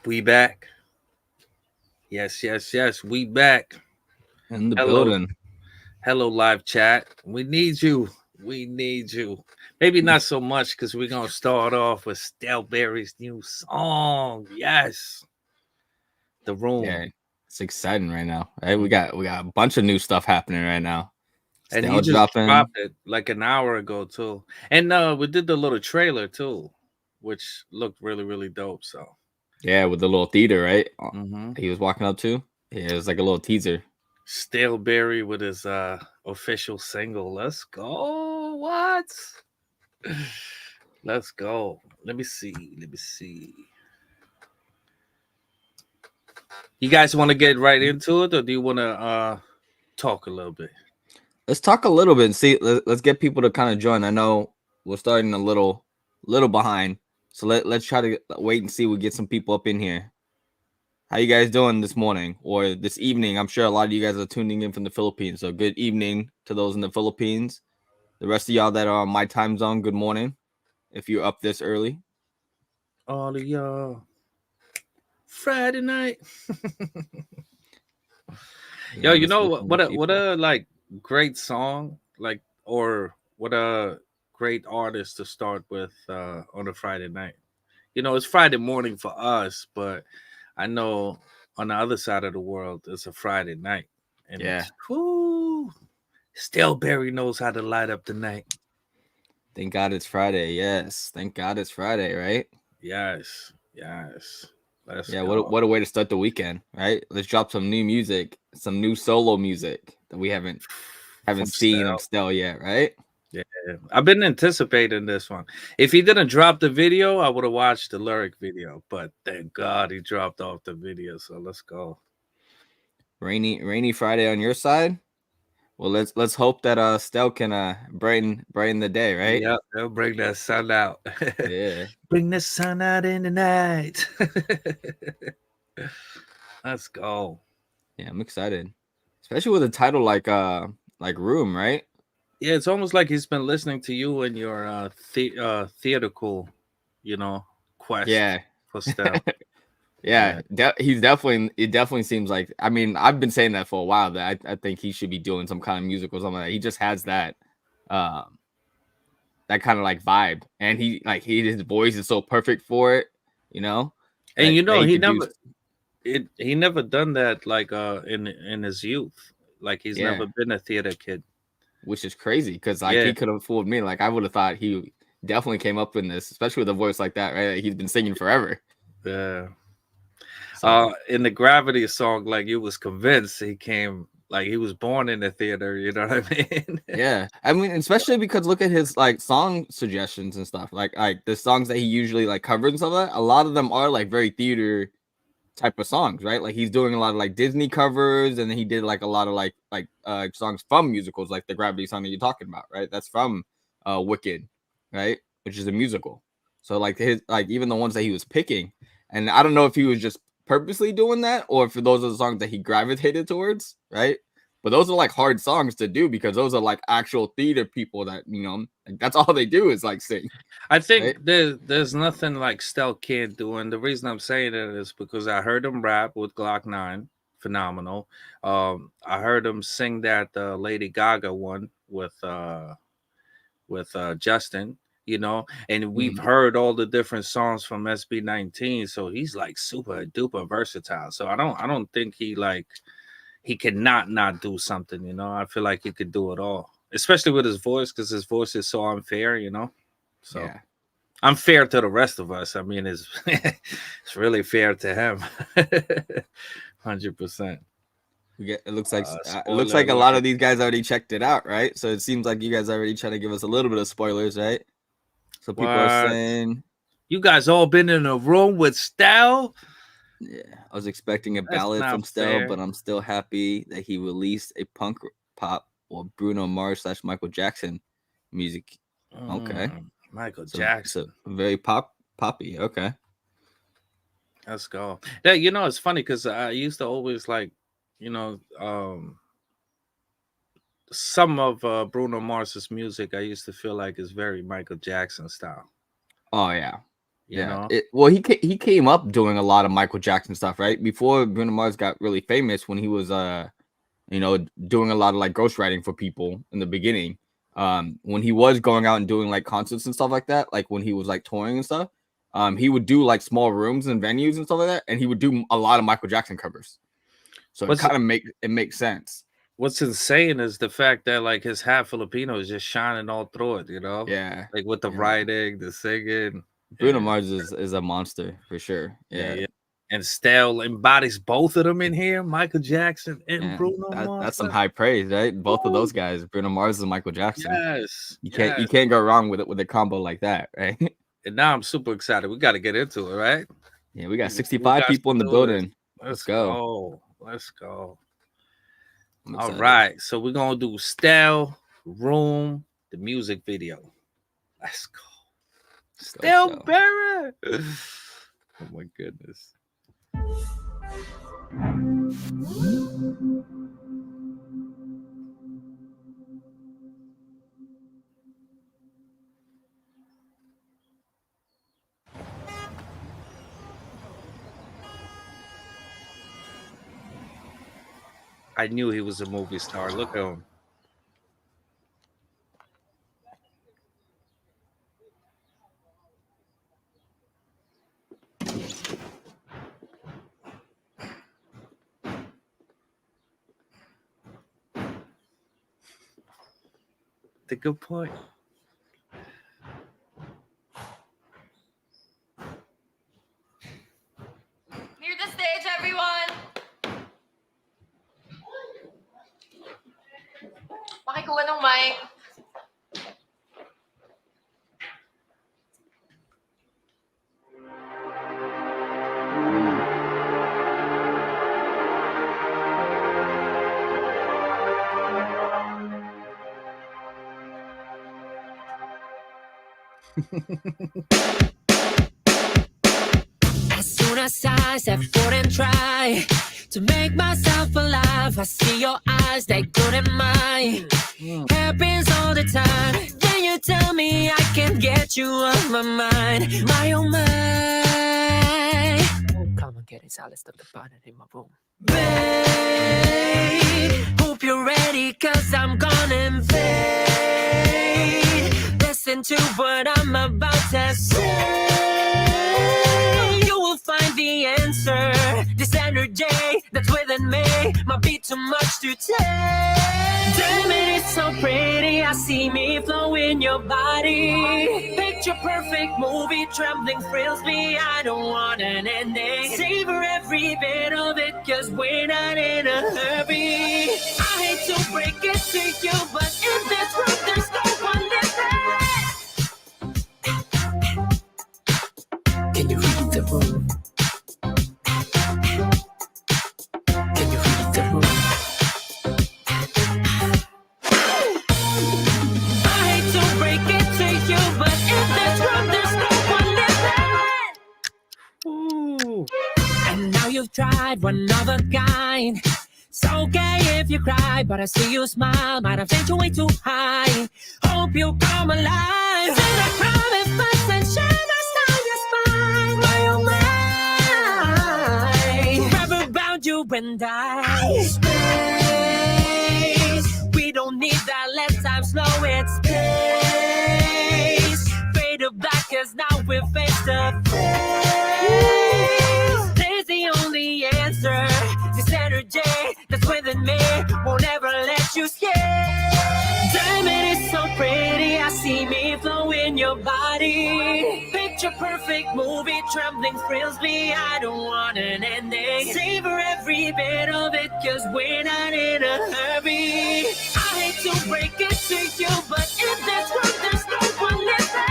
We back. Yes, yes, yes. We back. In the Hello. building. Hello, live chat. We need you. We need you. Maybe not so much because we're gonna start off with Stellberry's new song. Yes. The Yeah, room. it's exciting right now. Right, we Mhm. got we got a bunch of new stuff happening right now. And he Stale just dropping. dropped it like an hour ago too. And we did the little trailer too, which looked really, really dope. So Yeah, with the little theater, right? hmm He was walking up to. Yeah, it was like a little teaser. Staleberry with his official single. Let's go. What? Let's go. Let me see. Let me see. You guys want to get right into it, or do you want to talk a little bit? Let's talk a little bit and see. Let's get people to kind of join. I know we're starting a little behind, so let's try to wait and see. We get some people up in here. How you guys doing this morning or this evening? I'm sure a lot of you guys are tuning in from the Philippines. So good evening to those in the Philippines. The rest of y'all that are on my time zone, good morning. If you're up this early. All of y'all. Friday night. Yo, Yeah, you let's know get what? some more What people. a like great song, like or what a great artist to start with on a Friday night. It's Friday morning for us, but I know on the other side of the world it's a Friday night, and Yeah. whoo, Stillberry knows how to light up the night. Thank God it's Friday. Yes. Thank God it's Friday, right? Yes, yes. Let's Yeah, go. what a way to start the weekend, right? Let's drop some new music, some new solo music that we haven't From seen of Stell. Stell yet, right? Yeah, I've been anticipating this one. If he didn't drop the video, I would have watched the lyric video. But thank God he dropped off the video. So let's go. Rainy Friday on your side. Well, let's hope that Stell can brighten the day, right? Yep, they'll bring that sun out. Yeah. Bring the sun out in the night. Let's go. Yeah, I'm excited. Especially with a title like Room, right? Yeah, it's almost like he's been listening to you in your theatrical, you know, quest Yeah. for Stell. Yeah, Yeah. he's definitely. It definitely seems like. I mean, I've been saying that for a while. That I think he should be doing some kind of music or something like that. He just has um, that kind of like vibe, and his voice is so perfect for it. You know And that he he could do. never done that like in his youth. Like he's Yeah, never been a theater kid. which is crazy because like Yeah. he could have fooled me. Like I would have thought he definitely came up in this, especially with a voice like that. Right, like, he's been singing forever. Yeah. So In the Gravity song, like you was convinced he came like he was born in the theater, you know what I mean? yeah, I mean, especially because look at his like song suggestions and stuff. Like the songs that he usually like covers and stuff like that. A lot of them are like very theater type of songs, right? Like he's doing a lot of like Disney covers, and then he did like a lot of like songs from musicals, like the Gravity song that you're talking about, right? That's from Wicked, right? Which is a musical. So like his like even the ones that he was picking, and I don't know if he was just purposely doing that or if those are the songs that he gravitated towards, right? But those are like hard songs to do because those are like actual theater people that like, that's all they do is like sing, I think right? there's nothing like Stell can't do, and the reason I'm saying it is because I heard him rap with Glock 9, phenomenal. I heard him sing that Lady Gaga one with Justin, and we've Mhm. heard all the different songs from SB19, so he's like super duper versatile. So I don't think he cannot not do something. I feel like he could do it all, especially with his voice, because his voice is so unfair. So Yeah. unfair to the rest of us. I mean, it's it's really fair to him. 100%. We get it looks Spoiler like a lot alert. of these guys already checked it out, right? So it seems like you guys already trying to give us a little bit of spoilers, right? So people are What? saying, You guys all been in a room with Style? yeah, I was expecting a That's ballad not from Stell, fair. but I'm still happy that he released a punk pop or Bruno Mars slash Michael Jackson music. Okay, Michael so Jackson. very poppy. Okay, Let's go. Yeah, it's funny because I used to always like, you know, some of Bruno Mars's music. I used to feel like is very Michael Jackson style. oh yeah, You know, Well, he came up doing a lot of Michael Jackson stuff, right? Before Bruno Mars got really famous, when he was doing a lot of like ghostwriting for people in the beginning. When he was going out and doing like concerts and stuff like that, like when he was like touring and stuff, he would do like small rooms and venues and stuff like that, and he would do a lot of Michael Jackson covers. So it what's kind of makes sense. what's insane is the fact that like his half Filipino is just shining all through it. You know, Yeah, like with the yeah. writing, the singing. Bruno Yeah, Mars is a monster for sure. yeah, Yeah, yeah. And Stell embodies both of them in here, Michael Jackson and yeah. Bruno Mars. That's some high praise, right? Both of Woo! those guys, Bruno Mars and Michael Jackson. Yes, You yes. can't go wrong with it with a combo like that, right? And now I'm super excited. We got to get into it, right? Yeah, we got We 65 got people to in the do this. building. Let's Let's go. go. Let's go. I'm All excited. right. So we're gonna do Stell, Room, the music video. Let's go. Let's go. Stellberry. Oh my goodness. I knew he was a movie star. Look at him. The good point. Clear the stage, everyone! Pakikuha ng mic. As soon as I step forward and try to make myself alive, I see your eyes, they good in mine. Happens all the time. When you tell me I can't get you off my mind, my oh my. Come on, get inside, let's stop the button in my room. Babe, hope you're ready, cause I'm gonna invade. Listen to what I'm about to say. You will find the answer. This energy that's within me might be too much to take. Damn it, it's so pretty. I see me flow in your body. Picture perfect movie, trembling thrills me. I don't want an ending. Savor every bit of it, cause we're not in a hurry. I hate to break it to you, but in this room there's no one living. Can you read the room? Can you read the room? I hate to break it to you, but in this room there's no one living. Ooh. And now you've tried one of a kind. It's okay if you cry, but I see you smile. Might have ventured way too high. Hope you come alive. And I promise my sunshine, I down your spine. My oh my. Forever about you and I. Space. We don't need that. Let time slow its pace. Fade to black, cause now we're face to face. There's the only answer. This energy that's within me won't ever let you escape. Damn it, it's so pretty. I see me flow in your body. Picture perfect movie, trembling thrills me. I don't want an ending. Savor every bit of it, cause we're not in a hurry. I hate to break it to you, but in this world there's no one living.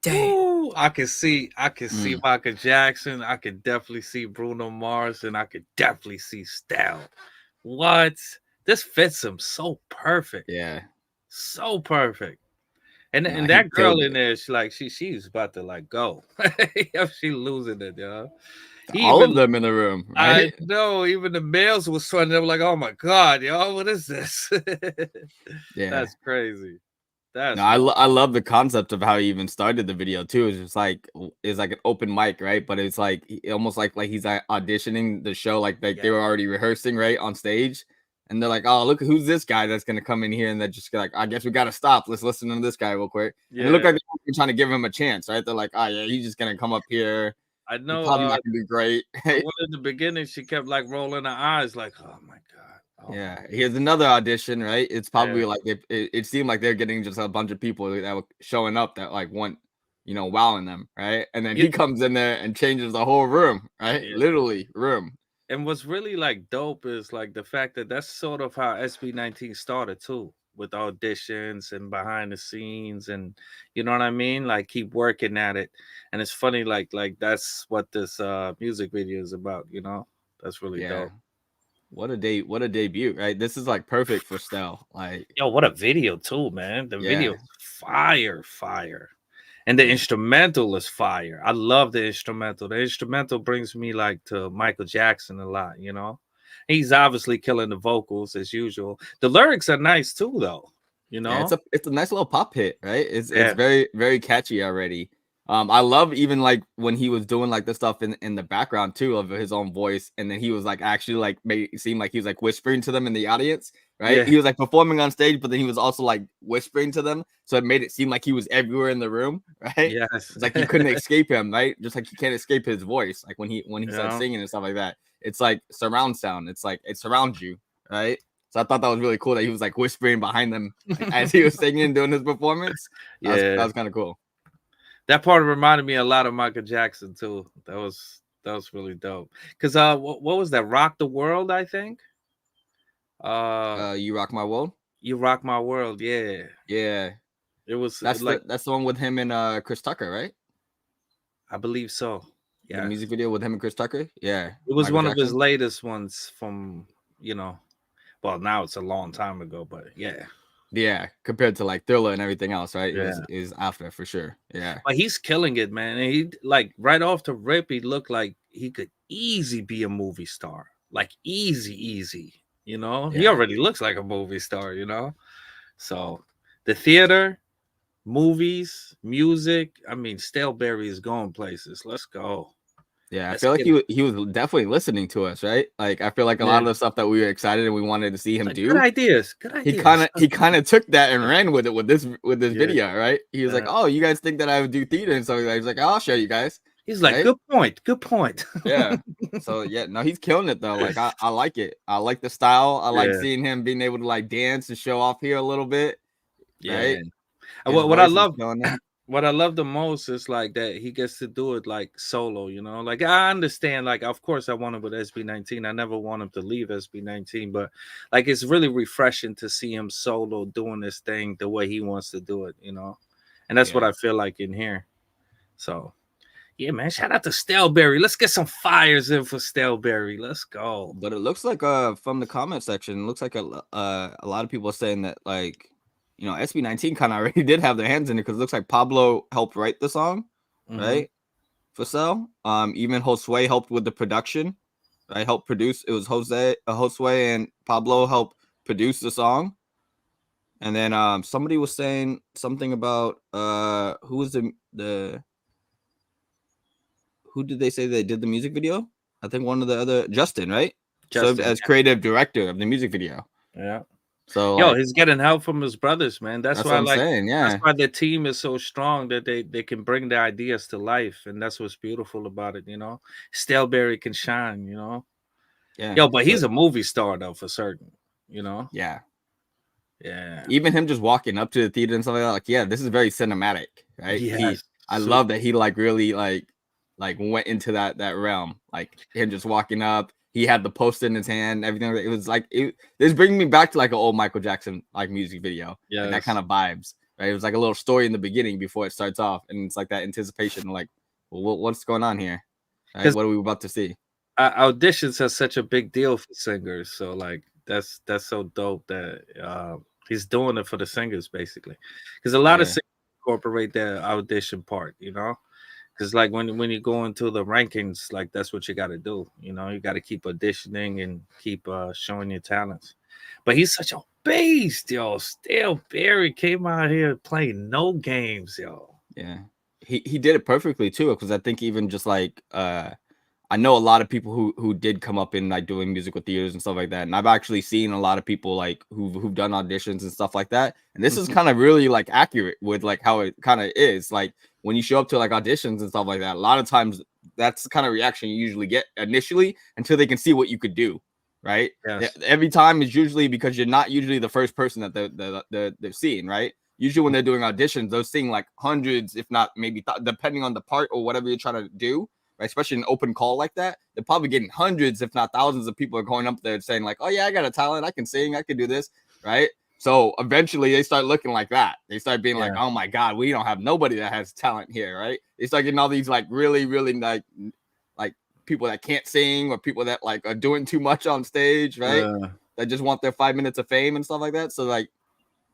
Damn. Ooh, I can see Michael Jackson. I could definitely see Bruno Mars, and I could definitely see Stell. What? This fits him so perfect. Yeah. So perfect. And Nah, and he that girl killed in it. there, she's about to like go. She losing it, yo. All of Even them in the room, I right? know, even the males was trying. They were like, "Oh my god, yo, what is this?" Yeah. That's crazy. No, That's I love the concept of how he even started the video too. It's just like it's like an open mic, right? But it's like almost like he's auditioning the show, like they yeah, were already rehearsing right on stage, and they're like, "Oh, look, who's this guy that's gonna come in here?" And they're just like, "I guess we gotta stop. Let's listen to this guy real quick." And it yeah. looked like they're trying to give him a chance, right? They're like, "Oh yeah, he's just gonna come up here. I He's know. probably not gonna do great." The one in the beginning, she kept like rolling her eyes, like, "Oh my god, oh my Yeah, here's another audition, right? It's yeah, probably like it seemed like they're getting just a bunch of people that were showing up that like want, wowing them, right? And then yeah, he comes in there and changes the whole room, right? yeah." Literally room. And what's really like dope is like the fact that that's sort of how SB19 started too, with auditions and behind the scenes, and you know what I mean. Like keep working at it, and it's funny, like that's what this music video is about. You know, that's really Yeah. dope. What a debut, right? This is like perfect for Stell. Like, Yo, what a video too, man. The yeah. video is fire. And the instrumental is fire. I love the instrumental. The instrumental brings me like to Michael Jackson a lot, you know. He's obviously killing the vocals as usual. The lyrics are nice too, though. You Yeah, know? it's a nice little pop hit, right? It's Yeah. very very catchy already. I love even like when he was doing like the stuff in the background too of his own voice, and then he was like actually like made it seem like he was like whispering to them in the audience, right? Yeah. He was like performing on stage, but then he was also like whispering to them, so it made it seem like he was everywhere in the room, right? Yes. It's like you couldn't escape him, right? Just like you can't escape his voice, like when he starts Yeah. singing and stuff like that. It's like surround sound. It's like it surrounds you, right? So I thought that was really cool that he was like whispering behind them like, as he was singing and doing his performance. That Yeah. was kind of cool. That part reminded me a lot of Michael Jackson too. That was really dope. Cause what was that? Rock the World, I think. You rock my world. You Rock My World, yeah. Yeah, It was that's like the one with him and Chris Tucker, right? I believe so. The Yeah. music video with him and Chris Tucker. Yeah, It was Michael one of his Jackson. latest ones from, you know, well, now it's a long time ago, but yeah. Yeah, compared to like Thriller and everything else, right? It Yeah. is after for sure. Yeah, But he's killing it, man. And he like right off the rip, he looked like he could easy be a movie star. Like easy. You know, he yeah. already looks like a movie star, you know. So the theater, movies, music, I mean, Stellberry is going places. Let's go. Yeah, I Let's feel like get it. he was definitely listening to us, right? Like I feel like a lot Yeah. of the stuff that we were excited and we wanted to see him Like, good do, ideas. Good he ideas. kind of took that and ran with it with this Yeah. video, right? He was like, "Oh, you guys think that I would do theater and something?" He's like, "I'll show you guys." He's like, Right? good point. Good point. Yeah. So yeah, no, he's killing it though. Like I like it. I like the style. I like Yeah. seeing him being able to like dance and show off here a little bit. Yeah. Right? And His what I voice is love killing it. what I love the most is like that he gets to do it like solo, you know. Like I understand, like of course I want him with SB19. I never want him to leave SB19, but like it's really refreshing to see him solo doing this thing the way he wants to do it, you know. And that's what Yeah. I feel like in here. So yeah, man. Shout out to Stellberry. Let's get some fires in for Stellberry. Let's go. But it looks like from the comment section, it looks like a lot of people are saying that like SB19 kind of already did have their hands in it because it looks like Pablo helped write the song, Mhm. right? For Cell. Even Josue helped with the production, right? Helped produce. It was Josue and Pablo helped produce the song. And then somebody was saying something about who was the who did they say they did the music video? I think one of the other Justin, right? Served Justin, as creative director of the music video. yeah. So Yo, like, he's getting help from his brothers, man. That's that's why, what I'm like, saying. that's Yeah. why the team is so strong that they can bring their ideas to life, and that's what's beautiful about it, you know. Stellberry can shine, you know. Yeah. Yo, but So, he's a movie star though, for certain, you know. yeah. Yeah. Even him just walking up to the theater and stuff like that, like, yeah, this is very cinematic, right? Yes. I love that he like really like went into that realm. Like him just walking up, he had the poster in his hand, everything. It was like this bringing me back to like an old Michael Jackson like music video, like that Yes. kind of vibes, right? It was like a little story in the beginning before it starts off, and it's like that anticipation, like, well, what's going on here? Right? 'Cause What are we about to see? auditions are such a big deal for singers, so like that's so dope that he's doing it for the singers basically, because a lot of Yeah, singers incorporate their audition part, you know. Because like when you go into the rankings, like that's what you got to do. You know, you got to keep auditioning and keep showing your talents. But he's such a beast, yo. Stellberry came out here playing no games, yo. Yeah, he did it perfectly too. Because I think even just like I know a lot of people who did come up in like doing musical theaters and stuff like that, and I've actually seen a lot of people like who've done auditions and stuff like that. And this is kind of really like accurate with like how it kind of is. Like when you show up to like auditions and stuff like that, a lot of times that's the kind of reaction you usually get initially until they can see what you could do. Right? Yes. Every time is usually because you're not usually the first person that they're seeing, right? Usually when they're doing auditions, they're seeing like hundreds, if not maybe depending on the part or whatever you're trying to do. Right? Especially an open call like that, they're probably getting hundreds, if not thousands, of people are going up there saying like, "Oh yeah, I got a talent, I can sing, I can do this." Right? So eventually they start looking like that. They start being like, "Oh my god, we don't have nobody that has talent here." Right? They start getting all these like really like people that can't sing or people that like are doing too much on stage, right? That just want their 5 minutes of fame and stuff like that. So like,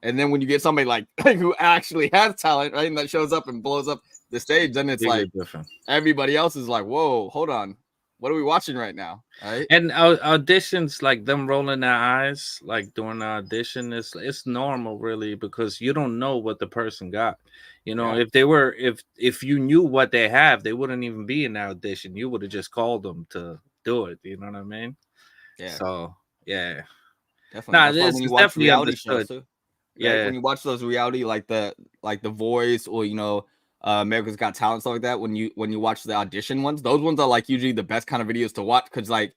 and then when you get somebody like who actually has talent, right, and that shows up and blows up the stage, then it's like different. Everybody else is like, whoa, hold on, what are we watching right now? Right? And auditions, like them rolling their eyes like during the audition, it's normal really, because you don't know what the person got. You know, if they were if you knew what they have, they wouldn't even be in the audition. You would have just called them to do it. You know what I mean? Yeah. So yeah, definitely. nah, this when you watch definitely reality shows too. Yeah, right? When you watch those reality like the Voice or America's Got Talent, stuff like that, when you watch the audition ones, those ones are like usually the best kind of videos to watch, because like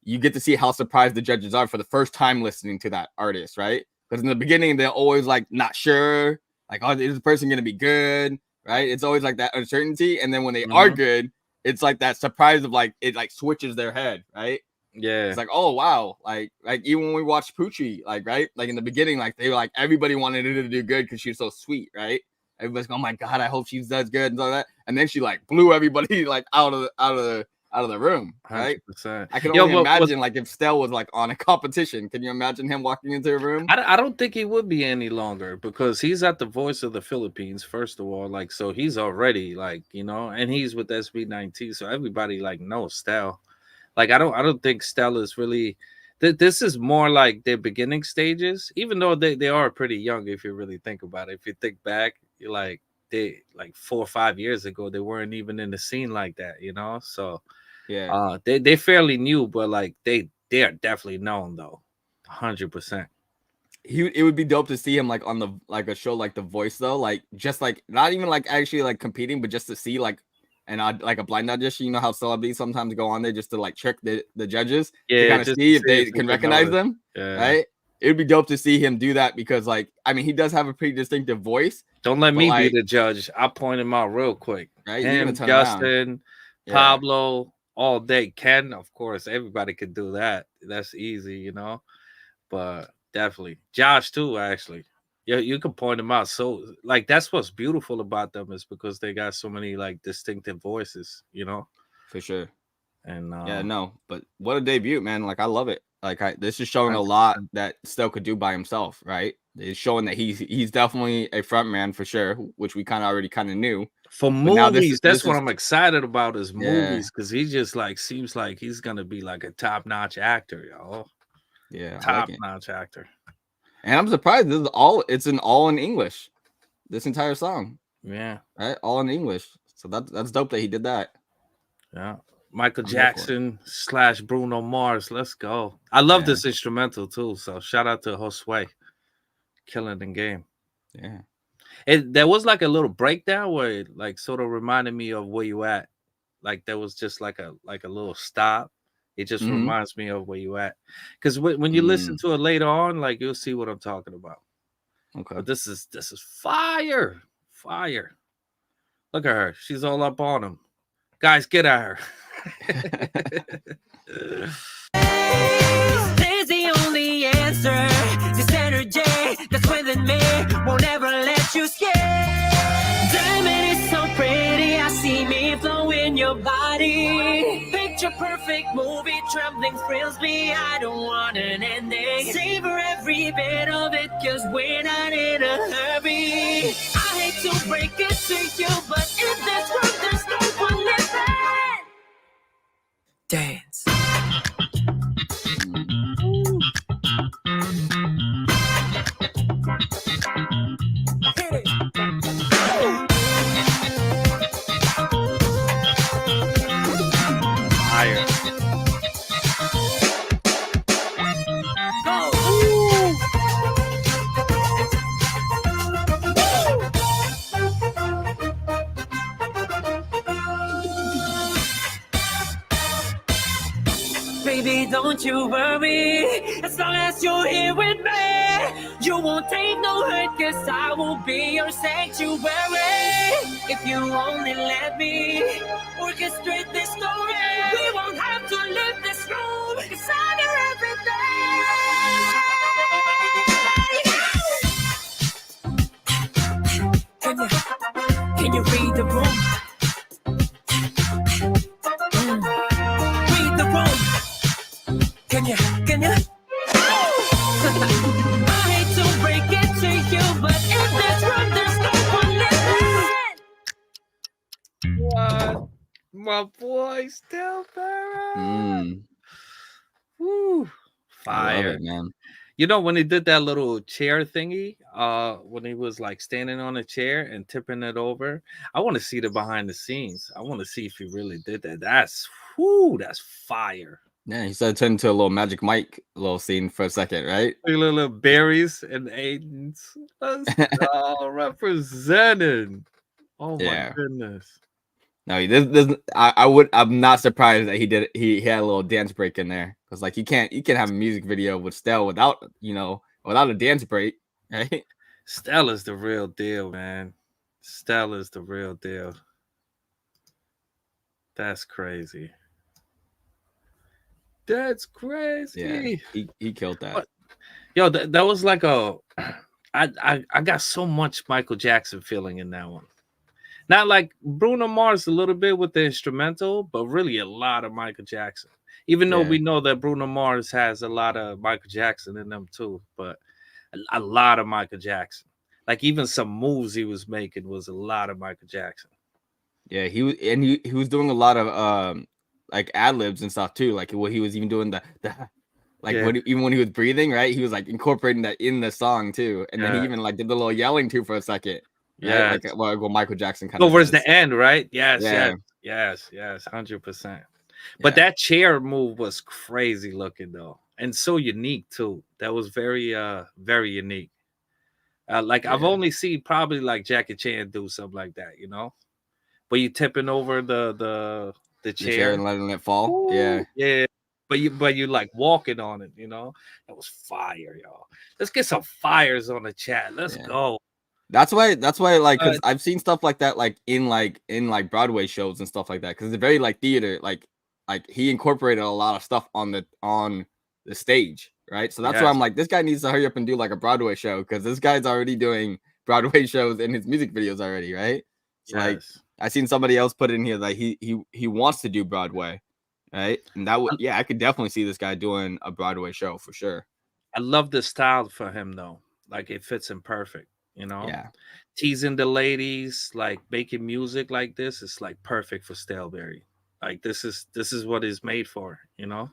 you get to see how surprised the judges are for the first time listening to that artist, right? Because in the beginning they're always like not sure, like, oh, is this person gonna be good, right? It's always like that uncertainty, and then when they are good, it's like that surprise of like it like switches their head, right? Yeah, it's like, oh wow, like even when we watched Poochie, like right, like in the beginning, like they were like everybody wanted her to do good because she was so sweet, right? Everybody's like, oh my god, I hope she does good and all that, and then she like blew everybody like out of the room, right? 100%. I can only imagine like if Stell was like on a competition. Can you imagine him walking into a room? I don't think he would be any longer, because he's at the Voice of the Philippines, first of all, like, so he's already like, and he's with SB19, so everybody like knows Stell. Like I don't think Stell is really. This is more like their beginning stages, even though they are pretty young if you really think about it. If you think back, you're like they like 4 or 5 years ago, they weren't even in the scene like that, So yeah, they're fairly new, but like they are definitely known though, 100%. It would be dope to see him like on the like a show like The Voice though, like just like not even like actually like competing, but just to see like like a blind audition. You know how celebrities sometimes go on there just to like trick the judges to kind of see if they can recognize them, right? It would be dope to see him do that, because like I mean he does have a pretty distinctive voice. Don't let me be the judge. I'll point him out real quick. Right? Him, Justin, Pablo, all day. Ken, of course, everybody could do that. That's easy, But definitely Josh too, actually. Yeah, you can point them out. So like that's what's beautiful about them, is because they got so many like distinctive voices, For sure. And yeah, no, but what a debut, man. Like I love it. Like this is showing a lot that Stell could do by himself, right? It's showing that he's definitely a front man for sure, which we already knew. For movies, that's what I'm excited about, is movies, because he just like seems like he's gonna be like a top-notch actor, y'all. Yeah, top-notch actor. And I'm surprised it's all in English. This entire song. Yeah. Right? All in English. So that's dope that he did that. Yeah. Michael Jackson / Bruno Mars. Let's go. I love this instrumental too. So shout out to Josue. Killing the game. Yeah. There was like a little breakdown where it like sort of reminded me of Where You At. Like there was just like a little stop. It just reminds me of Where You At. Because when you listen to it later on, like you'll see what I'm talking about. Okay. But this is fire. Fire. Look at her. She's all up on him. Guys, get at her. There's the only answer. This energy that's within me won't ever let you skip. Diamond is so pretty, I see me flow in your body. Picture perfect movie, trembling thrills me. I don't want an ending. Savor every bit of it, cause we're not in a hurry. I hate to break it to you, but in this world there's no one living. Dance. Baby, don't you worry. As long as you're here with me, you won't take no hurt, cause I will be your sanctuary. If you only let me orchestrate this story, we won't have to leave this room, cause I'm your everything. Can you read the room? Read the room. Can you? I hate to break it to you, but in this room there's no one living. What? My boy Stellberry. Mm, Woo. I love Fire. it, man. You know, when he did that little chair thingy, when he was like standing on a chair and tipping it over, I want to see the behind the scenes. I want to see if he really did that. That's fire. Yeah, he started turning into a little Magic Mike little scene for a second, right? Little berries and Aidens. Let's go, representing. Oh my Yeah. goodness. No, I'm not surprised that he had a little dance break in there, because like you can't have a music video with Stell without a dance break, right? Stella's the real deal, man. Stella's the real deal. That's crazy. That's crazy. Yeah, he killed that. But, yo, that was like I got so much Michael Jackson feeling in that one. Not like Bruno Mars a little bit with the instrumental, but really a lot of Michael Jackson. Even though we know that Bruno Mars has a lot of Michael Jackson in them too, but a lot of Michael Jackson. Like even some moves he was making was a lot of Michael Jackson. Yeah, he was doing a lot of like ad libs and stuff too. Like what he was even doing the like even when he was breathing, right? He was like incorporating that in the song too. And then he even like did the little yelling too for a second. Yeah, right? Like what Michael Jackson kind of towards does. the end, right? Yes, Yeah. yes, 100%. But that chair move was crazy looking though, and so unique too. That was very unique. I've only seen probably like Jackie Chan do something like that, you know. But you tipping over the chair and letting it fall. Ooh, yeah. But you like walking on it, you know. That was fire, y'all. Let's get some fires on the chat. Let's go. That's why like, because I've seen stuff like that like in Broadway shows and stuff like that, because it's very like theater, like he incorporated a lot of stuff on the stage, right? So that's why I'm like, this guy needs to hurry up and do like a Broadway show, because this guy's already doing Broadway shows in his music videos already, right? So like I seen somebody else put in here that he wants to do Broadway, right? And that would I could definitely see this guy doing a Broadway show for sure. I love the style for him though. Like it fits him perfect, you know. Yeah. Teasing the ladies, like making music like this is like perfect for Stellberry. Like this is what he's made for, you know.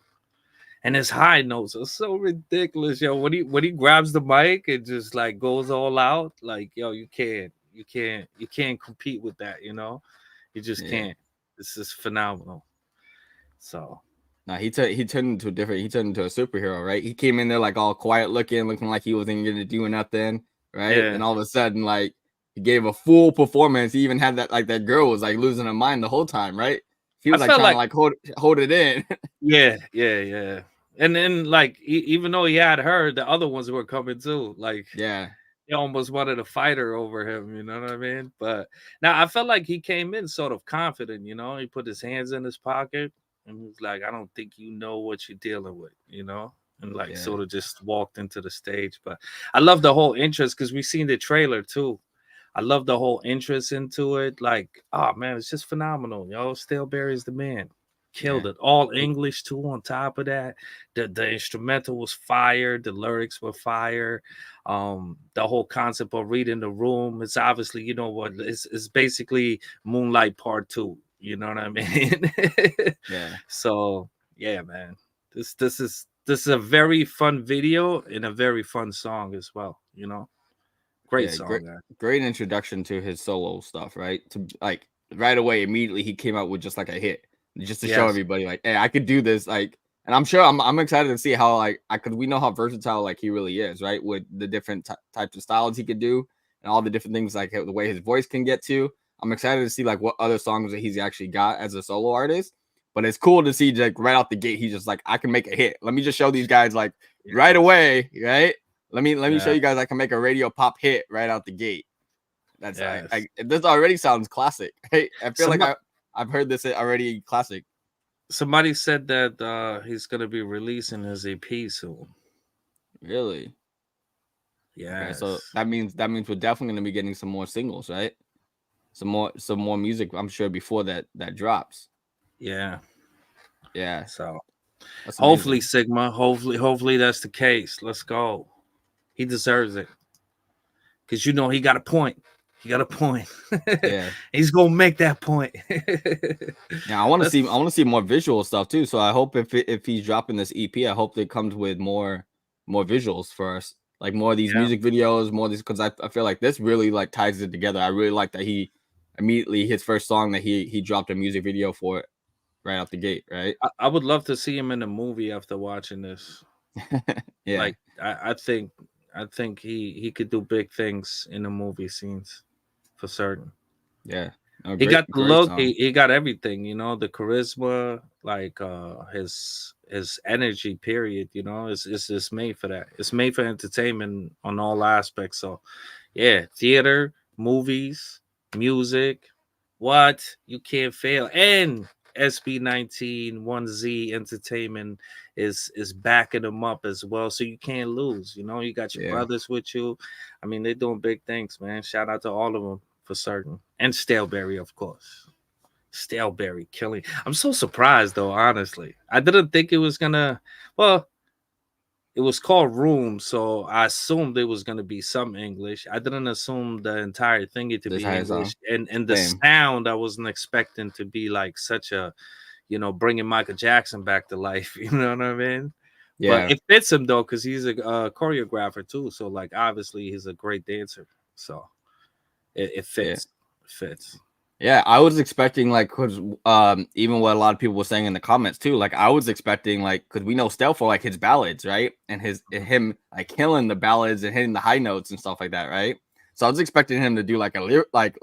And his high notes are so ridiculous, yo. When he grabs the mic and just like goes all out, like yo, you can't compete with that, you know. You just can't. This is phenomenal. So now he turned into a superhero, right? He came in there like all quiet looking like he wasn't gonna do nothing, right? And all of a sudden, like he gave a full performance. He even had that girl was like losing her mind the whole time, right? He was like trying to like hold it in. Yeah. And then like even though he had her, the other ones were coming too. Like he almost wanted to fight her over him, you know what I mean? But now I felt like he came in sort of confident, you know. He put his hands in his pocket and he was like, I don't think you know what you're dealing with, you know? And like sort of just walked into the stage. But I love the whole interest because we've seen the trailer too. I love the whole interest into it. Like, oh man, it's just phenomenal. Yo, Stellberry's the man. Killed it. All English too on top of that. The instrumental was fire. The lyrics were fire. The whole concept of reading the room. It's obviously, you know what, it's basically Moonlight Part 2. You know what I mean? So yeah, man. This is a very fun video and a very fun song as well, you know. Great song. Great introduction to his solo stuff, right? To like right away, immediately he came out with just like a hit, just to show everybody like, hey, I could do this. Like, and I'm sure I'm excited to see how like we know how versatile like he really is, right? With the different types of styles he could do and all the different things, like the way his voice can get to. I'm excited to see like what other songs that he's actually got as a solo artist. But it's cool to see like right out the gate, he's just like, I can make a hit. Let me just show these guys like right away, right? Let me show you guys I can make a radio pop hit right out the gate. That's this already sounds classic. Hey, I feel like I've heard this already classic. Somebody said that he's gonna be releasing his EP soon. Really? Yeah. Okay, so that means we're definitely gonna be getting some more singles, right? Some more music, I'm sure, before that drops. Yeah. Yeah. So that's hopefully, amazing. Sigma. Hopefully that's the case. Let's go. He deserves it. Cause he got a point. He got a point. Yeah. He's gonna make that point. Yeah, I want to see more visual stuff too. So I hope if he's dropping this EP, I hope it comes with more visuals for us. Like more of these music videos, more of these, because I feel like this really like ties it together. I really like that he immediately his first song that he dropped a music video for it right out the gate, right? I would love to see him in a movie after watching this. Yeah. Like I think he could do big things in the movie scenes for certain. Yeah. No, He got the look, he got everything, the charisma, like his energy, period, it's made for that. It's made for entertainment on all aspects. So yeah, theater, movies, music, what you can't fail. And SB19 1Z Entertainment is backing them up as well, so you can't lose. You got your brothers with you. I mean, they're doing big things, man. Shout out to all of them for certain, and Stellberry, of course. Stellberry killing. I'm so surprised though, honestly. I didn't think it was gonna. Well, it was called Room, so I assumed it was gonna be some English. I didn't assume the entire thing to be English, and the sound I wasn't expecting to be like such a, bringing Michael Jackson back to life. You know what I mean? Yeah. But it fits him though, because he's a choreographer too. So like, obviously, he's a great dancer. So it fits. It fits. Yeah, I was expecting like, cause even what a lot of people were saying in the comments too, like I was expecting like, cause we know Stell for like his ballads, right, and him like killing the ballads and hitting the high notes and stuff like that, right. So I was expecting him to do like a master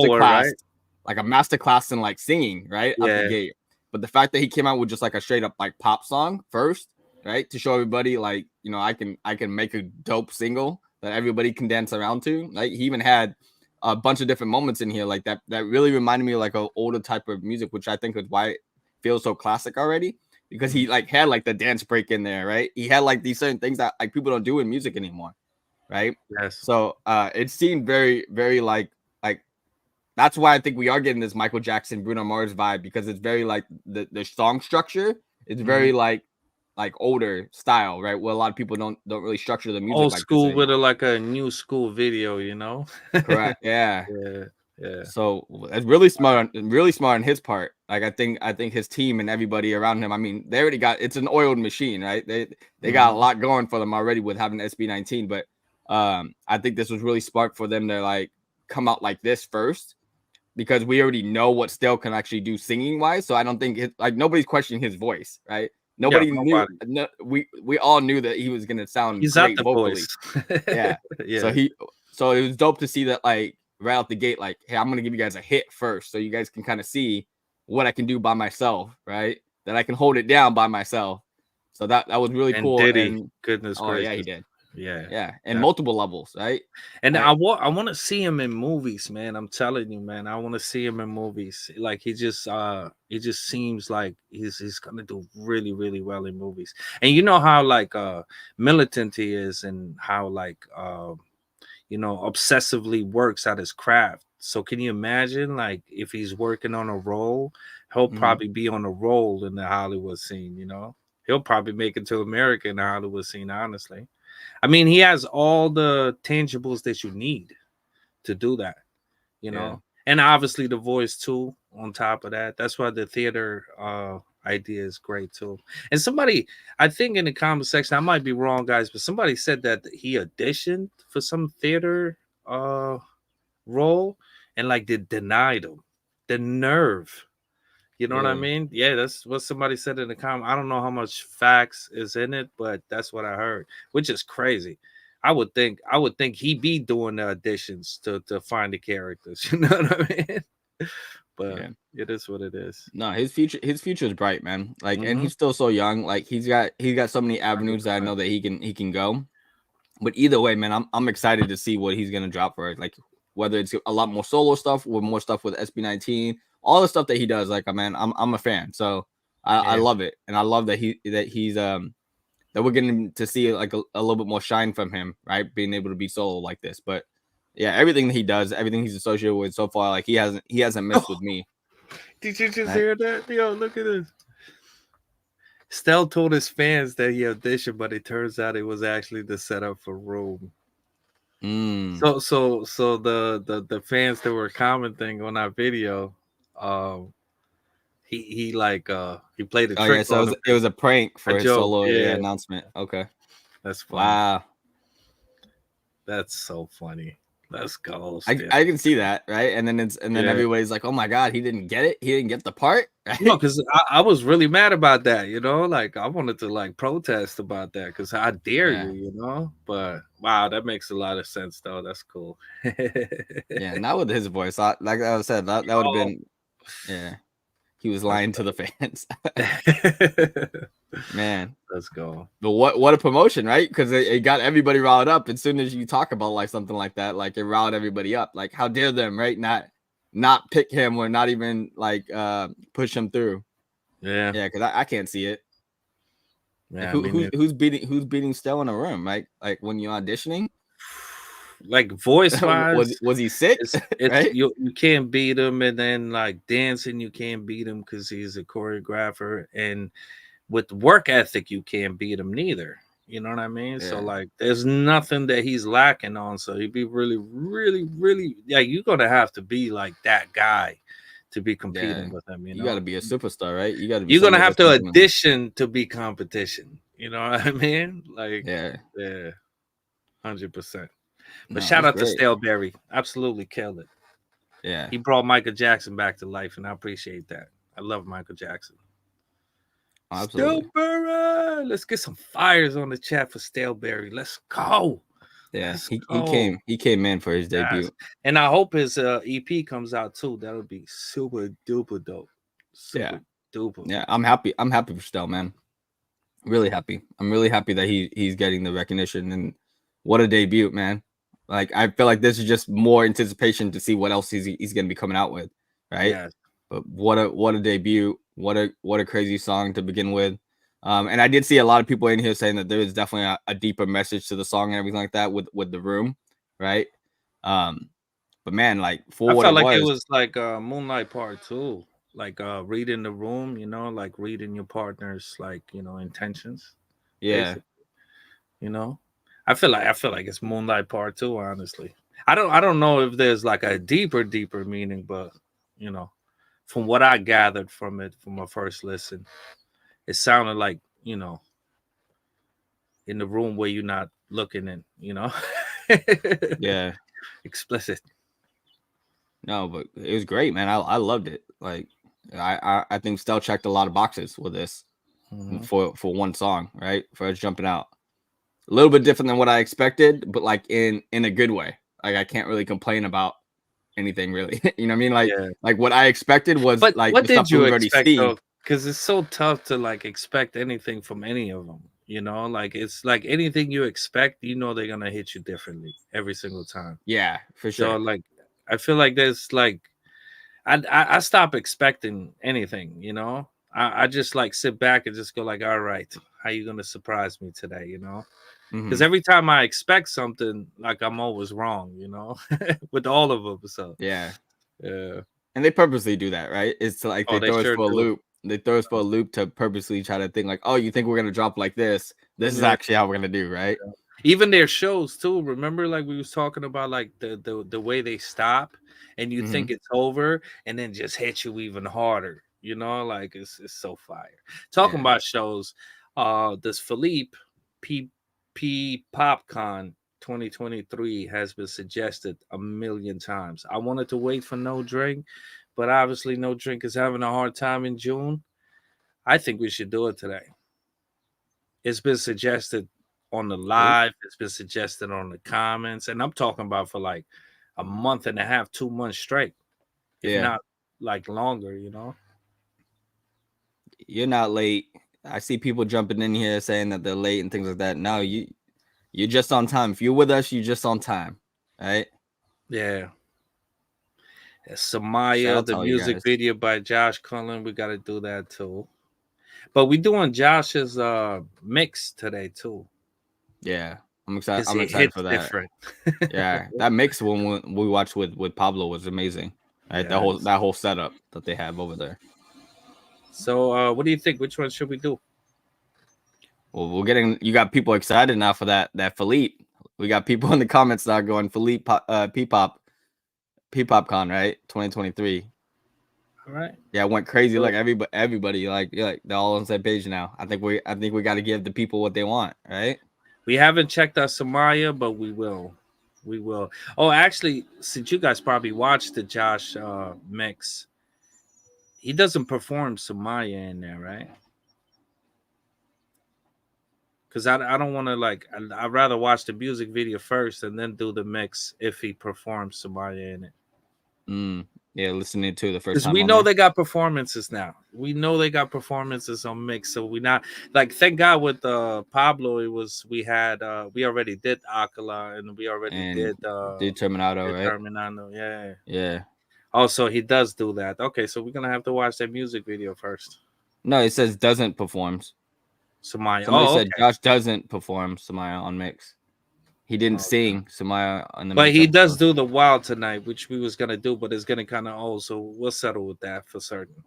class, right? like a master class in like singing, right, out the gate. But the fact that he came out with just like a straight up like pop song first, right, to show everybody like, I can make a dope single that everybody can dance around to. Like he even had a bunch of different moments in here like that really reminded me of like an older type of music, which I think is why it feels so classic already, because he like had like the dance break in there, right? He had like these certain things that like people don't do in music anymore, right? Yes. So it seemed very, very like that's why I think we are getting this Michael Jackson, Bruno Mars vibe, because it's very like the song structure is very like older style, right? Where a lot of people don't really structure the music old like school this with a new school video, Correct. Yeah. Yeah. So it's really smart on his part. Like I think his team and everybody around him. I mean, they already got it's an oiled machine, right? They got a lot going for them already with having SB19. But I think this was really smart for them to like come out like this first, because we already know what Stell can actually do singing wise. So I don't think nobody's questioning his voice, right? Nobody knew. No, we all knew that he was gonna sound great vocally. Yeah. So it was dope to see that like right out the gate, like, hey, I'm gonna give you guys a hit first, so you guys can kind of see what I can do by myself, right? That I can hold it down by myself. So that was really cool. Did he? Goodness gracious. Yeah, he did. Yeah, and multiple levels, right? And I want to see him in movies, man. I'm telling you, man. I want to see him in movies. Like he just seems like he's gonna do really, really well in movies. And you know how like militant he is, and how like obsessively works at his craft. So can you imagine like if he's working on a role, he'll probably be on a role in the Hollywood scene. He'll probably make it to America in the Hollywood scene, honestly. I mean, he has all the tangibles that you need to do that, and obviously the voice too. On top of that, that's why the theater idea is great too. And somebody, I think in the comment section, I might be wrong, guys, but somebody said that he auditioned for some theater role and like they denied him. The nerve. You know what I mean? Yeah, that's what somebody said in the comment. I don't know how much facts is in it, but that's what I heard, which is crazy. I would think he be doing the auditions to find the characters. You know what I mean? but Yeah. it is what it is. No, his future is bright, man. Like, and Mhm. he's still so young. Like, he's got so many avenues that I know that he can go. But either way, man, I'm excited to see what he's gonna drop for it. Like, whether it's a lot more solo stuff or more stuff with SB19, all the stuff that he does. Like, man, I'm a fan. So I Yeah. love it, and I love that he's that we're getting to see like a little bit more shine from him, right? Being able to be solo like this. But yeah, everything that he does, everything he's associated with so far, like he hasn't missed with me. Did you just Right? hear that? Yo, look at this. Stell told his fans that he auditioned, but it turns out it was actually the setup for Room. Mm. So the fans that were commenting on our video, um, he like he played a Oh yeah, trick so on him. it was a prank for A his joke, solo yeah. announcement. Okay, That's funny. wow, That's so funny. Let's go. I Stell. can see that, right? And then Yeah. everybody's like, oh my god, he didn't get it, he didn't get the part. Right? No, because I was really mad about that, you know, like I wanted to like protest about that because how dare Yeah. you, you know? But wow, that makes a lot of sense though. That's cool. Yeah, not with his voice. Like I said, that would have been, yeah, he was lying to the fans. Man, Let's go. but what a promotion, right? Because it got everybody riled up. As soon as you talk about like something like that, like it riled everybody up. Like, how dare them, right? Not pick him or not even like push him through. Yeah. Yeah, because I can't see it. Yeah. Who's beating Stell in a room, right? Like when you're auditioning, like voice wise, was he sick? It's Right? you can't beat him, and then like dancing, you can't beat him because he's a choreographer, and with work ethic, you can't beat him neither. You know what I mean? So Yeah. like, there's nothing that he's lacking on. So he'd be really, really, really, yeah. You're gonna have to be like that guy to be competing with him. You got to be a superstar, right? You got to be. You're gonna somebody have that's to gonna- audition to be competition. You know what I mean? Like, Yeah. 100%. But No, shout that's out to great. Stellberry, absolutely killed it. Yeah. He brought Michael Jackson back to life, and I appreciate that. I love Michael Jackson. Absolutely. Stellberry, let's get some fires on the chat for Stellberry. Let's go. Yeah, Let's he go. came in for his Yes. debut. And I hope his EP comes out too. That would be super duper dope. Super duper. Yeah, I'm happy. I'm happy for Stell, man. Really happy. I'm really happy that he's getting the recognition, and what a debut, man. Like, I feel like this is just more anticipation to see what else he's gonna be coming out with, right? Yes. But what a debut. What a crazy song to begin with. And I did see a lot of people in here saying that there is definitely a deeper message to the song and everything like that with the room, right? But man, like for I what felt it like it was, was like Moonlight Part 2. Like reading the room, you know, like reading your partner's like, you know, intentions. yeah, Basically. You know? I feel like it's Moonlight Part 2, honestly. I don't know if there's like a deeper meaning, but you know, from what I gathered from it from my first listen, it sounded like, you know, in the room where you're not looking in, you know. yeah. Explicit. No, but it was great, man. I loved it. Like I think Stell checked a lot of boxes with this for one song, right? For us jumping out. A little bit different than what I expected, but like in a good way. Like I can't really complain about anything really. You know what I mean? Like what I expected was But like what the stuff did you we've already expect seen. though? Because it's so tough to like expect anything from any of them. You know, like it's like anything you expect, you know, they're gonna hit you differently every single time. Yeah, for sure. So like, I feel like there's like, I stop expecting anything. You know, I just like sit back and just go like, all right, how you gonna surprise me today? You know. Because every time I expect something, like I'm always wrong, you know, with all of them. So yeah, yeah, and they purposely do that, right? It's like they throw us sure for a do. loop. They throw us for a loop to purposely try to think like, oh, you think we're gonna drop like this? This is actually how we're gonna do, right? Even their shows too. Remember, like we was talking about, like the way they stop, and you think it's over, and then just hit you even harder. You know, like it's so fire. Talking about shows, this Felip P PopCon 2023 has been suggested a million times. I wanted to wait for No Drink, but obviously No Drink is having a hard time in June. I think we should do it today. It's been suggested on the live, it's been suggested on the comments, and I'm talking about for like a month and a half, 2 months straight. If not like longer, you know. You're not late. I see people jumping in here saying that they're late and things like that. No, you're just on time. If you're with us, you're just on time. Right? Yeah. Shout Somaya, out the to all you music guys. video by Josh Cullen. We got to do that too. But we doing Josh's mix today too, Yeah. I'm excited. because I'm it excited hits for that. different. Yeah. That mix when we watched with Pablo was amazing. Right? Yes. That whole setup that they have over there. So, what do you think? Which one should we do? Well, we're getting you got people excited now for that Felip. We got people in the comments now going Felip P-pop con, right? 2023. All right. Yeah, it went crazy. So Like everybody like they're all on the same page now. I think we got to give the people what they want, right? we haven't checked out Somaya, but we will. We will. Oh, actually, since you guys probably watched the Josh mix, he doesn't perform Somaya in there, right? Because I don't want to like. I'd rather watch the music video first and then do the mix if he performs Somaya in it. Yeah, listening to the first Because time we on know there. they got performances now. We know they got performances on mix, so we not like. Thank God with Pablo, we already did Akala and we already And did Terminato, right? Terminano. Yeah. Yeah. Also, he does do that. Okay, so we're gonna have to watch that music video first. No, it says doesn't performs. Somaya. Somebody Oh, said okay. Josh doesn't perform Somaya on mix. He didn't Okay. sing Somaya on the But mix he does episode. do the wild tonight, which we was gonna do, but it's getting kind of old, so we'll settle with that for certain.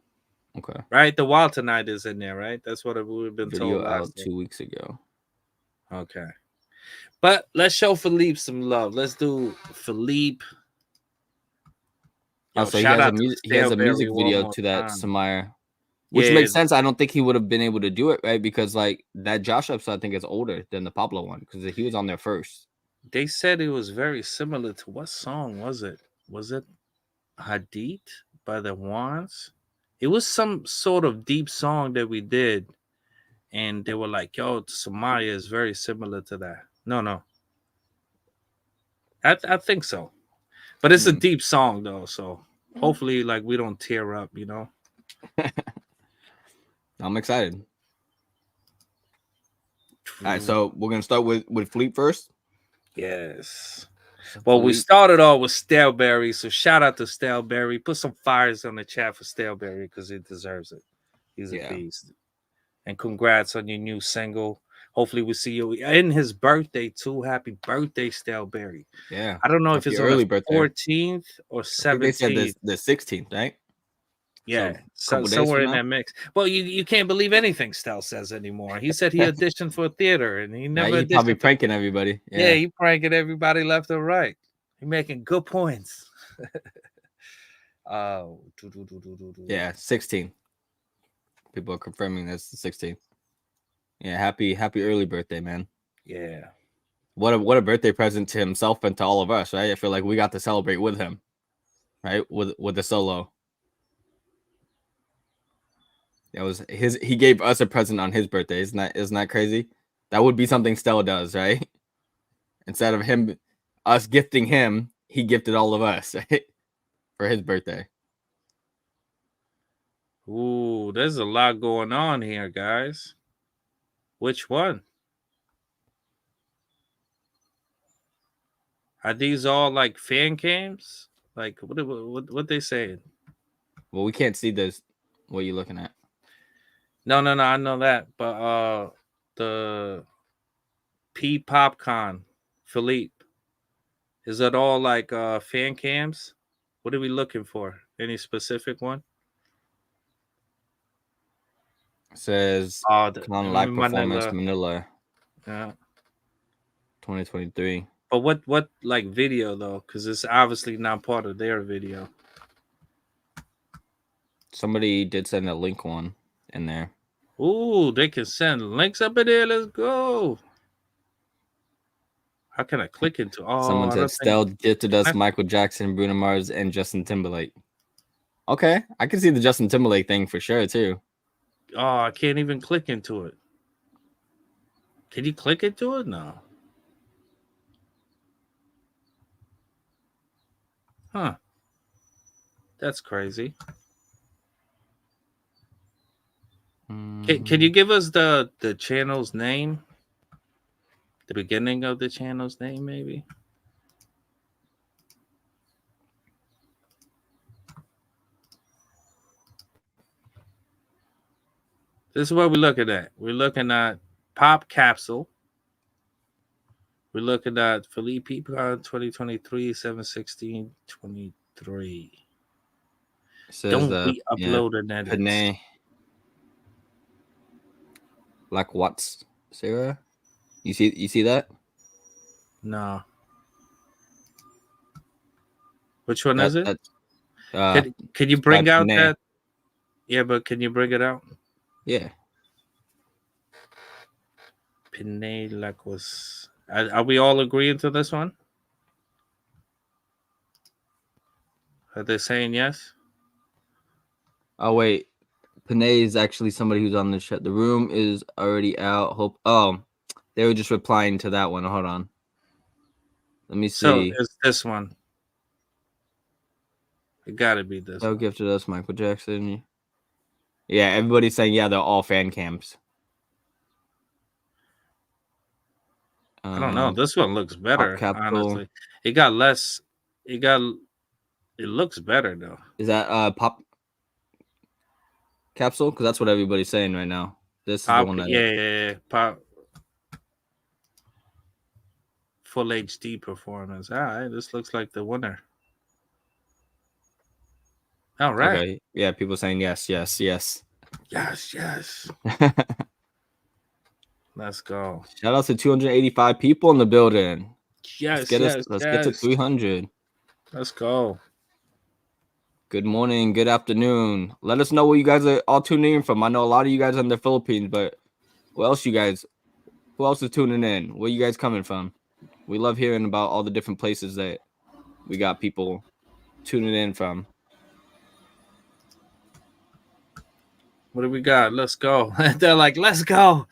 Okay. Right? The wild tonight is in there, right? That's what we've been told Video last out time. 2 weeks ago. Okay. But let's show Felip some love. Let's do Felip. Yo, Also, shout out to he has a music Stellberry one video more to that time. Somaya, which Yeah, makes sense. I don't think he would have been able to do it, right? Because like that Josh episode, I think is older than the Pablo one because he was on there first. they said it was very similar to what song was it? Was it Hadith by the Wands? It was some sort of deep song that we did, and they were like, "Yo, Somaya is very similar to that." No, I think so, but it's a deep song though, so hopefully, like we don't tear up, you know. I'm excited. All right, so we're gonna start with Fleet first. Yes. So Well, we Fleet- started off with Stellberry, so shout out to Stellberry. Put some fires on the chat for Stellberry because he deserves it. He's a Yeah. beast. And congrats on your new single. Hopefully, we see you in his birthday too. Happy birthday, Stellberry. Yeah. I don't know if Happy it's on the early birthday. 14th or I think they said 17th. the 16th, right? Yeah, So, couple days somewhere from in now? that mix. Well, you can't believe anything Stell says anymore. He said he auditioned for a theater and he never He probably auditioned. pranking everybody. Yeah, he pranking everybody left or right. He making good points. Yeah, 16. People are confirming that's the 16th. Yeah, happy early birthday, man. Yeah. What a birthday present to himself and to all of us, right? I feel like we got to celebrate with him, right? With the solo. It was he gave us a present on his birthday. Isn't that crazy? That would be something Stella does, right? Instead of us gifting him, he gifted all of us, right? For his birthday. Ooh, there's a lot going on here, guys. Which one? Are these all like fan cams? Like what they saying? Well, we can't see this. What are you looking at? No, I know that. But the P Popcon, Felip. Is that all like fan cams? What are we looking for? Any specific one? It says Con Live Performance Manila Yeah. 2023. But what like video though? Because it's obviously not part of their video. Somebody did send a link one in there. Ooh, they can send links up in there. Let's go. How can I click into? Oh, Someone I said don't Stell think. gifted us Michael Jackson, Bruno Mars, and Justin Timberlake. Okay, I can see the Justin Timberlake thing for sure too. Oh, I can't even click into it. Can you click into it? No. Huh. That's crazy. Can you give us the channel's name? The beginning of the channel's name, maybe. This is what we're looking at. We're looking at Pop Capsule. We're looking at Felip 2023 7/16/23. says Don't the we upload and edit? Panay. Like what's Sarah? You see that? No. Which one is it? That's Can you bring out Panay. that? Yeah, but can you bring it out? Yeah. Pinay Lacos. Are we all agreeing to this one? Are they saying yes? Oh wait, Panay is actually somebody who's on the chat. The room is already out. Hope. Oh, they were just replying to that one. Hold on. Let me So see. it's this one. It gotta be this Oh, one. gifted us Michael Jackson. Yeah, everybody's saying yeah, they're all fan cams. I don't know. This one looks better, honestly. It got less. It looks better though. Is that Pop Capsule? Because that's what everybody's saying right now. This Pop, is the one that yeah. Pop full HD performance. All right, this looks like the winner. All right. Okay. Yeah, people saying yes. Yes. Let's go. Shout out to 285 people in the building. Yes, Let's get to 300. Let's go. Good morning, good afternoon. Let us know where you guys are all tuning in from. I know a lot of you guys are in the Philippines, but who else is tuning in? Where you guys coming from? We love hearing about all the different places that we got people tuning in from. What do we got? Let's go. They're like, let's go.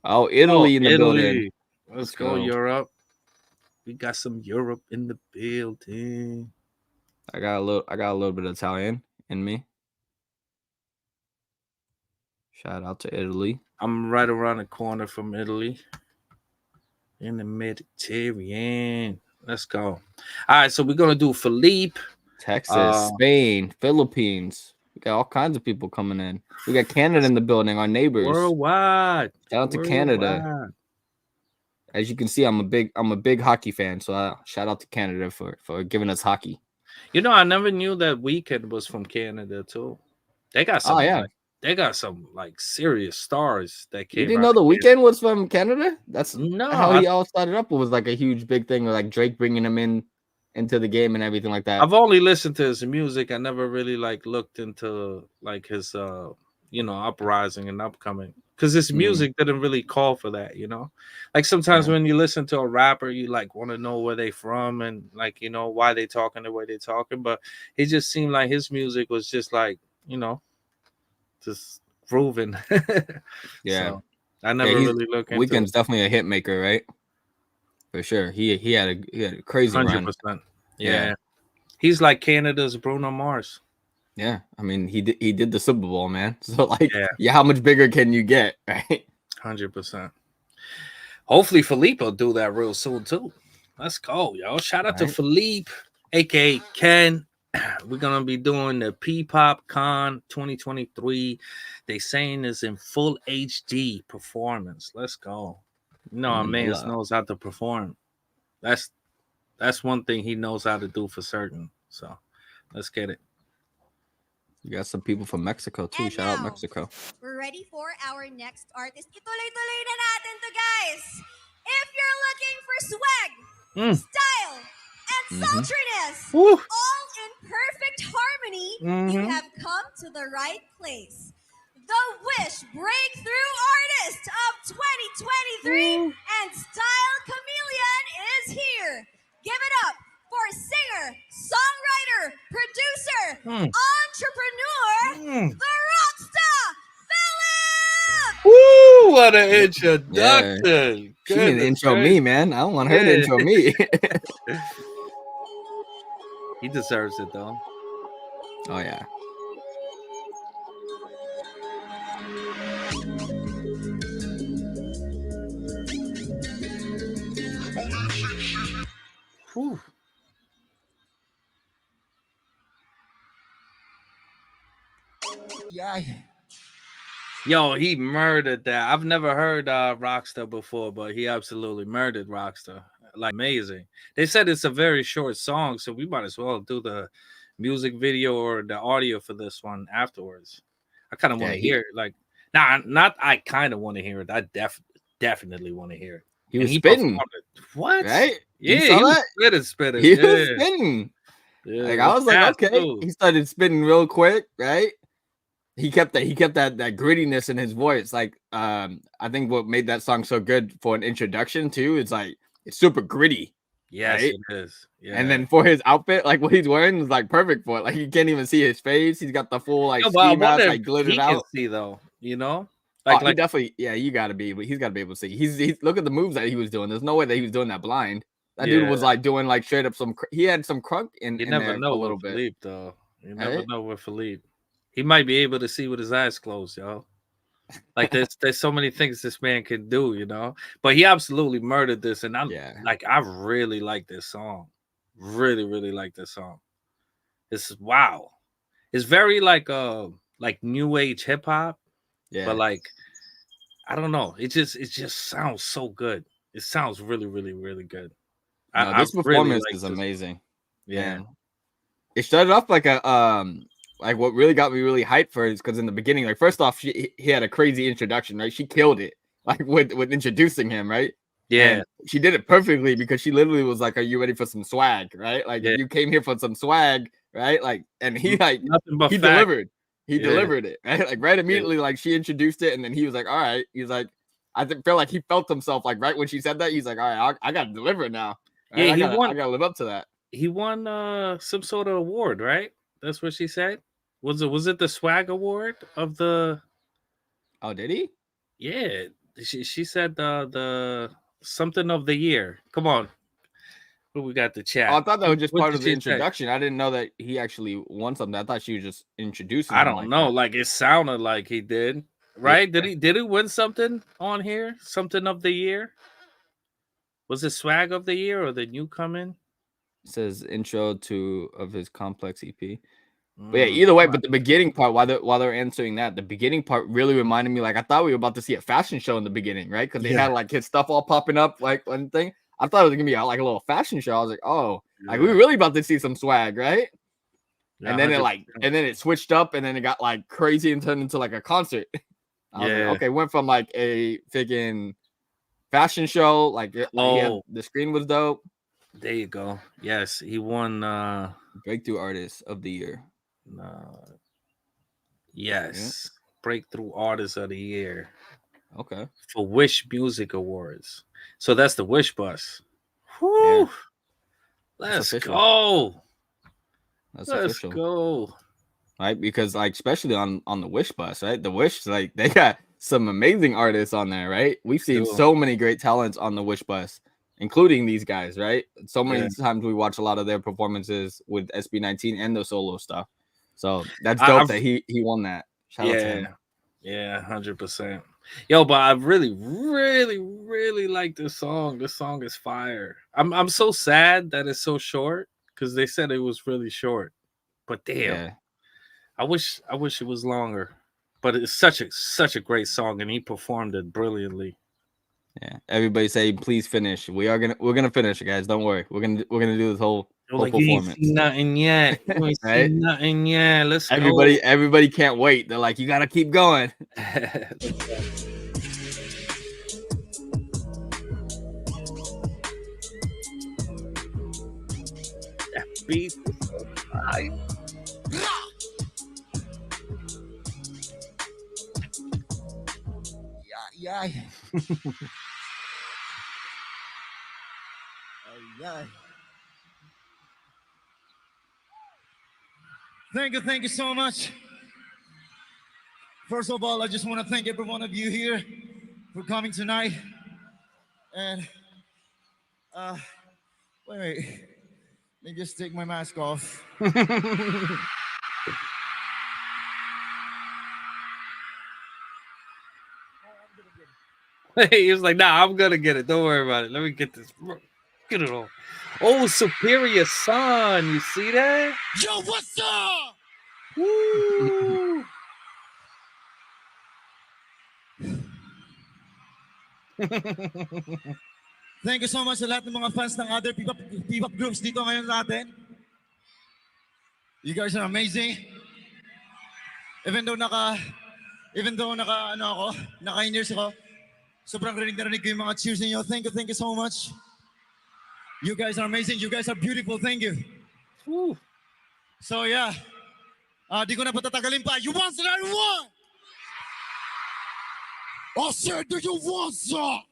Oh, Italy in the building. Let's go, Europe. We got some Europe in the building. I got a little bit of Italian in me. Shout out to Italy. I'm right around the corner from Italy. In the Mediterranean. Let's go. All right, so we're gonna do Felip. Texas, Spain, Philippines. We got all kinds of people coming in. We got Canada in the building, our neighbors. Worldwide. Shout out to Canada. As you can see, I'm a big hockey fan, so shout out to Canada for giving us hockey. You know, I never knew that Weekend was from Canada too. They got some. They got some like serious stars that came. You didn't know the Weekend was from Canada? That's no how he all started up. It was like a huge big thing, like Drake bringing him into the game and everything like that. I've only listened to his music. I never really like looked into like his uprising and upcoming, because his music didn't really call for that, like sometimes when you listen to a rapper, you like want to know where they from and like why they talking the way they talking, but it just seemed like his music was just like just grooving. Yeah, so I never really looked into Weekend's definitely a hit maker, right? For sure. He had a crazy 100%. Run. Yeah. He's like Canada's Bruno Mars. Yeah, I mean he did the Super Bowl, man. So like, how much bigger can you get, right? 100%. Hopefully Felip will do that real soon too. Let's go, yo! Shout out to Felip, aka Ken. We're gonna be doing the P-Pop Con 2023. They saying is in full HD performance. Let's go. Our man knows how to perform. That's one thing he knows how to do for certain. So let's get it. You got some people from Mexico too. And shout out Mexico. We're ready for our next artist. Ituloy-tuloy na natin to, guys. If you're looking for swag, style, and sultriness, all in perfect harmony, you have come to the right place. The Wish Breakthrough Artist of 2023 and Style Chameleon is here. Give it up for singer, songwriter, producer, entrepreneur, the rockstar, Felip! Woo! What an introduction! She didn't intro me, man. I don't want her to intro me. He deserves it, though. Oh, yeah. Yo, he murdered that. I've never heard Rockstar before, but he absolutely murdered Rockstar. Like amazing. They said it's a very short song, so we might as well do the music video or the audio for this one afterwards. I kind of want to hear it. Like, nah, not I kind of want to hear it. I definitely want to hear it. He was spitting. What? Right? Yeah, you saw he that? was spitting. He Yeah. was spitting. Yeah, like I was like, okay. too. He started spitting real quick, right? He kept that grittiness in his voice. Like, I think what made that song so good for an introduction too is like it's super gritty. Yes, right? it is. Yeah. And then for his outfit, like what he's wearing is like perfect for it. Like you can't even see his face. He's got the full like ski mask, like glittered he out. Can see though, you know. He definitely, yeah, you gotta be, but he's gotta be able to see. He's look at the moves that he was doing. There's no way that he was doing that blind. That dude was like doing like straight up he had some crunk in. You in never there know a little with bit. Felip though. You never know with Felip. He might be able to see with his eyes closed, yo. Like there's so many things this man can do, you know. But he absolutely murdered this, and I really like this song. Really, really like this song. It's wow. It's very like new age hip hop. Yeah. But like I don't know. It just sounds so good. It sounds really, really, really good. No, this performance is amazing. Yeah. Man. It started off like like what really got me really hyped for it is because in the beginning, like first off, he had a crazy introduction, right? She killed it, like with introducing him, right? Yeah, and she did it perfectly because she literally was like, "Are you ready for some swag?" Right? Like if you came here for some swag, right? Like, and he like he delivered. He delivered it, right? Like right immediately, like she introduced it, and then he was like, "All right." He's like, I feel like he felt himself like right when she said that. He's like, "All right, I got to deliver it now." Right? Yeah, I gotta live up to that. He won some sort of award, right? That's what she said. Was it the swag award of the? Oh, did he? Yeah, she said the something of the year. Come on, we got the chat. Oh, I thought that was just part of the introduction. I didn't know that he actually won something. I thought she was just introducing. I don't know. Like it sounded like he did, right? Yeah. Did he win something on here? Something of the year? Was it swag of the year or the new coming? It says intro of his complex EP. But yeah, either way, but the beginning part, while they're answering that, the beginning part really reminded me, like I thought we were about to see a fashion show in the beginning, right? Because they had like his stuff all popping up, like one thing. I thought it was gonna be like a little fashion show. I was like, oh, like we were really about to see some swag, right? Yeah, and then 100%. it switched up, and then it got like crazy and turned into like a concert. I was like, okay, went from like a freaking fashion show, like the screen was dope. There you go. Yes, he won Breakthrough Artist of the Year. Yes, Breakthrough Artist of the Year. Okay. For Wish Music Awards. So that's the Wish Bus. Whoo! Yeah. Let's go. Let's official. Go. Right, because like especially on the Wish Bus, right? The Wish, like they got some amazing artists on there, right? We've seen so many great talents on the Wish Bus, including these guys, right? So many times we watch a lot of their performances with SB19 and the solo stuff. So that's dope that he won that. Shout out to him. Yeah, 100%. Yo, but I really, really, really like this song. This song is fire. I'm so sad that it's so short because they said it was really short. But damn, I wish it was longer. But it's such a great song, and he performed it brilliantly. Yeah, everybody say please finish. We're gonna finish, guys. Don't worry. We're gonna do this whole performance. You ain't seen nothing yet. You ain't seen nothing yet. Let's go. Everybody can't wait. They're like, you gotta keep going. That beat was so high. Yeah. Yeah. Thank you so much. First of all, I just want to thank every one of you here for coming tonight. And wait. Let me just take my mask off. He was like, nah, I'm gonna get it. Don't worry about it. Let me get this. Get it on. Oh, Superior Son. You see that? Yo, what's up? Woo. Thank you so much sa lahat ng mga fans ng other P-pop groups dito ngayon natin. You guys are amazing. Even though naka-in-ears ako, sobrang rinig ko yung mga cheers ninyo. Thank you so much. You guys are amazing. You guys are beautiful. Thank you. Woo. So yeah, di ko na patatagalin pa. You want another one? Oh sir, do you want some?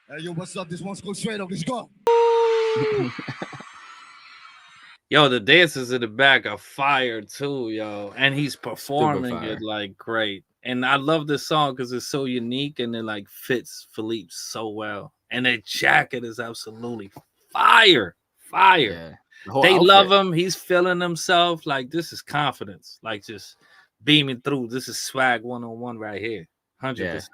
Hey, yo, what's up? This one's called Straight Up. Let's go. Yo, the dancers in the back are fire too, yo, and he's performing it like great. And I love this song because it's so unique and it like fits Felip so well. And that jacket is absolutely fire. Yeah. They outfit. Love him. He's feeling himself. Like this is confidence. Like just beaming through. This is swag 101 right here. 100%.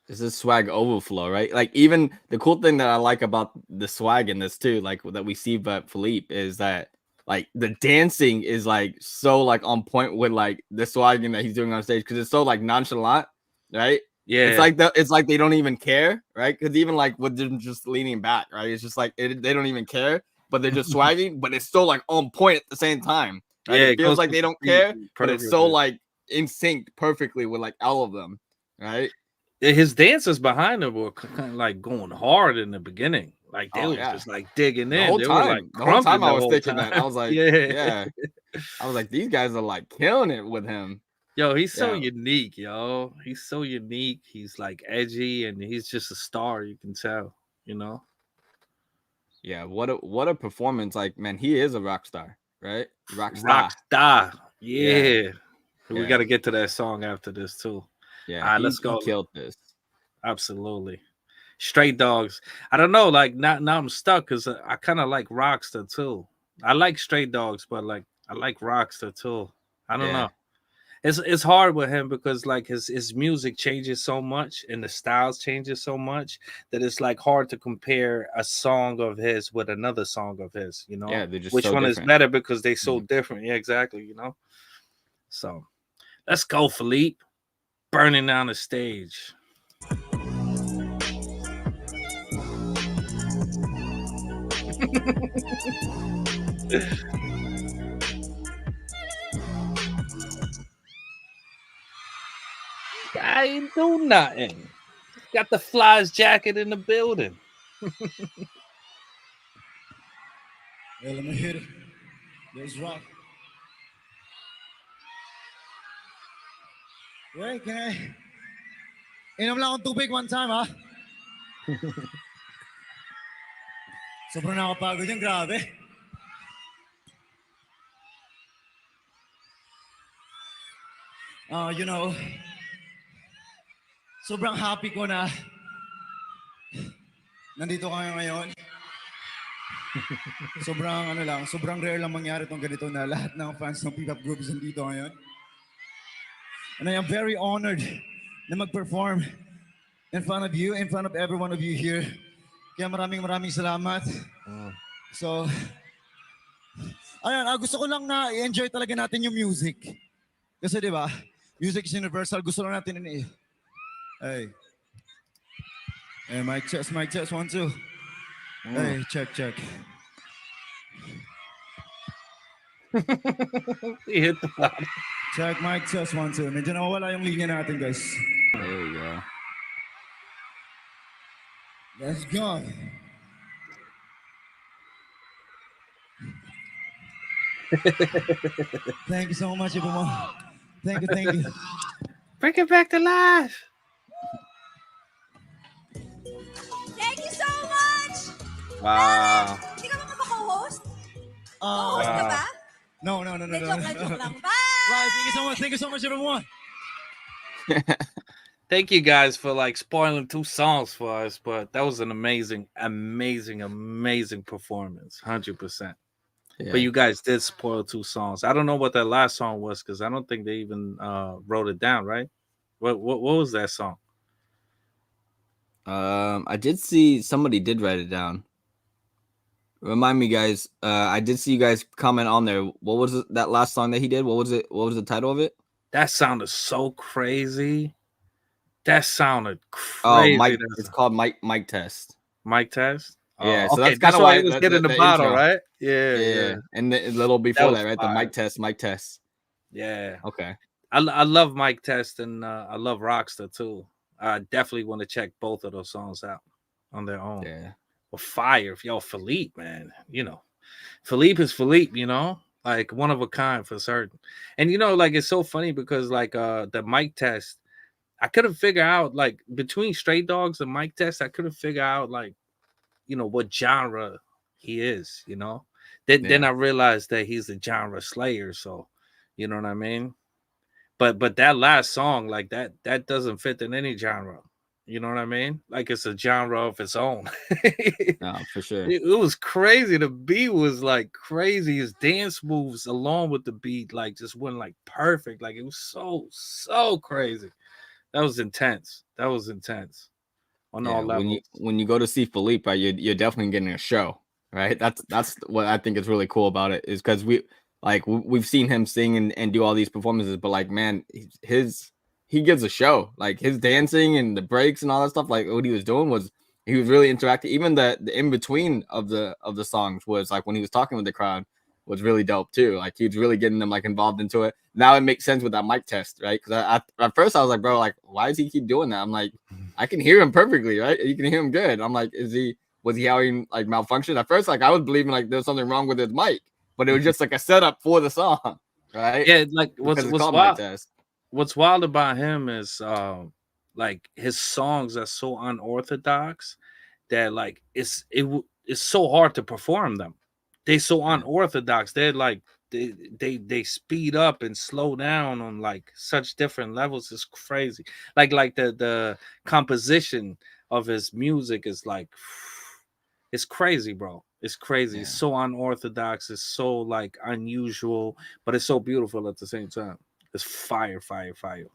This is swag overflow, right? Like even the cool thing that I like about the swag in this too, like that we see but Felip is that like the dancing is like so like on point with like the swagging that he's doing on stage because it's so like nonchalant, right? Yeah, it's like they don't even care, right? Because even like with them just leaning back, right? It's just like they don't even care, but they're just swagging, but it's still like on point at the same time. Right? Yeah, it feels like they don't care, but it's so like in sync perfectly with like all of them, right? His dancers behind him were kind of like going hard in the beginning. Like they were just like digging in. The whole time I was thinking that. I was like, yeah. I was like, these guys are like killing it with him. Yo, he's so unique, yo. He's so unique. He's like edgy and he's just a star, you can tell, you know? Yeah, what a performance. Like, man, he is a rock star, right? Rock star. Yeah. We got to get to that song after this too. Yeah, all right, let's go. He killed this. Absolutely. Straight Dogs. I don't know. Like now I'm stuck because I kind of like Rockstar too. I like Straight Dogs, but like I like Rockstar too. I don't know. It's hard with him because like his music changes so much and the styles changes so much that it's like hard to compare a song of his with another song of his. You know, they're just which so one different. is better because they're so different. Yeah, exactly. You know. So let's go, Felip. Burning down the stage. I ain't do nothing. Got the flies jacket in the building. Hey, let me hit it. Let's rock. Wait, can I? Inom lang akong tubig one time, ha? Sobrang nakapagod yan, grabe. You know, sobrang happy ko na nandito kayo ngayon. Sobrang rare lang mangyari itong ganito na lahat ng fans ng P-pop groups nandito ngayon. And I am very honored na mag-perform in front of you, in front of every one of you here. Kaya maraming salamat. So, ayun, gusto ko lang na i-enjoy talaga natin yung music. Kasi di ba, music is universal. Gusto lang natin Hey, mic test, 1, 2. Hey, check. Hit the button. Check, mic test, 1, 2. Medyo nawawala yung linya natin, guys. There we go. Let's go. Thank you so much, everyone. Thank you. Bring it back to life. Thank you so much. Wow. Hindi ka makaka-co-host? Co-host ka ba? No. Joke lang. Bye. Right, thank you so much, everyone. Thank you guys for like spoiling 2 songs for us, but that was an amazing performance, 100%. Yeah. But you guys did spoil 2 songs. I don't know what that last song was because I don't think they even wrote it down, right? What was that song? I did see somebody did write it down. Remind me, guys. I did see you guys comment on there. What was it, that last song that he did? What was it? What was the title of it? That sounded so crazy. That sounded Oh, crazy. Mike. That's It's called Mike Test. Mike Test. Yeah, Oh, so okay. that's kind That's of why he why was hitting the the bottle, intro. right? Yeah, Yeah, yeah. and a little That before was that, right? The fire. Mike Test. Yeah. Okay. I love Mike Test and I love Rockstar too. I definitely want to check both of those songs out on their own. Yeah. Well, fire. Yo, Felip, man. Felip is Felip, like one of a kind for certain. And like it's so funny because like the Mike Test, I couldn't figure out like between Stray Dogs and Mike Test, I couldn't figure out like what genre he is. Then Yeah. I realized that he's a genre slayer. So, you know what I mean. But that last song, like that doesn't fit in any genre. You know what I mean? Like it's a genre of its own. No, for sure. It was crazy. The beat was like crazy. His dance moves along with the beat, like just went like perfect. Like it was so crazy. That was intense. That was intense on all Yeah, levels. when you go to see Felip, right, you're definitely getting a show, right? That's what I think is really cool about it, is because we've seen him sing and do all these performances, but like, man, he gives a show. Like his dancing and the breaks and all that stuff, like what he was doing was he was really interactive. Even the in between of the songs was like when he was talking with the crowd was really dope too. Like he was really getting them like involved into it. Now it makes sense with that mic test, right? Because at first I was like, bro, like why does he keep doing that? I'm like, I can hear him perfectly, right? You can hear him good. I'm like, was he having like malfunction? At first, like I was believing like there was something wrong with his mic, but it was just like a setup for the song, right? Yeah, like Because it's what's called mic wild. test. What's wild about him is like his songs are so unorthodox that like it's so hard to perform them. They so unorthodox. They're like they speed up and slow down on like such different levels. It's crazy. Like the composition of his music is like it's crazy, bro. It's crazy. It's Yeah. so unorthodox. It's so like unusual, but it's so beautiful at the same time. It's fire, fire, fire.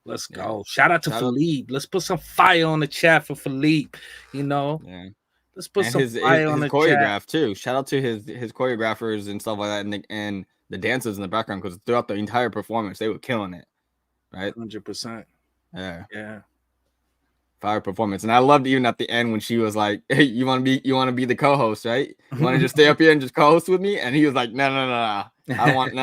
Let's Yeah. go. Shout out to Felip. Let's put some fire on the chat for Felip. Yeah. Let's put And some fire on his the chat. choreograph too. Shout out to his choreographers and stuff like that, and the dancers in the background, because throughout the entire performance they were killing it, right? 100%. Yeah. Yeah. Fire performance. And I loved even at the end when she was like, hey, you want to be the co-host, right? You want to just stay up here and just co-host with me? And he was like, no. I don't want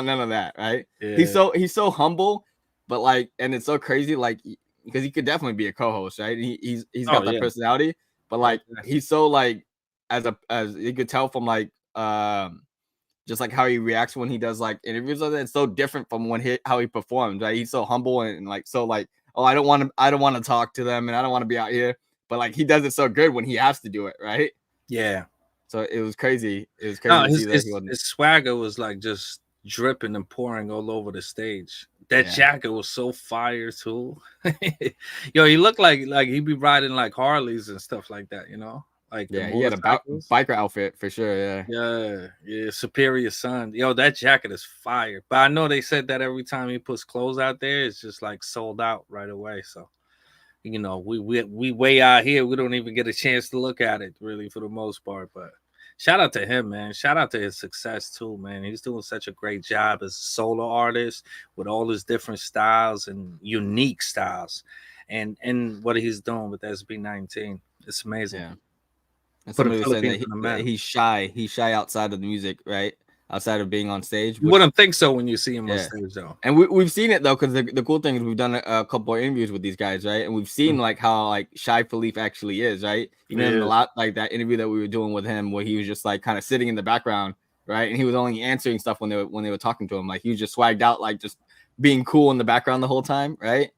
none of that, right? Yeah. He's so humble, but like, and it's so crazy, like, because he could definitely be a co-host, right? He's got that personality, but like he's so like as you could tell from like just like how he reacts when he does like interviews of it, it's so different from how he performs, right? He's so humble and like so like, oh, I don't want to talk to them and I don't want to be out here, but like he does it so good when he has to do it, right? Yeah. So it was crazy. It was crazy to see that his swagger was like just dripping and pouring all over the stage. That jacket was so fire too. Yo, he looked like he'd be riding like Harleys and stuff like that, Like he had a biker outfit for sure. Yeah. Superior Sun. Yo, that jacket is fire. But I know they said that every time he puts clothes out there, it's just like sold out right away. So, we way out here, we don't even get a chance to look at it really for the most part. But shout out to him, man. Shout out to his success too, man. He's doing such a great job as a solo artist with all his different styles and unique styles, and what he's doing with SB19. It's amazing. Yeah. And somebody was saying that he's shy. He's shy outside of the music, right? Outside of being on stage. You wouldn't think so when you see him on stage, though. And we've seen it though, because the cool thing is we've done a couple of interviews with these guys, right? And we've seen like how like shy Felip actually is, right? Even in a lot like that interview that we were doing with him, where he was just like kind of sitting in the background, right? And he was only answering stuff when they were talking to him. Like he was just swagged out, like just being cool in the background the whole time, right?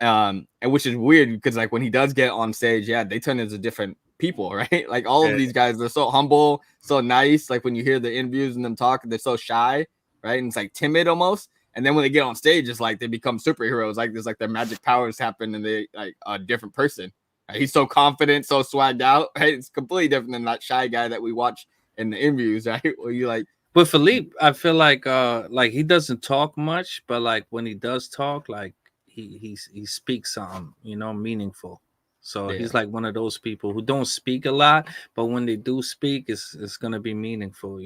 And which is weird because like when he does get on stage, they turn into different people, right? Like all of these guys, they're so humble, so nice. Like when you hear the interviews and them talk, they're so shy, right? And it's like timid almost. And then when they get on stage, it's like they become superheroes. Like there's like their magic powers happen, and they like a different person. Right? He's so confident, so swagged out. Right? It's completely different than that shy guy that we watch in the interviews, right? Where you like. But Felip, I feel like he doesn't talk much, but like when he does talk, like he speaks something, meaningful. So he's like one of those people who don't speak a lot, but when they do speak, it's gonna be meaningful,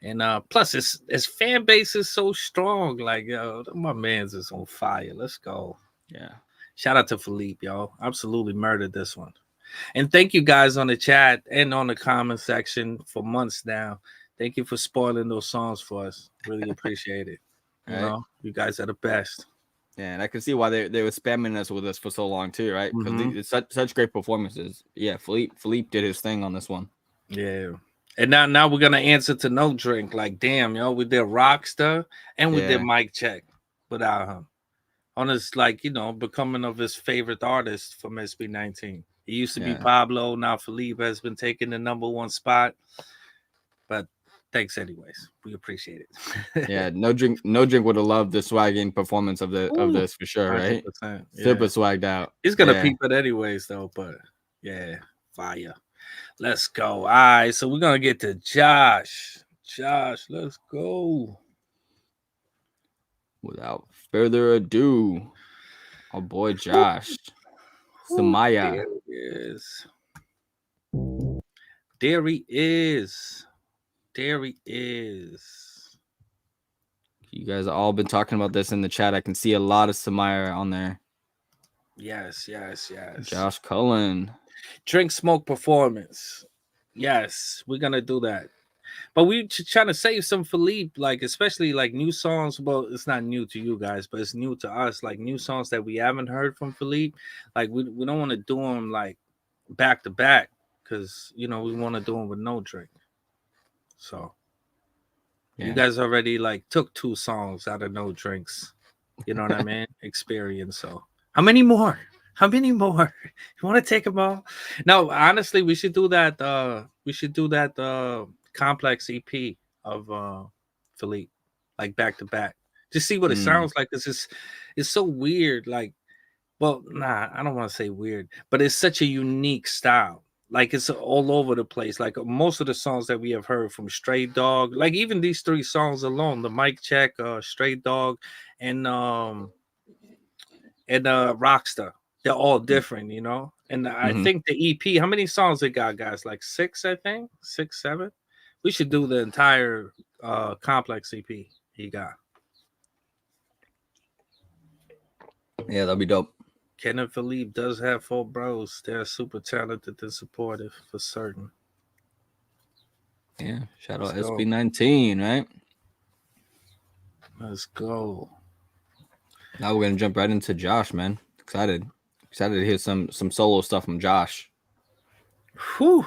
And plus, his fan base is so strong. Like, yo, my man's is on fire. Let's go. Yeah. Shout out to Felip, y'all. Absolutely murdered this one. And thank you guys on the chat and on the comment section for months now. Thank you for spoiling those songs for us. Really appreciate it. You know, you guys are the best. Yeah, and I can see why they were spamming us with us for so long too, right? Because it's such great performances. Yeah, Felip did his thing on this one. Yeah. And now we're gonna answer to No Drink. Like, damn, yo, we did Rockstar and we did Mic Check without him. On his, like, you know, becoming of his favorite artist from SB19. He used to be Pablo. Now Felip has been taking the #1 spot. But thanks anyways. We appreciate it. Yeah, No Drink would have loved the swagging performance of this for sure, right? 100%, Super swagged out. He's gonna peep it anyways though, but yeah, fire. Let's go. All right, so we're gonna get to Josh. Josh, let's go. Without further ado, our boy Josh. Somaya. There he is. There he is. There he is. You guys have all been talking about this in the chat. I can see a lot of Somaya on there. Yes. Josh Cullen. Drink Smoke performance. Yes, we're gonna do that. But we trying to save some Felip, like especially like new songs. Well, it's not new to you guys, but it's new to us. Like new songs that we haven't heard from Felip. Like we don't want to do them like back to back because you know we want to do them with No Drink. So you guys already like took 2 songs out of No Drinks. You know what I mean? Experience. So how many more? How many more? You want to take them all? No, honestly, we should do that. Complex EP of Felip, like back to back. Just see what it sounds like. It's so weird. Like, well, nah, I don't want to say weird, but it's such a unique style. Like it's all over the place. Like most of the songs that we have heard from Stray Dog, like even these 3 songs alone, the Mic Check, Stray Dog, and Rockstar. They're all different, you know. And I think the EP, how many songs it got, guys? Like 6, I think 6, 7. We should do the entire Complex EP he got. Yeah, that'll be dope. Ken and Felip does have 4 bros. They're super talented and supportive for certain. Yeah, shout out SB19, right? Let's go. Now we're gonna jump right into Josh, man. Excited to hear some solo stuff from Josh. Whew.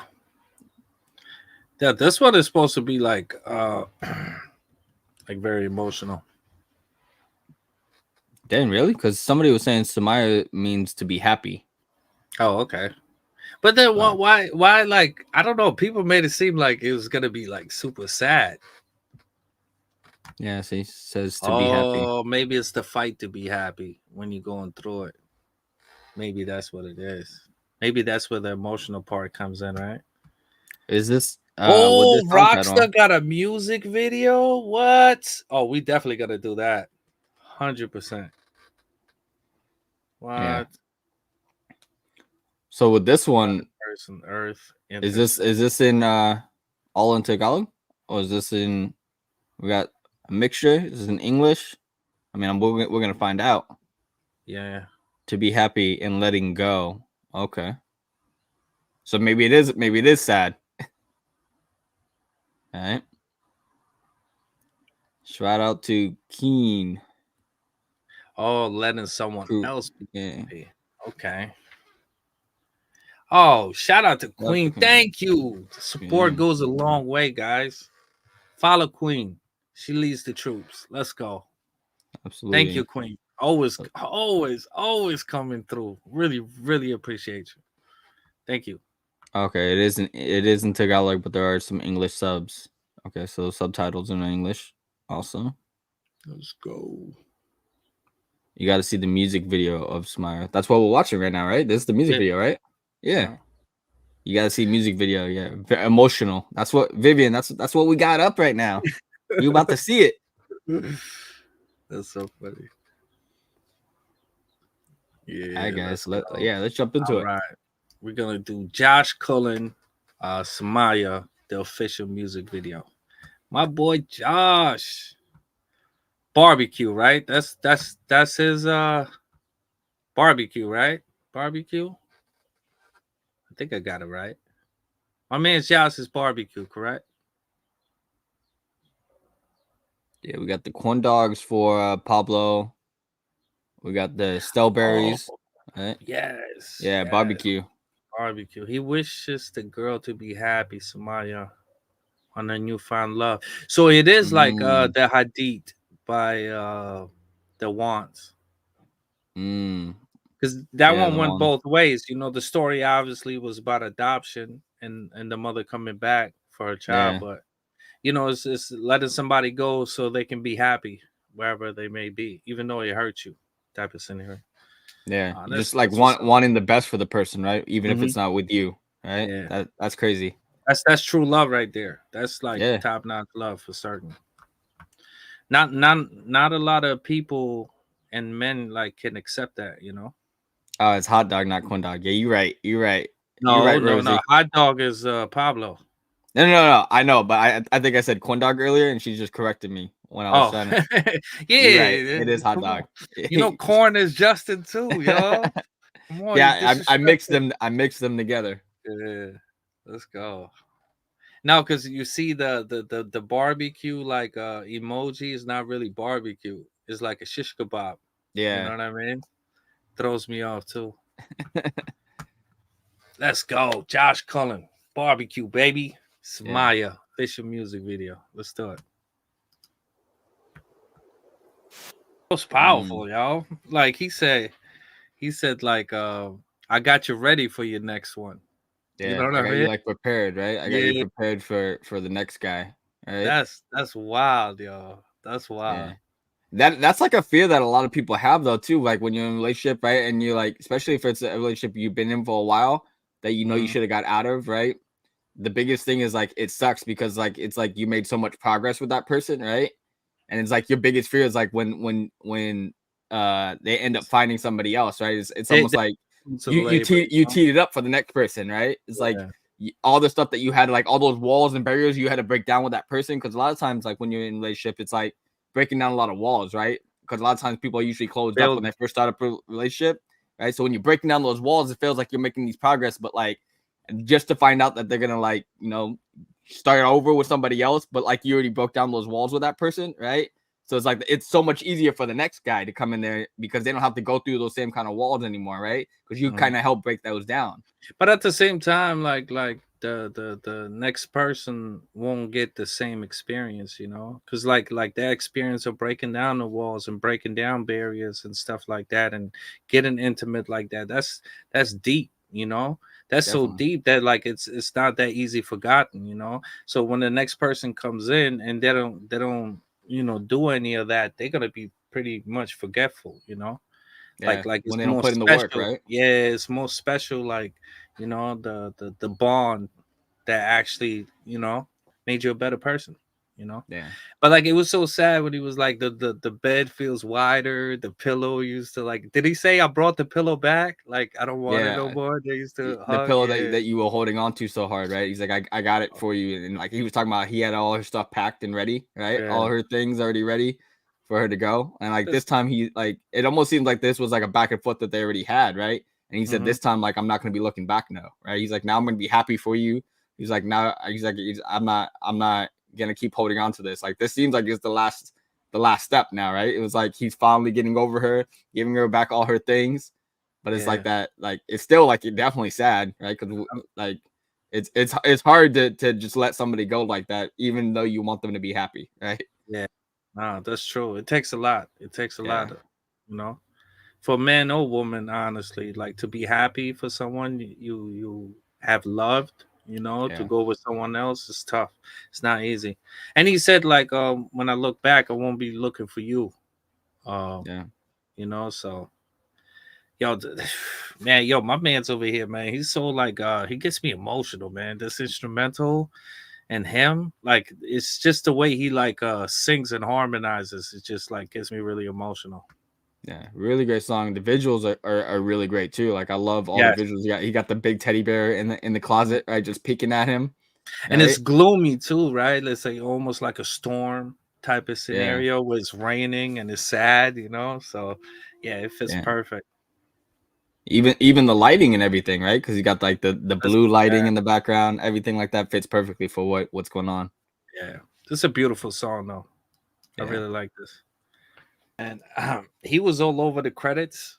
Yeah, this one is supposed to be like very emotional. Damn, really? Because somebody was saying Somaya means to be happy. Oh, okay. But then why like I don't know, people made it seem like it was gonna be like super sad. Yeah, he says to be happy. Oh, maybe it's the fight to be happy when you're going through it. Maybe that's what it is. Maybe that's where the emotional part comes in, right? Is this Rockstar got a music video? What? Oh, we definitely gotta do that. 100%. What? Yeah. So with this one, Person, Earth. Is this in all in Tagalog, or is this in? We got a mixture. Is this in English? I mean, we're gonna find out. Yeah. To be happy and letting go. Okay. So maybe it is sad. All right. Shout out to Keen. Oh, letting someone else be happy. Okay. Oh, shout out to Queen. Thank you. Support goes a long way, guys. Follow Queen. She leads the troops. Let's go. Absolutely. Thank you, Queen. Always coming through. Really, really appreciate you. Thank you. Okay, it isn't Tagalog, but there are some English subs. Okay, so subtitles in English also. Let's go. You got to see the music video of Somaya. That's what we're watching right now, right? This is the music video, right? Yeah. You got to see music video. Yeah, very emotional. That's what Vivian. That's what we got up right now. You about to see it? That's so funny. Yeah. All right, guys. Let's jump into it. All right. We're gonna do Josh Cullen, Somaya, the official music video. My boy Josh. Barbecue, right? That's his Barbecue, right? Barbecue. I think I got it right. My man's house is barbecue, correct? Yeah, we got the corn dogs for Pablo. We got the Oh, Stellberries. Right? yes, Yeah, yes. barbecue. Barbecue. He wishes the girl to be happy, Somaya, on her newfound love. So it is like Mm, the Hadith by the Wants. mm. Because that Yeah, one the went one. both ways. The story obviously was about adoption and the mother coming back for her child, Yeah, but it's letting somebody go so they can be happy wherever they may be, even though it hurts you, type of scenario. yeah. You That's just like that's what's up. wanting the best for the person, right? Even if Hmm. it's not with you, right? Yeah, That's crazy. that's true love right there. That's like Yeah. top notch love for certain. Not a lot of people and men like can accept that. Oh, it's hot dog, not corn dog. Yeah, you're right. You're right. You're No, right, no, no. Rosie. Hot dog is Pablo. No. I know, but I think I said corn dog earlier, and she just corrected me when I was Oh, trying to. You're right. yeah. It is hot Come dog. on. Corn is Justin too, yo. Come on, you Yeah, I mixed disrespectful. them. I mixed them together. Yeah, let's go. No, because you see the barbecue like emoji is not really barbecue. It's like a shish kebab. You know Yeah. what I mean? Throws me off too. Let's go, Josh Cullen, barbecue baby. Yeah. Somaya official music video. Let's do it. Most Mm. powerful, y'all. Like he said like I got you ready for your next one. You know Yeah. what I I got you mean? like prepared, right? I got you Yeah, prepared for the next guy. Right? that's wild, yo. That's wild. Yeah. That's like a fear that a lot of people have though too. Like when you're in a relationship, right? And you're like, especially if it's a relationship you've been in for a while that you know you Mhm. should have got out of, right? The biggest thing is like it sucks because like it's like you made so much progress with that person, right? And it's like your biggest fear is like when they end up finding somebody else, right? It's They almost like to labor, you teed it up for the next person, right? It's like Yeah. all the stuff that you had, like all those walls and barriers you had to break down with that person. Because a lot of times, like when you're in a relationship, it's like breaking down a lot of walls, right? Because a lot of times people are usually closed up when Build they first start a relationship, right? So when you're breaking down those walls, it feels like you're making these progress, but like just to find out that they're gonna like start over with somebody else, but like you already broke down those walls with that person, right? So it's like it's so much easier for the next guy to come in there because they don't have to go through those same kind of walls anymore, right? Because you Mhm. kind of help break those down. But at the same time, like the next person won't get the same experience, because like that experience of breaking down the walls and breaking down barriers and stuff like that, and getting intimate like that. That's deep. That's so Definitely. deep that like it's not that easy forgotten. So when the next person comes in and they don't do any of that, they're gonna be pretty much forgetful. Yeah. Like When it's they don't more put in the work, special. right? Yeah, it's more special. Like the bond that actually made you a better person. You know, Yeah. but like it was so sad when he was like the bed feels wider. The pillow used to like. Did he say I brought the pillow back? Like I don't want it no Yeah. more. They used to The hug. pillow Yeah, that you were holding on to so hard, right? He's like, I got it for you. And like he was talking about he had all her stuff packed and ready, right? yeah. All her things already ready for her to go. And like this That's, time he like it almost seemed like this was like a back and forth that they already had, right? And he said mm-hmm. this time, like, I'm not gonna be looking back now, right? He's like, now I'm gonna be happy for you. He's like, now I'm not gonna keep holding on to this. Like this seems like it's the last step now, right? It was like he's finally getting over her, giving her back all her things, but it's like Yeah. that, like it's still like it definitely sad, right? Because like it's hard to just let somebody go like that, even though you want them to be happy, right? Yeah. No, that's true. It takes a lot. It takes a Yeah, lot, you know. For man or woman, honestly, like to be happy for someone you have loved, to yeah, go with someone else is tough. It's not easy. And he said, like, when I look back, I won't be looking for you. Um, yeah, so yo, man, yo, my man's over here, man. He's so like he gets me emotional, man. This instrumental and him, like it's just the way he like sings and harmonizes. It just like gets me really emotional. yeah. Really great song. The visuals are really great too. Like I love all the Yes. visuals. Yeah, he got the big teddy bear in the closet, right? Just peeking at him, And it's right? gloomy too, right? Let's say almost like a storm type of Yeah, scenario where it's raining and it's sad. So yeah, it fits yeah. perfect. Even the lighting and everything, right? Because you got like the blue lighting in the background, everything like that fits perfectly for what's going on. Yeah, this is a beautiful song though. I really like this. And he was all over the credits.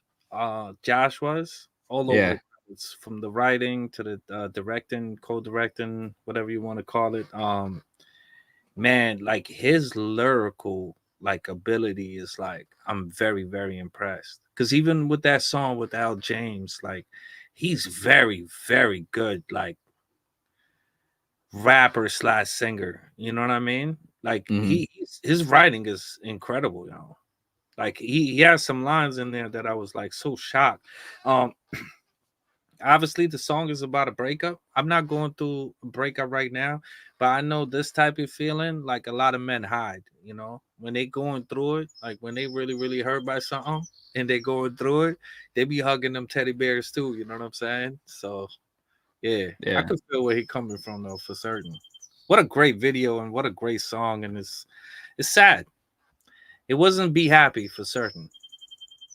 Josh was all over the credits, from the writing to the directing, co-directing, whatever you want to call it. Man, like his lyrical like ability is like, I'm very very impressed. Because even with that song with Al James, like he's very very good, like rapper slash singer. You know what I mean? Like his writing is incredible, you know. Like he has some lines in there that I was like so shocked. Um, Obviously the song is about a breakup. I'm not going through a breakup right now, but I know this type of feeling like a lot of men hide, you know, when they going through it, like when they really, really hurt by something and they going through it, they be hugging them teddy bears too, you know what I'm saying? So yeah, I could feel where he coming from though, for certain. What a great video and what a great song, and it's sad. It wasn't Be Happy for certain.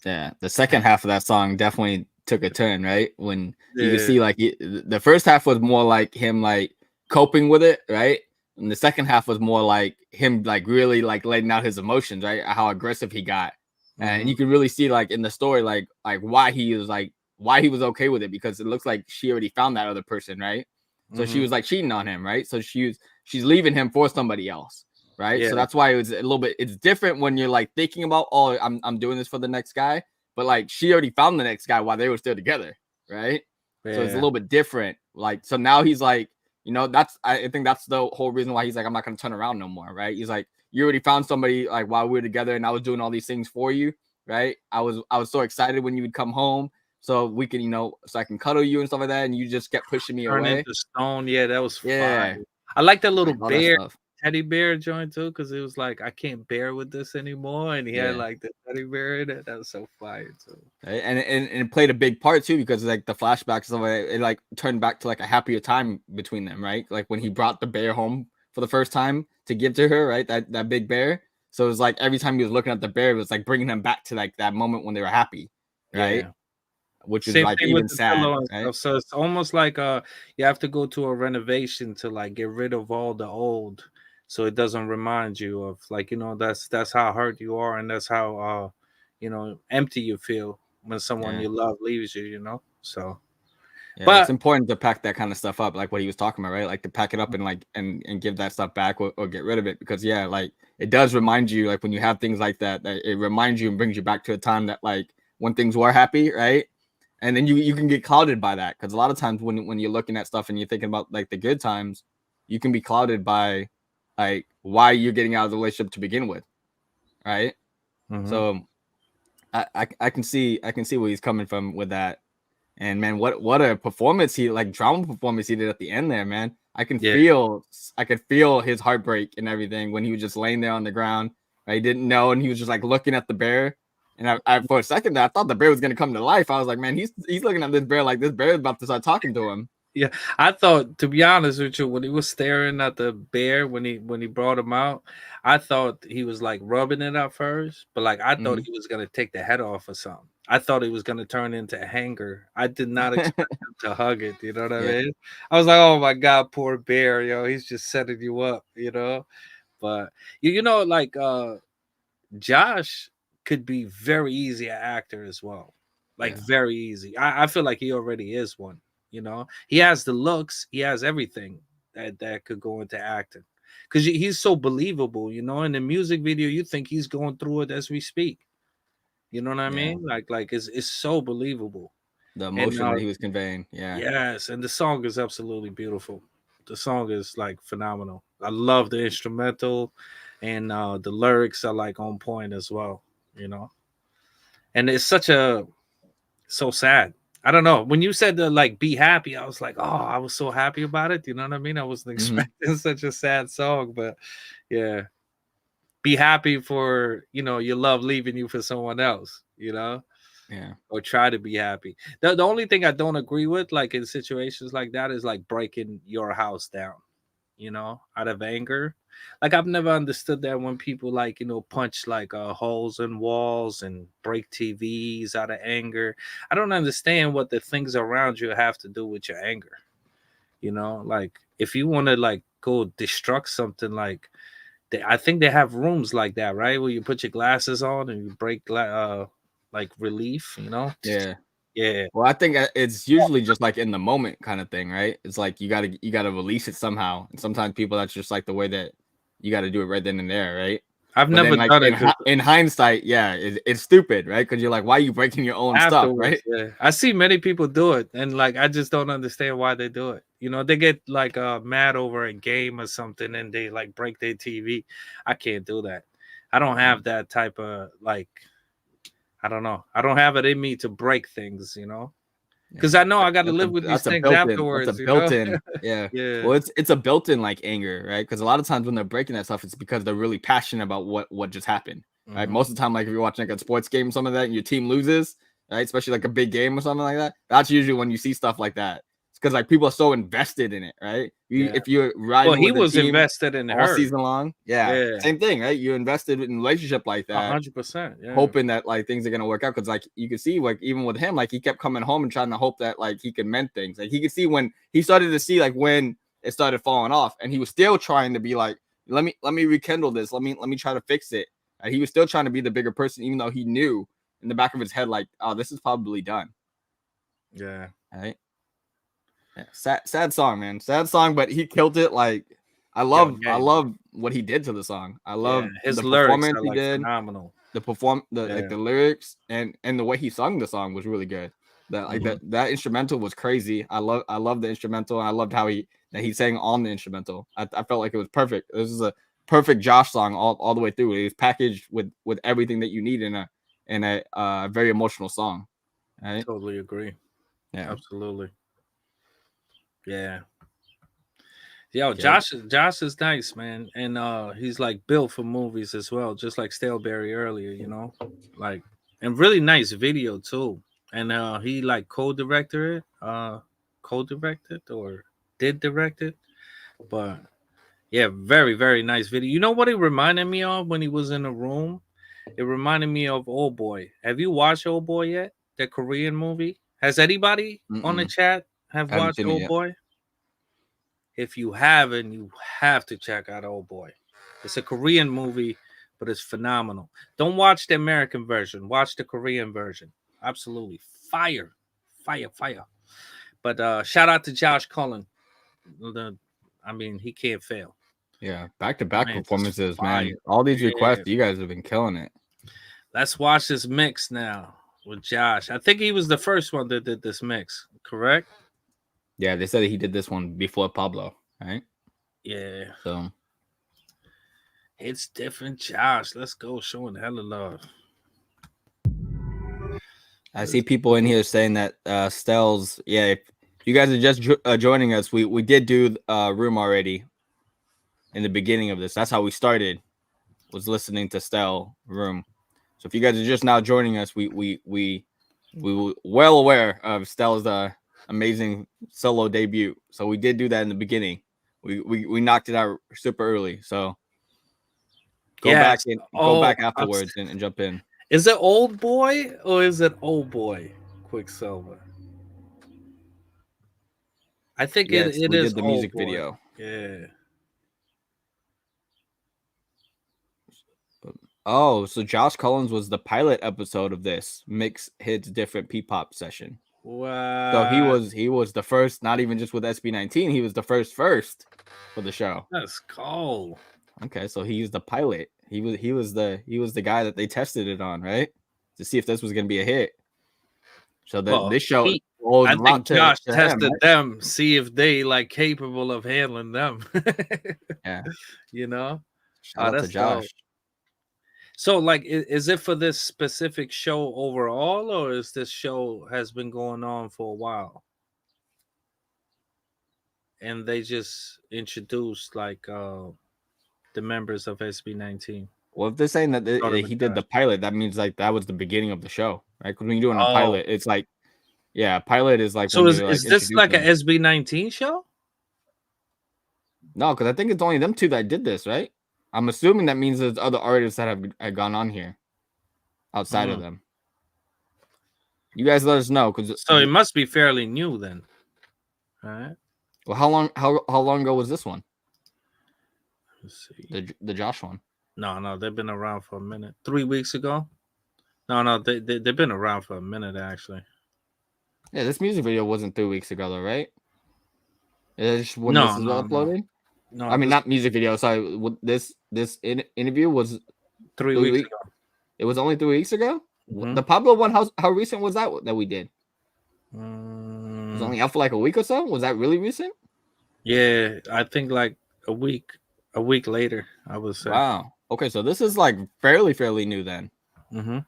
Yeah, the second half of that song definitely took a turn, right? When you could see like the first half was more like him like coping with it, right? And the second half was more like him like really like letting out his emotions, right? How aggressive he got. And you could really see like in the story like why he was okay with it, because it looks like she already found that other person, right? So she was like cheating on him, right? So she's leaving him for somebody else. Right. Yeah. So that's why it was a little bit, it's different when you're like thinking about, oh, I'm doing this for the next guy. But like she already found the next guy while they were still together. Right. Yeah. So it's a little bit different. Like, so now he's like, you know, I think that's the whole reason why he's like, I'm not going to turn around no more. Right. He's like, you already found somebody like while we were together and I was doing all these things for you. Right. I was so excited when you would come home so we can, you know, so I can cuddle you and stuff like that. And you just kept pushing me away. Into stone. Yeah. That was fire. I like that little like bear. Teddy bear joint too, because it was like, I can't bear with this anymore, and he had like the teddy bear in it. That was so fire too. Right? And it played a big part too, because like the flashbacks of it like turned back to like a happier time between them, right? Like when he brought the bear home for the first time to give to her, right? That big bear. So it was like every time he was looking at the bear, it was like bringing him back to like that moment when they were happy, right? Yeah. Which is Same like thing even with the sad, pillow and right? stuff. So it's almost like you have to go to a renovation to like get rid of all the old, so it doesn't remind you of like, you know, that's how hurt you are, and that's how you know, empty you feel when someone you love leaves you, you know. So yeah, it's important to pack that kind of stuff up, like what he was talking about, right? Like to pack it up and like and give that stuff back, or get rid of it, because like it does remind you, like when you have things like that it reminds you and brings you back to a time that like when things were happy, right? And then you can get clouded by that, because a lot of times when you're looking at stuff and you're thinking about like the good times, you can be clouded by like why you're getting out of the relationship to begin with, right? So I can see where he's coming from with that. And man, what a performance drama performance he did at the end there, man. I could feel his heartbreak and everything when he was just laying there on the ground. He didn't know, and he was just like looking at the bear. And I for a second I thought the bear was gonna come to life. I was like, man, he's looking at this bear like this bear is about to start talking to him. Yeah, I thought, to be honest with you, when he was staring at the bear when he brought him out, I thought he was like rubbing it at first, but like I thought he was gonna take the head off or something. I thought he was gonna turn into a hanger. I did not expect him to hug it. You know what I mean? I was like, oh my god, poor bear, yo, he's just setting you up, you know. But you know, like Josh could be very easy an actor as well, like very easy. I feel like he already is one. You know, he has the looks, he has everything that could go into acting, because he's so believable. You know, in the music video, you think he's going through it as we speak. You know what I mean? Like it's so believable. The emotion that he was conveying. Yes, and the song is absolutely beautiful. The song is like phenomenal. I love the instrumental, and the lyrics are like on point as well. You know, and it's so sad. I don't know. When you said to like be happy, I was like, oh, I was so happy about it. You know what I mean? I wasn't expecting such a sad song, but yeah. Be happy for, you know, your love leaving you for someone else, you know? Yeah. Or try to be happy. The only thing I don't agree with, like in situations like that, is like breaking your house down, you know, out of anger. Like I've never understood that when people like, punch like holes in walls and break TVs out of anger. I don't understand what the things around you have to do with your anger. Like if you want to like go destruct something, like I think they have rooms like that, right? Where you put your glasses on and you break like relief, Yeah. Yeah. Well, I think it's usually just like in the moment kind of thing, right? It's like you gotta release it somehow, and sometimes people that's just like the way that you got to do it right then and there, right? I've But then never like done it in hindsight, yeah, it's stupid, right? Because you're like, why are you breaking your own stuff, afterwards. right? Yeah. I see many people do it, and like I just don't understand why they do it. They get like mad over a game or something, and they like break their TV. I can't do that. I don't have that type of like. I don't know. I don't have it in me to break things, because I know I got to live with these things That's a afterwards. built-in, yeah. Yeah. Well, it's a built-in like anger, right? Because a lot of times when they're breaking that stuff, it's because they're really passionate about what just happened, right? Most of the time, like if you're watching like a sports game or something like that, and your team loses, right? Especially like a big game or something like that. That's usually when you see stuff like that. It's because like people are so invested in it, right? If you're riding He with a was team invested in all her. season long, yeah, Yeah. same thing, right? You invested in a relationship like that. 100%. Yeah. Hoping that like things are gonna work out, because like you could see like even with him, like he kept coming home and trying to hope that like he could mend things. Like he could see when he started to see like when it started falling off, and he was still trying to be like, let me rekindle this, let me try to fix it. And he was still trying to be the bigger person, even though he knew in the back of his head like, oh, this is probably done. Yeah. Right. Yeah. Sad song, man. Sad song, but he killed it. Like I love what he did to the song. I love his the lyrics performance are he like did. phenomenal. Like the lyrics and the way he sung the song was really good. That instrumental was crazy. I love the instrumental, and I loved how he sang on the instrumental. I felt like it was perfect. This is a perfect Josh song all the way through. It was packaged with everything that you need in a very emotional song. Right? Totally agree. Yeah, absolutely. Yeah. Yo, Josh is nice, man. And he's like built for movies as well, just like Stellberry earlier, Like, and really nice video too. And he like co-directed or did direct it. But yeah, very, very nice video. You know what it reminded me of when he was in the room? It reminded me of Old Boy. Have you watched Old Boy yet? The Korean movie? Has anybody on the chat have haven't watched seen it Old yet. Boy? If you haven't, you have to check out Old Boy. It's a Korean movie, but it's phenomenal. Don't watch the American version. Watch the Korean version. Absolutely. Fire. Fire, fire. But shout out to Josh Cullen. I mean, he can't fail. Yeah, back-to-back performances, man. fire. All these Yeah. requests, you guys have been killing it. Let's watch this mix now with Josh. I think he was the first one that did this mix, correct? Yeah, they said he did this one before Pablo, right? Yeah. So it's different, Josh. Let's go, showing hella love. I see people in here saying that Stell's. Yeah, if you guys are just joining us, we did do room already in the beginning of this. That's how we started. Was listening to Stell room. So if you guys are just now joining us, we were well aware of Stell's amazing solo debut. So we did do that in the beginning. We knocked it out super early. So go back afterwards and jump in. Is it Old Boy or is it Old Boy? Quicksilver. I think it is. We did the Old music Boy. video. Yeah. Oh, so Josh Collins was the pilot episode of this Mix Hits Different P-pop session. Wow. So he was the first, not even just with SB19, he was the first for the show. That's cool. Okay, so he's the pilot. He was the guy that they tested it on, right? To see if this was gonna be a hit. So this show I think Josh tested them, see if they like capable of handling them. Yeah. Shout out to Josh. Dope. So, like, is it for this specific show overall, or is this show has been going on for a while? And they just introduced like the members of SB19. Well, if they're saying that he did the pilot, that means like that was the beginning of the show, right? Because when you're doing a pilot, it's like, yeah, pilot is like. So is this like an SB19 show? No, because I think it's only them two that did this, right? I'm assuming that means there's other artists that have gone on here outside of them. You guys let us know, because so it must be fairly new then. All right. Well, how long ago was this one? Let's see. The Josh one. No, they've been around for a minute. 3 weeks ago. No, they've been around for a minute actually. Yeah, this music video wasn't 3 weeks ago, though, right? It's when this is uploaded. No, I mean, not music video. Sorry, this interview was 3 weeks ago. It was only 3 weeks ago. Mm-hmm. The Pablo one, how recent was that we did? It was only out for like a week or so. Was that really recent? Yeah, I think like a week later, I would say. Wow. Okay, so this is like fairly new then. Mm-hmm.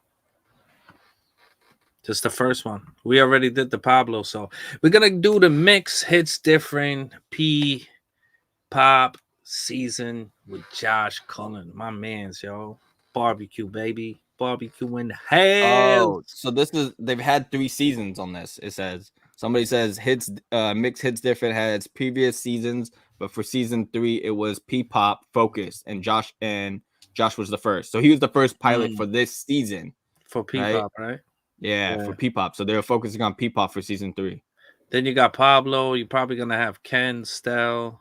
Just the first one. We already did the Pablo, so we're gonna do the mix hits different P-pop season with Josh Cullen, my man's yo. Barbecue, baby. Barbecue in the house. Oh, so they've had 3 seasons on this. It says somebody says hits mix hits different has previous seasons, but for season 3 it was P-pop focused, and Josh was the first. So he was the first pilot for this season. For P-pop, right? Yeah, for P-pop. So they were focusing on P-pop for season 3. Then you got Pablo. You're probably gonna have Ken, Stell,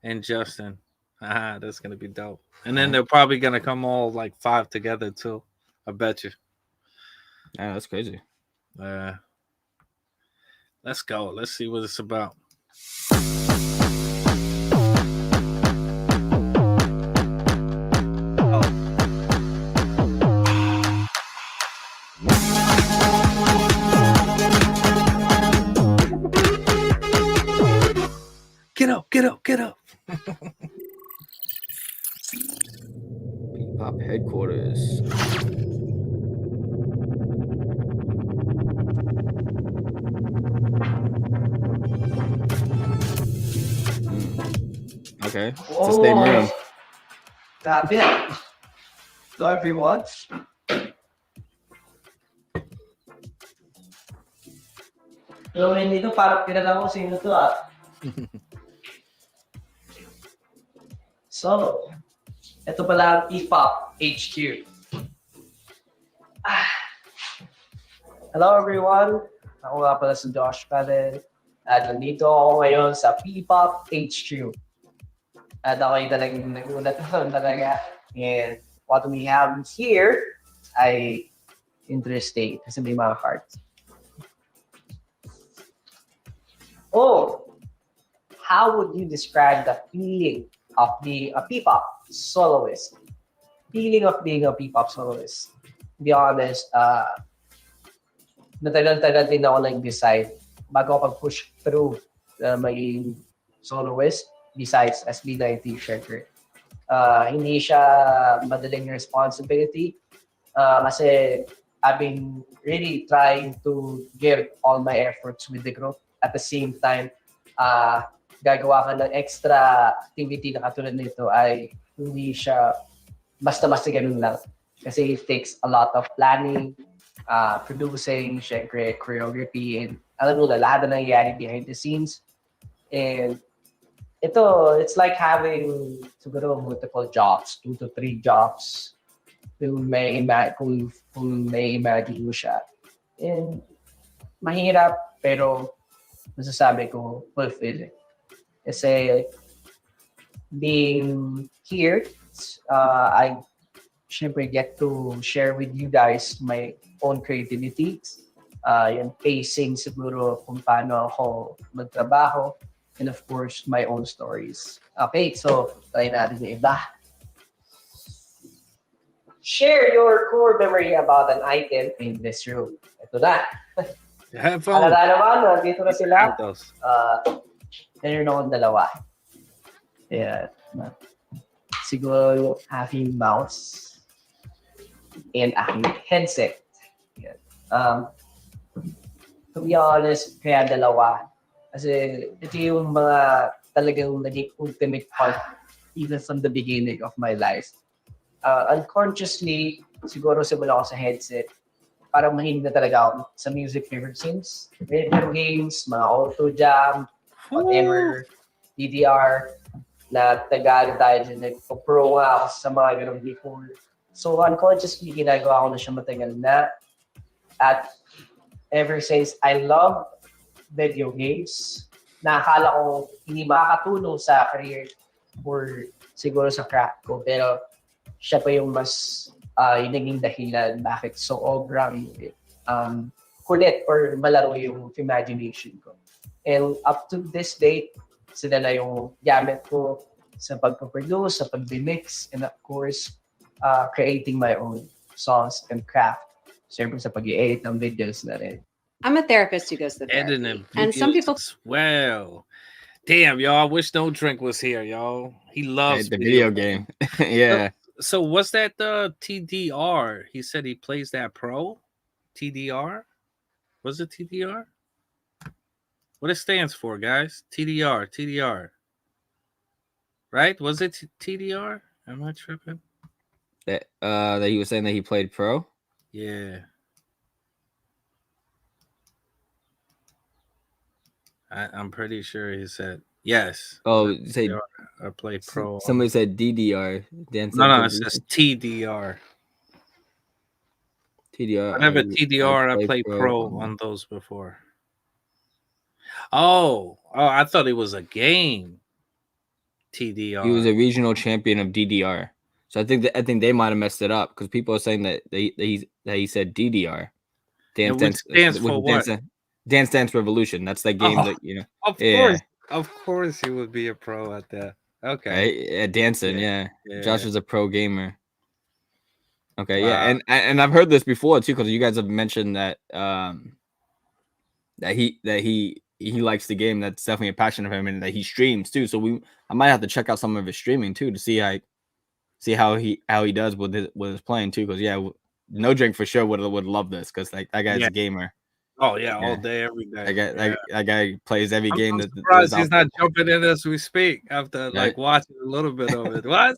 and Justin. That's gonna be dope. And then they're probably gonna come all like 5 together too. I bet you. Yeah, that's crazy. Let's go. Let's see what it's about. Get up. P-pop headquarters. Okay, it's the same room. That bit. Hello, everyone. Hello, hindi to parang pinala ko sino to So, ito pala ang P-pop HQ. Hello, everyone. Ako nga pala si Josh Cullen. At nandito ako ngayon sa P-pop HQ. At ako yung talagang nagulat talaga. And what we have here ay interesting kasi may mga cards. Oh, how would you describe the feeling of being a P-pop soloist? Feeling of being a P-pop soloist. To be honest, matagal-tagal din ako nag-decide bago ako pag-push through maging soloist. Besides SB19 Shaker. Hindi siya madaling responsibility kasi I've been really trying to give all my efforts with the group. At the same time, gagawa ka ng extra activity na katulad nito ay hindi siya basta-basta ganun lang. Kasi it takes a lot of planning, producing, syempre, choreography, and alam mo na lahat na nangyayari behind the scenes. And it's like having siguro multiple jobs, 2 to 3 jobs kung may imagine mo siya. And mahirap, pero masasabi ko fulfilling. Kasi being here, I syempre get to share with you guys my own creativity. Yung pacing siguro kung paano ako magtrabaho. And of course, my own stories. Okay, so try natin yung iba. Share your core memory about an item in this room. Ito na. Have fun. Alala naman, nandito na sila. Meron akong dalawa. Yeah. Siguro yung aking mouse and aking headset. Yeah. To be honest, kaya dalawa. Kasi ito yung mga talagang naging ultimate part even from the beginning of my life. Unconsciously, siguro simula ako sa headset, parang mahilig na talaga ako sa music favorite scenes. Video games, mga auto jam, whatever, DDR. na taga tayo dyan, nagpo-pro nga ako sa mga ganun before. So unconsciously, ginagawa ko na siya matagal na. At ever since I love video games, nakakala ko hindi makakatulong sa career or siguro sa craft ko. Pero siya pa yung mas yung naging dahilan bakit sobrang kulit or malaro yung imagination ko. And up to this date, sila na yung gamit ko sa pagpaproduce, sa pag-remix, and of course, creating my own songs and craft. Siyempre sa pag-i-edit ng videos na rin. I'm a therapist who goes to therapy. And some people... Well, damn, y'all. I wish No Drink was here, y'all. He loves the video game. Yeah. So what's that TDR? He said he plays that pro? TDR? Was it TDR? What it stands for, guys? TDR. Right? Was it TDR? Am I tripping? That he was saying that he played pro? Yeah. I'm pretty sure he said yes. Oh, say I play pro. Somebody said DDR. No, it says TDR. TDR. Whenever TDR, I played pro on those before. Oh, I thought it was a game. TDR. He was a regional champion of DDR. So I think they might have messed it up because people are saying that he said DDR. Dance stands for what? Dance Dance Revolution. That's that game that you know. Of course, he would be a pro at that. Okay. Right? Yeah, dancing. Yeah. Josh is a pro gamer. Okay. Wow. Yeah, and I've heard this before too because you guys have mentioned that that he likes the game. That's definitely a passion of him, and that he streams too. So I might have to check out some of his streaming too to see how he does with his playing too. Because No Drink for sure would love this because like that guy's a gamer. Oh yeah, all day, every day. That guy plays every game. I'm surprised he's not jumping in as we speak after like watching a little bit of it. What?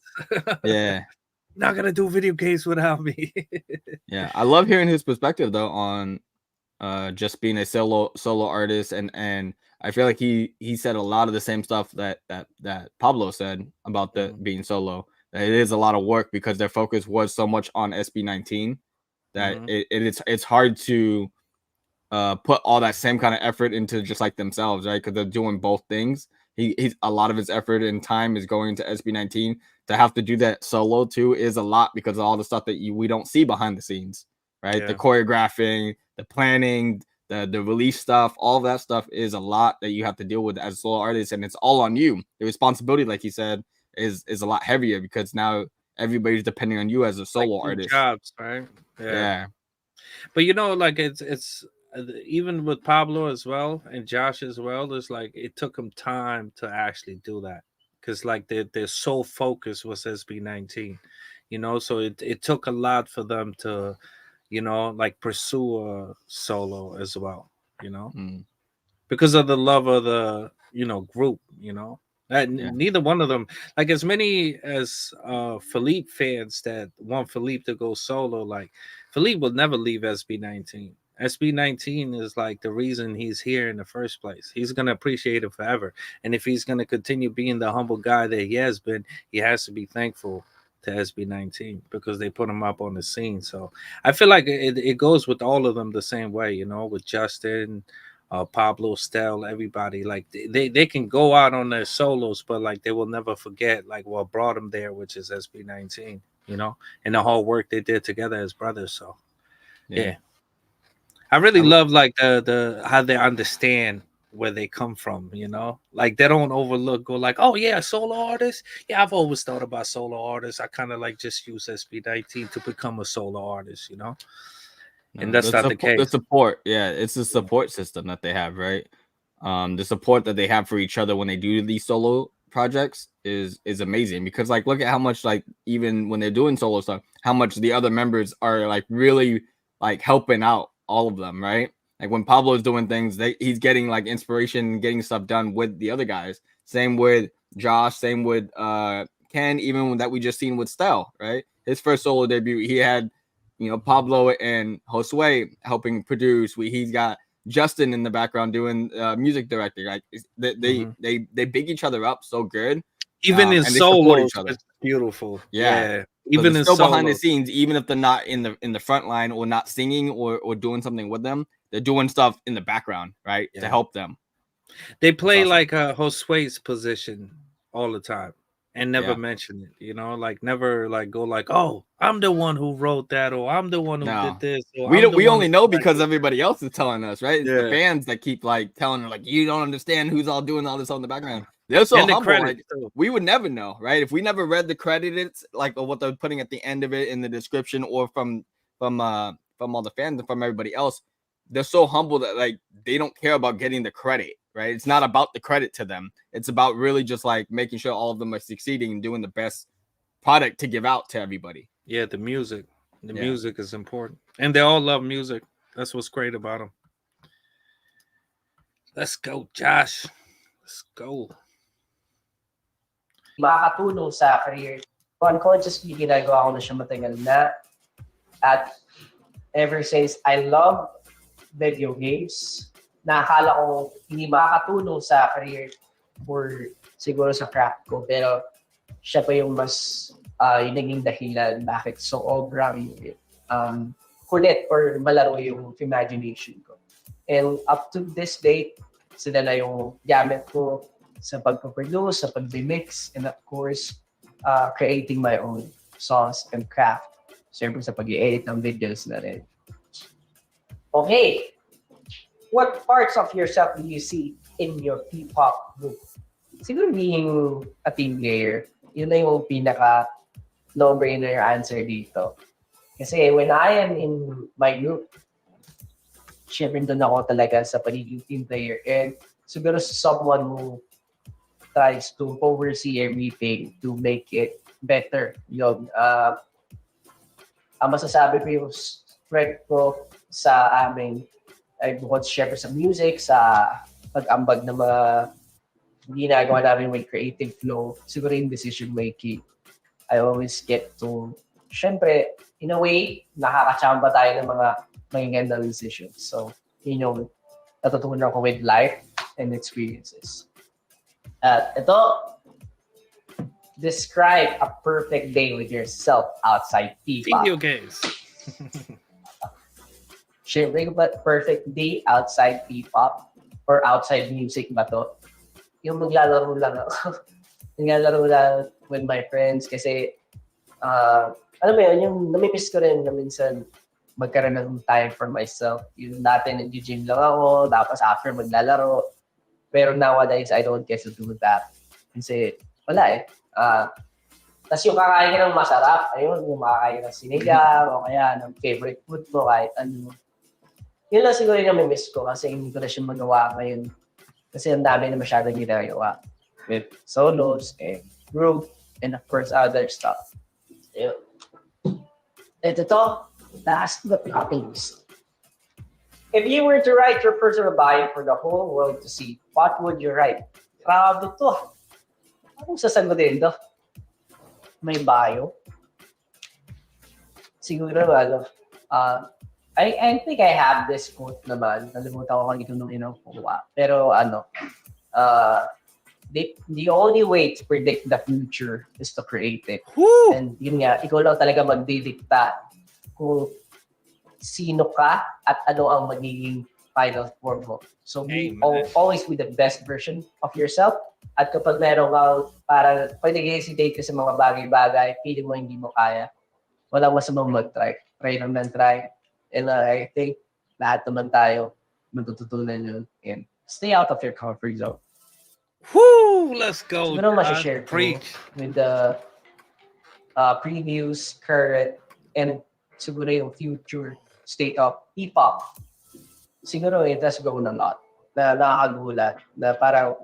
Yeah. Not gonna do video games without me. Yeah, I love hearing his perspective though on just being a solo artist, and I feel like he said a lot of the same stuff that Pablo said about the being solo. That it is a lot of work because their focus was so much on SB19 that it's hard to put all that same kind of effort into just like themselves, right? Because they're doing both things. He's a lot of his effort and time is going to SB19. To have to do that solo too is a lot because of all the stuff that we don't see behind the scenes, right? Yeah. The choreographing, the planning, the release stuff, all that stuff is a lot that you have to deal with as a solo artist, and it's all on you. The responsibility, like he said, is a lot heavier because now everybody's depending on you as a solo artist. Jobs, right? Yeah. But like it's even with Pablo as well and Josh as well, it's like it took them time to actually do that because like their sole focus was SB19, so it took a lot for them to like pursue a solo as well, because of the love of the group, neither one of them, like as many as Felip fans that want Felip to go solo, like Felip will never leave SB19. SB19 is like the reason he's here in the first place. He's going to appreciate it forever. And if he's going to continue being the humble guy that he has been, he has to be thankful to SB19 because they put him up on the scene. So I feel like it goes with all of them the same way, with Justin, Pablo, Stell, everybody. Like they can go out on their solos, but like they will never forget like what brought them there, which is SB19, and the whole work they did together as brothers. So yeah. I really love like the how they understand where they come from, like they don't go like, oh yeah, solo artist. Yeah, I've always thought about solo artists. I kind of like just use SB19 to become a solo artist, and that's not the case. The support, it's the support system that they have, right? The support that they have for each other when they do these solo projects is amazing because like look at how much like even when they're doing solo stuff, how much the other members are like really like helping out all of them, right? Like when Pablo is doing things, he's getting like inspiration, getting stuff done with the other guys. Same with Josh, same with Ken, even that we just seen with Stell, right? His first solo debut, he had Pablo and Josue helping produce. He's got Justin in the background doing music directing. Like they big each other up so good Even in and they support solos, each other. it's beautiful. Yeah. Even so in still behind the solos. scenes, even if they're not in the front line or not singing or doing something with them, they're doing stuff in the background, right, to help them. They play like Josue's position all the time and never Yeah. mention it. You know, like never like go like, oh, I'm the one who wrote that, or I'm the one who did this. Or We only know because everybody else is telling us, right? It's the Yeah. fans that keep like telling her like, you don't understand who's all doing all this on the background. They're so And the humble, credits, like too. we would never know, right? If we never read the credits, like or what they're putting at the end of it in the description, or from all the fans and from everybody else, they're so humble that like they don't care about getting the credit, right? It's not about the credit to them. It's about really just like making sure all of them are succeeding and doing the best product to give out to everybody. Yeah, the music. The music is important. And they all love music. That's what's great about them. Let's go, Josh. Let's go. Makakatulong sa career. Unconsciously, ginagawa ko na siya matagal na. At ever since I love video games, nakakala ko hindi makakatulong sa career or siguro sa craft ko. Pero siya pa yung mas yung naging dahilan bakit sobrang kulit or malaro yung imagination ko. And up to this date, sila na yung gamit ko sa pagpaproduce, sa pag-remix, and of course, creating my own songs and craft. Siyempre sa pag-i-edit ng videos na rin. Okay. What parts of yourself do you see in your P-pop group? Siguro being a team player, yun na yung pinaka no-brainer answer dito. Kasi when I am in my group, syempre doon ako talaga sa pagiging team player. And siguro someone who tries to oversee everything to make it better. Yun. Ang masasabi ko yung strength ko sa amin ay bukod syempre sa music, sa pag-ambag ng mga ginagawa namin with creative flow, siguro yung decision making. I always get to, syempre, in a way, nakakachamba tayo ng mga magagandang decisions. So, yun yung natutunan ko with life and experiences. At ito, describe a perfect day with yourself outside P-pop. Video games. Syempre, perfect day outside P-pop or outside music ba to? Yung maglalaro lang ako. Naglalaro lang with my friends kasi alam mo yun, yung namimiss ko rin na minsan magkaroon ng time for myself. Yung dati nag-gym lang ako, tapos after maglalaro. Pero nowadays, I don't get to do that. Kasi wala eh. Tapos yung kakain ka ng masarap, ayun, yung makakain ng sinigang, o kaya ng favorite food mo, kahit ano. Yun lang siguro yung namimiss ko kasi hindi ko na siya magawa ngayon. Kasi ang dami na masyadong ginagawa with solos and group and of course other stuff. Ayun. At ito, last but not least. If you were to write your personal bio for the whole world to see, what would you write? Grabe to. Anong sasagutin to? May bio? Siguro, I think I have this quote naman. Nalimutan ko kung ito nung inakuha. Pero the only way to predict the future is to create it. Woo! And yun nga, ikaw lang talaga magdidikta kung sino ka at ano ang magiging final form mo. So always be the best version of yourself. At kapag meron ka para pag nag-hesitate ka sa mga bagay-bagay, feeling mo hindi mo kaya, walang masamang mag-try. Try lang ng try. And I think lahat naman tayo matututunan yun. And stay out of your comfort zone. Woo! Let's go. Siguro masashare ko with the previous, current, and siguro yung future state of P-pop. Siguro it has grown a lot. Na nakakagulat. Na parang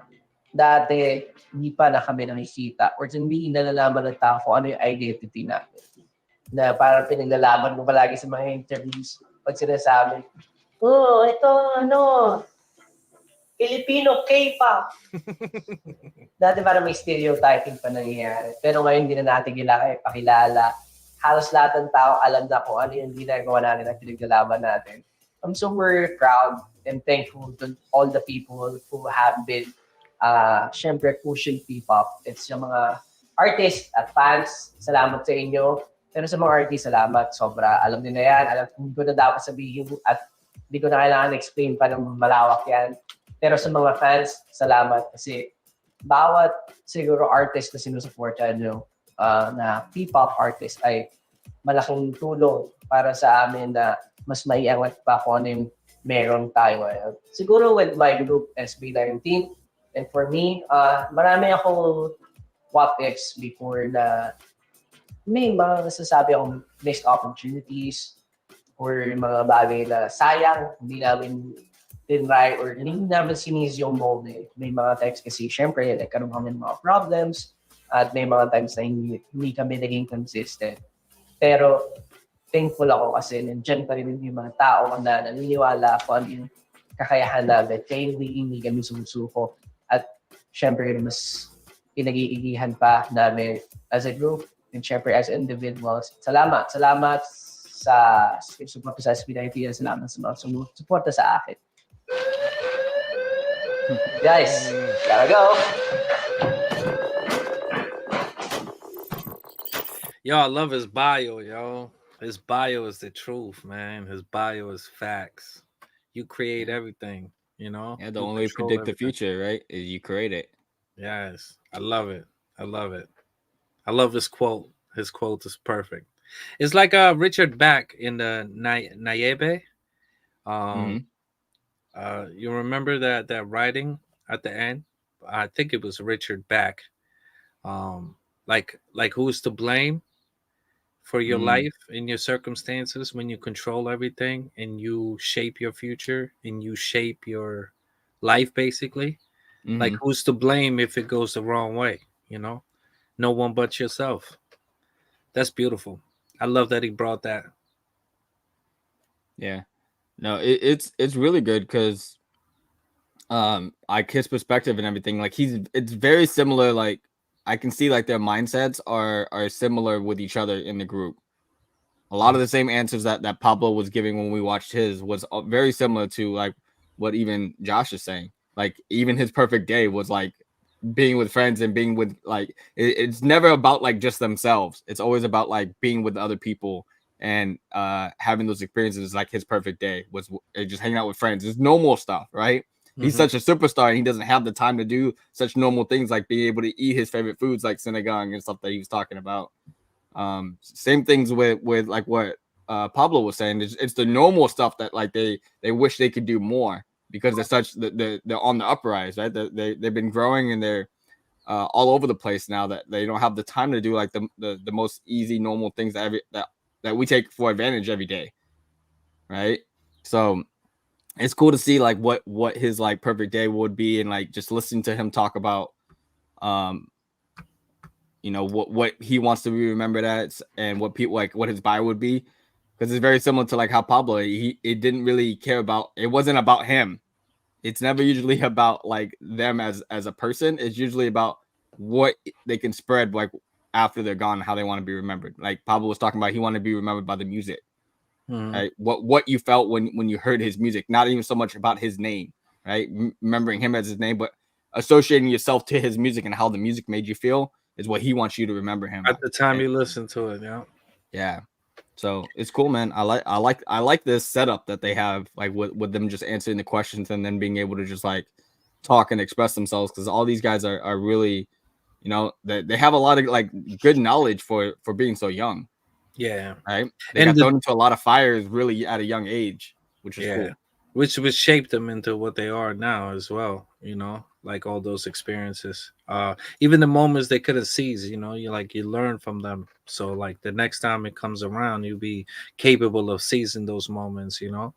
dati hindi pa na kami nakikita or hindi nalalaman ng tao kung ano yung identity natin. Na parang pinaglalaban mo palagi sa mga interviews pag sinasabi, ito Filipino K-pop. Dati parang may stereotyping pa nangyayari. Pero ngayon hindi na natin pakilala. Halos lahat ng tao alam na kung ano yung ginagawa natin at pinaglalaban natin. I'm super proud and thankful to all the people who have been syempre pushing P-pop. It's yung mga artists at fans, salamat sa inyo. Pero sa mga artists, salamat. Sobra, alam niyo na yan. Hindi ko na dapat sabihin at hindi ko na kailangan explain pa ng malawak yan. Pero sa mga fans, salamat. Kasi bawat siguro artist na sinusuportan nyo na P-pop artist ay malaking tulong para sa amin na mas maiangat pa kung ano yung meron tayo ngayon. Siguro with my group SB19, and for me, marami akong what ifs before na may mga nasasabi akong missed opportunities or mga bagay na sayang, hindi namin tinry or hindi namin sinis yung moment. May mga times kasi syempre, nagkaroon kami ng mga problems at may mga times na hindi kami naging consistent. Pero thankful ako kasi nandiyan pa rin yung mga tao na naniniwala kung ano yung kakayahan namin. Kaya hindi kami sumusuko. At syempre, mas pinag-iigihan pa namin as a group and syempre as individuals. Salamat sa support sa SB19. Salamat sa mga sumusuporta sa akin. Guys, gotta go! Yo, I love his bio, yo. His bio is the truth, man. His bio is facts. You create everything, you know? Yeah, the you only predict everything. the future, right? Is you create it. Yes. I love it. I love it. I love his quote. His quote is perfect. It's like Richard Bach in the Nayebe. You remember that writing at the end? I think it was Richard Bach. Like who's to blame for your life and your circumstances when you control everything and you shape your future and you shape your life basically. Like who's to blame if it goes the wrong way, you know? No one but yourself. That's beautiful. I love that he brought that. Yeah. No, it's really good because like his perspective and everything, like it's very similar. Like I can see like their mindsets are similar with each other in the group. A lot of the same answers that Pablo was giving when we watched his was very similar to like what even Josh is saying. Like even his perfect day was like being with friends and being with like it's never about like just themselves. It's always about like being with other people and having those experiences. Like his perfect day was just hanging out with friends. It's normal stuff, right? He's such a superstar and he doesn't have the time to do such normal things like being able to eat his favorite foods like sinigang and stuff that he was talking about. Same things with like what Pablo was saying. It's the normal stuff that like they wish they could do more because they're on the uprise, right? They've been growing and they're all over the place now that they don't have the time to do like the most easy normal things that we take for advantage every day, right? So it's cool to see like what his like perfect day would be and like just listening to him talk about you know what he wants to be remembered as and what people like what his bio would be, because it's very similar to like how Pablo it didn't really care about, it wasn't about him. It's never usually about like them as a person. It's usually about what they can spread like after they're gone, how they want to be remembered. Like Pablo was talking about, he wanted to be remembered by the music. Right? What you felt when you heard his music, not even so much about his name, right? Remembering him as his name, but associating yourself to his music and how the music made you feel is what he wants you to remember him at the time you listen to it. Yeah. So it's cool, man. I like this setup that they have, like with them just answering the questions and then being able to just like talk and express themselves, because all these guys are really, you know, they have a lot of like good knowledge for being so young. Yeah. Right. They got thrown into a lot of fires really at a young age, which is cool. Which shaped them into what they are now as well, you know, like all those experiences. Even the moments they couldn't seize, you know, you learn from them. So like the next time it comes around, you'll be capable of seizing those moments, you know.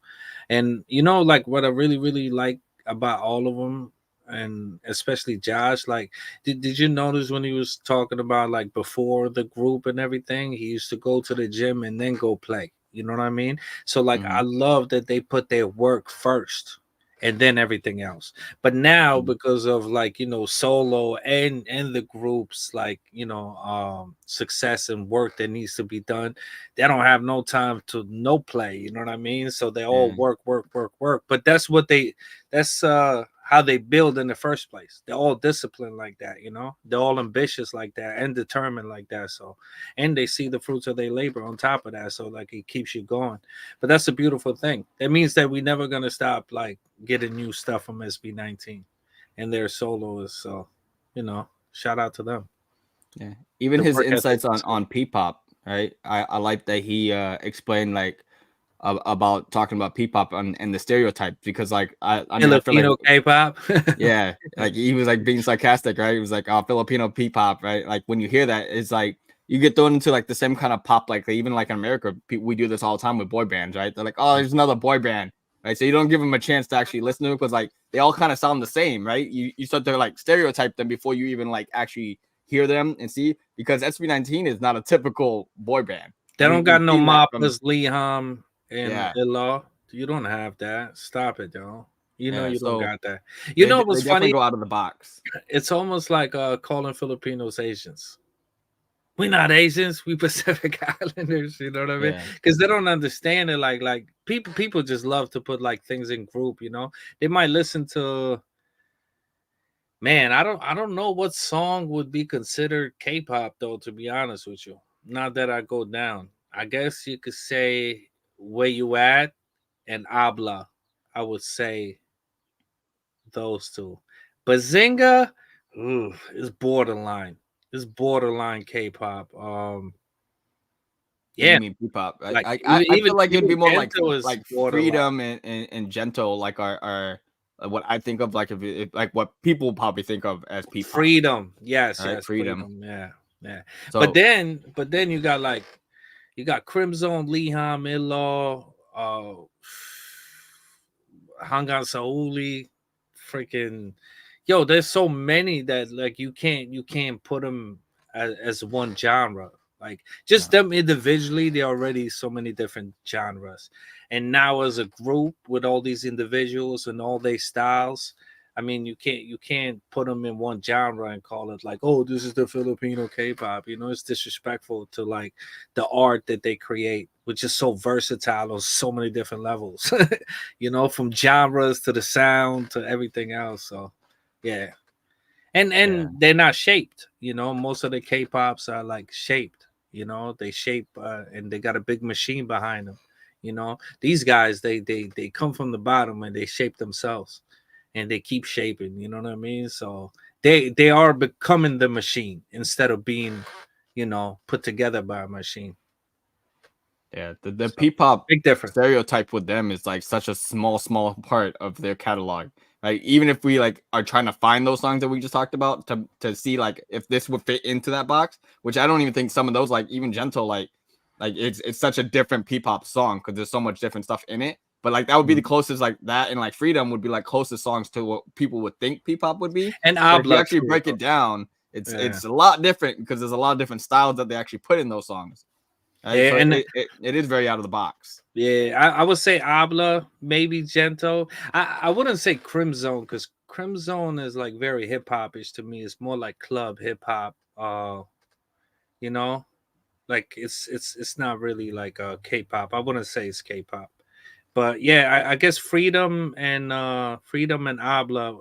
And you know, like what I really, really like about all of them, and especially Josh, like did you notice when he was talking about like before the group and everything, he used to go to the gym and then go play, you know what I mean? So like I love that they put their work first and then everything else. But now because of like, you know, solo and the groups, like, you know, success and work that needs to be done, they don't have no time to no play, you know what I mean? So they all work. But that's how they build in the first place. They're all disciplined like that, you know. They're all ambitious like that and determined like that. So, and they see the fruits of their labor on top of that. So, like, it keeps you going. But that's a beautiful thing. That means that we're never gonna stop like getting new stuff from SB19 and their soloists. So, you know, shout out to them. Yeah, even The his work ethic insights is on P-pop, right? I like that he explained like about talking about P-pop and the stereotypes, because like I mean I feel Filipino like K-pop. yeah, like he was like being sarcastic, right? He was like, "Oh, Filipino P-pop," right? Like when you hear that, it's like you get thrown into like the same kind of pop, like even like in America, we do this all the time with boy bands, right? They're like, "Oh, there's another boy band," right? So you don't give them a chance to actually listen to it because like they all kind of sound the same, right? You start to like stereotype them before you even like actually hear them and see, because SB19 is not a typical boy band. They don't got no Seen that from Mappas, Leham, and yeah. Illa. You don't have that. Stop it, yo. You know Yeah, you don't so got that. You know they what's definitely funny? go out of the box. It's almost like calling Filipinos Asians. We're not Asians. We Pacific Islanders. You know what I mean? Yeah. Because they don't understand it. Like people just love to put like things in group. You know, they might listen to. Man, I don't know what song would be considered K-pop though. To be honest with you, not that I go down. I guess you could say "Where You At" and "Habla." I would say those two. Bazinga, ooh, is borderline. It's borderline K-pop. What do you Yeah, mean P-pop? like I feel like it'd be even more Gento is like borderline. freedom and gentle, like our what I think of like if like what people probably think of as P-pop. Freedom, yes, All right, yes, freedom. freedom, yeah, yeah. So But then you got like you got Crimson, Leham, Ilaw, Hangan Sauli, freaking yo. There's so many that like you can't put them as one genre. Like just them individually, they're already so many different genres. And now as a group with all these individuals and all their styles, I mean, you can't put them in one genre and call it like, oh, this is the Filipino K-pop. You know, it's disrespectful to like the art that they create, which is so versatile on so many different levels. You know, from genres to the sound to everything else. So, yeah, and yeah. they're not shaped. You know, most of the K-pops are like shaped. You know, they shape and they got a big machine behind them. You know, these guys they come from the bottom and they shape themselves and they keep shaping. You know what I mean? So they are becoming the machine instead of being, you know, put together by a machine. Yeah, the So P-pop big difference. stereotype with them is like such a small part of their catalog. Like even if we like are trying to find those songs that we just talked about to see like if this would fit into that box, which I don't even think some of those, like even Gentle, like it's such a different P-pop song because there's so much different stuff in it. But like that would be the closest, like that and like Freedom would be like closest songs to what people would think P-pop would be. And But if you Abla actually too, break bro. it down, it's Yeah. it's a lot different because there's a lot of different styles that they actually put in those songs. Right? Yeah, So and it is very out of the box. yeah, I would say Abla, maybe Gento. I wouldn't say Crimson because Crimson is like very hip hop-ish to me. It's more like club hip hop. You know, like it's not really like K-pop. I wouldn't say it's K-pop, but yeah, I guess Freedom and Abla,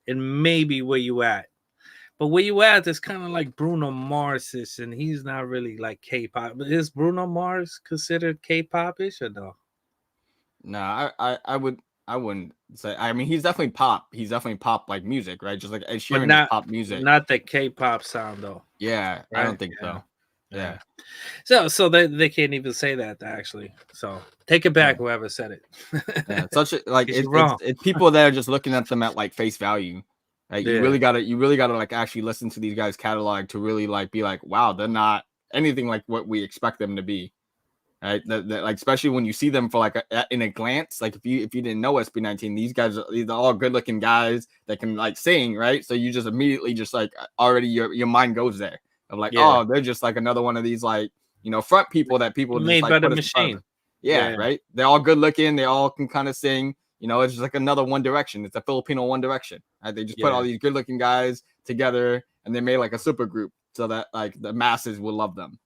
and maybe Where You At. But Where You At is kind of like Bruno Mars-ish, and he's not really like K-pop. But is Bruno Mars considered K-pop-ish or no? No, I wouldn't say. I mean, he's definitely pop. He's definitely pop like music, right? Just like Ed But Sheeran is pop music. not the K-pop sound though. Yeah, I Right? don't think so. Yeah. So they can't even say that actually. So take it back, whoever said it. Yeah, such a like 'Cause you're it's wrong. it's people that are just looking at them at like face value. Like Yeah. you really gotta like actually listen to these guys' catalog to really like be like, wow, they're not anything like what we expect them to be. Right, like especially when you see them for like in a glance, like if you didn't know SB19, these are all good looking guys that can like sing, right? So you just immediately just like already your mind goes there of like, Yeah. oh, they're just like another one of these like front people that people just Made like by the put us in front of machine. them. Yeah, right. They're all good looking. They all can kind of sing. It's just like another One Direction. It's a Filipino One Direction. Right? They just put all these good looking guys together and they made like a super group so that like the masses will love them.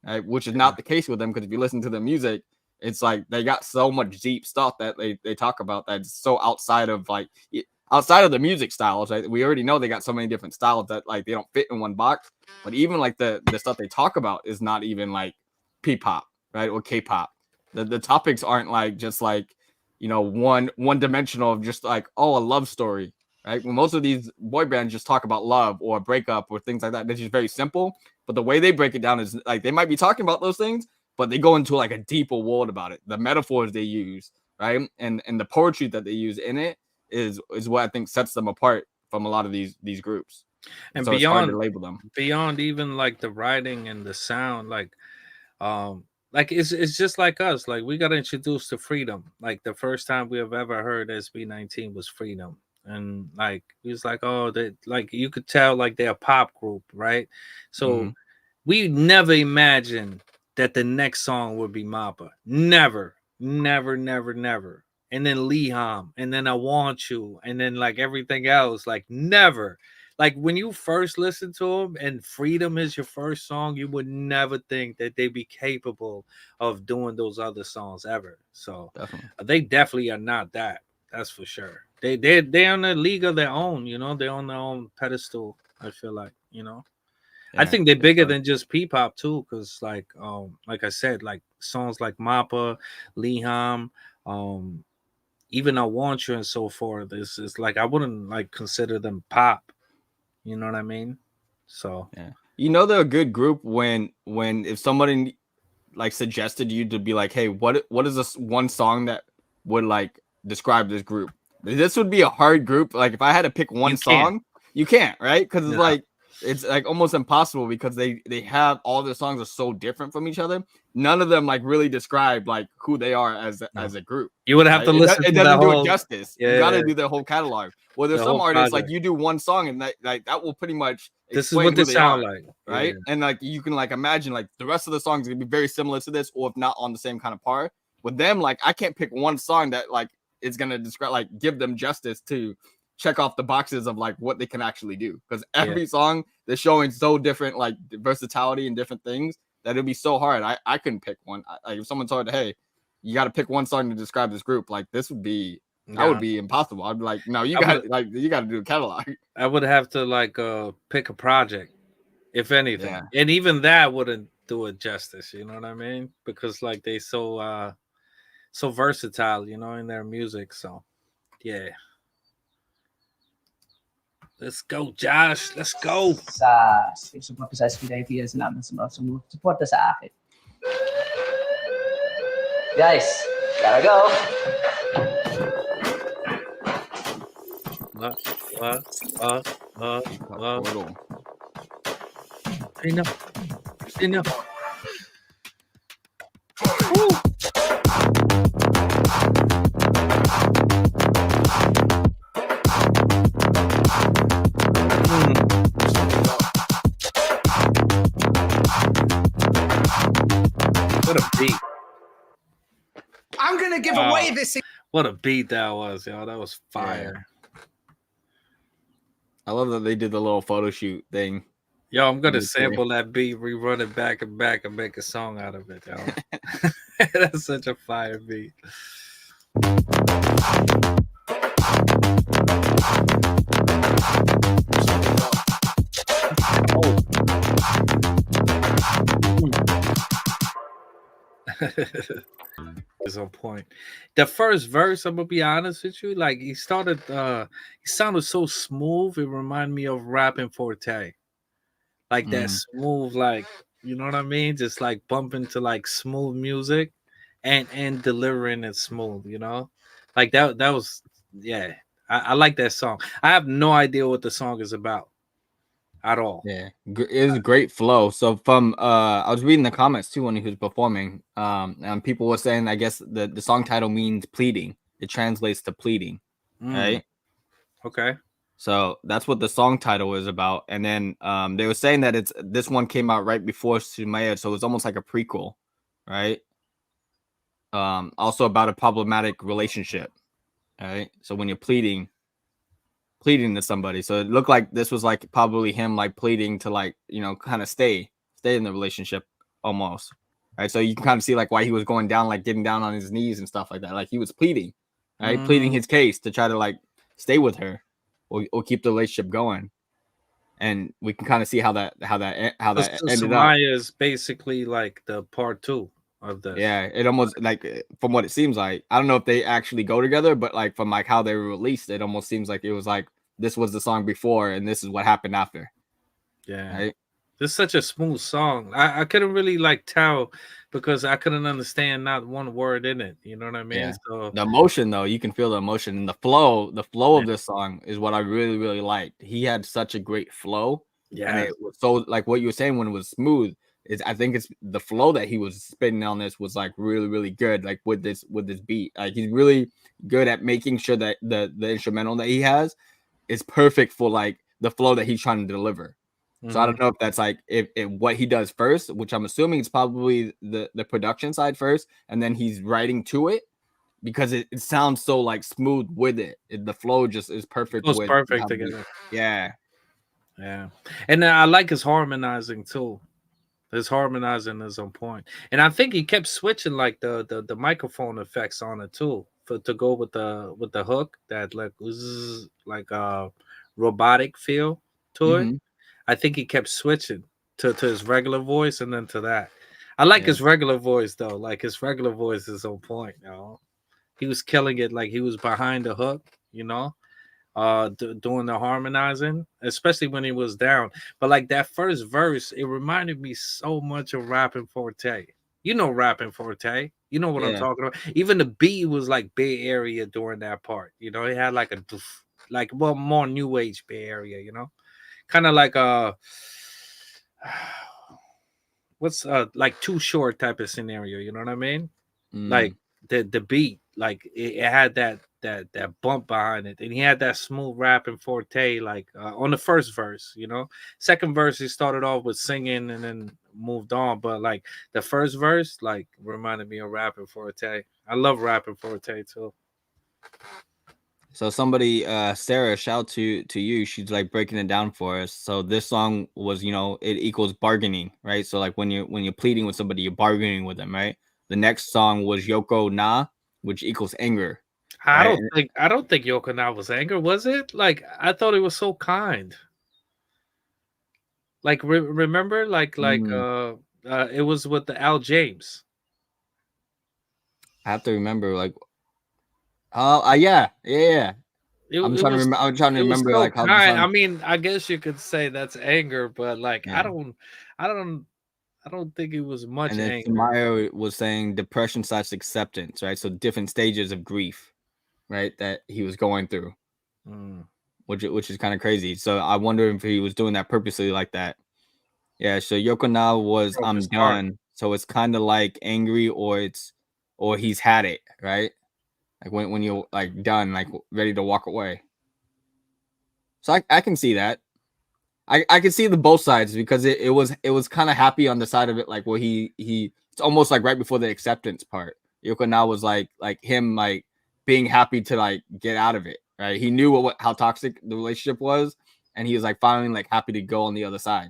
Right? Which is not the case with them because if you listen to the music, it's like they got so much deep stuff that they talk about that's so outside of like outside of the music styles, right? We already know they got so many different styles that like they don't fit in one box. But even like the stuff they talk about is not even like P-pop, right? Or K-pop. The topics aren't like just like, you know, one dimensional of just like, oh, a love story, right? When most of these boy bands just talk about love or breakup or things like that, it's just very simple. But the way they break it down is like they might be talking about those things, but they go into like a deeper world about it. The metaphors they use, right? And the poetry that they use in it is what I think sets them apart from a lot of these groups. And so beyond, it's hard to label them. Beyond even like the writing and the sound, like it's just like us. Like we got introduced to Freedom. Like the first time we have ever heard SB19 was Freedom. And like he was like, oh, they like you could tell like they're a pop group, right? So we never imagined that the next song would be Mappa. Never, never, never, never. And then Liham, and then I Want You, and then like everything else, like never. Like when you first listen to them and Freedom is your first song, you would never think that they'd be capable of doing those other songs ever. So they definitely are not that. That's for sure. They're on a league of their own, you know, they're on their own pedestal, I feel like, you know. I think they're bigger than just P-pop too, because like I said, like songs like Mappa, Liham, even I Want You and so forth. This is like I wouldn't like consider them pop. You know what I mean? So yeah, you know they're a good group when if somebody like suggested you to be like, hey, what is this one song that would like describe this group? This would be a hard group. Like if I had to pick one song, you can't, right? Because it's like almost impossible because they have all their songs are so different from each other. None of them like really describe like who they are as a group. You would have to listen. It doesn't do it justice. Yeah, you got to do their whole catalog. Well, there's some artists like you do one song and that will pretty much this is what they sound like, right? Yeah. And like you can like imagine like the rest of the songs are gonna be very similar to this, or if not on the same kind of par. With them, like I can't pick one song that like is gonna describe like give them justice to check off the boxes of like what they can actually do, because every song they're showing so different like versatility and different things that it'd be so hard. I couldn't pick one. Like if someone told, hey, you got to pick one song to describe this group, like this would be that would be impossible. I'd be like, no, you got to do a catalog. I would have to like pick a project, if anything, and even that wouldn't do it justice. You know what I mean? Because like they so versatile, you know, in their music. So yeah. Let's go, Josh. Let's go. Sa SB19 namin sumusuporta sa akin. Guys, gotta go. Enough. What a beat. I'm gonna give away this. What a beat that was, yo. That was fire. Yeah. I love that they did the little photo shoot thing. Yo, I'm gonna sample that beat, rerun it back and make a song out of it, yo. That's such a fire beat. Is on point. The first verse, I'm gonna be honest with you, like he sounded so smooth. It reminded me of Rapping Forte, like that smooth, like, you know what I mean, just like bumping to like smooth music and delivering it smooth, you know, like that was I like that song. I have no idea what the song is about at all. Yeah, it is a great flow. So from I was reading the comments too when he was performing, and people were saying, I guess the song title means pleading. It translates to pleading, right? Okay. So that's what the song title is about. And then they were saying that this one came out right before Somaya, so it's almost like a prequel, right? Also about a problematic relationship, right? So when you're pleading to somebody, so it looked like this was like probably him like pleading to like, you know, kind of stay in the relationship almost, right? So you can kind of see like why he was going down, like getting down on his knees and stuff like that, like he was pleading, right? Pleading his case to try to like stay with her or keep the relationship going. And we can kind of see how that ended up. Somaya is basically like the part 2 of this. Yeah, it almost like from what it seems like. I don't know if they actually go together, but like from like how they were released, it almost seems like it was like this was the song before and this is what happened after. Yeah. Right? It's such a smooth song. I couldn't really like tell because I couldn't understand not one word in it. You know what I mean? Yeah. So The emotion though, you can feel the emotion and the flow. The flow of this song is what I really, really liked. He had such a great flow. And it was so like what you were saying when it was smooth is I think it's the flow that he was spitting on this was like really, really good. Like with this beat. Like he's really good at making sure that the instrumental that he has is perfect for like the flow that he's trying to deliver. So I don't know if that's like if what he does first, which I'm assuming it's probably the production side first, and then he's writing to it because it sounds so like smooth with it. The flow just is perfect. It goes perfect together. Yeah. And I like his harmonizing too. His harmonizing is on point. And I think he kept switching like the microphone effects on it too to go with the hook that like was like a robotic feel to it. I think he kept switching to his regular voice and then to that. I like his regular voice though. Like his regular voice is on point, you know. He was killing it like he was behind the hook, you know, doing the harmonizing, especially when he was down. But like that first verse, it reminded me so much of Rapping Forte. You know Rapping Forte. You know what I'm talking about. Even the beat was like Bay Area during that part. You know, it had like a like more new age Bay Area, you know. Kind of like what's like Too Short type of scenario, you know what I mean? Like the beat, like it had that bump behind it, and he had that smooth Rapping Forte like on the first verse, you know. Second verse he started off with singing and then moved on, but like the first verse like reminded me of Rapping Forte. I love Rapping Forte too. So somebody, Sarah, shout to you. She's like breaking it down for us. So this song was, you know, it equals bargaining, right? So like when you're pleading with somebody, you're bargaining with them, right? The next song was Yoko Na, which equals anger. I don't think Yoko Na was anger, was it? Like I thought it was so kind. Like remember, it was with the Al James. I have to remember, like, yeah. I'm trying to remember So like how the song. I mean, I guess you could say that's anger, but like I don't think it was much and then anger. Somaya was saying depression / acceptance, right? So different stages of grief, right? That he was going through, which is kind of crazy. So I wonder if he was doing that purposely like that. Yeah. So Yoko Na was I'm done. So it's kind of like angry or he's had it, right? Like when you're like done, like ready to walk away. So I can see that. I can see the both sides because it was kind of happy on the side of it, like where he it's almost like right before the acceptance part. Yoko now was like him like being happy to like get out of it, right? He knew how toxic the relationship was, and he was like finally like happy to go on the other side.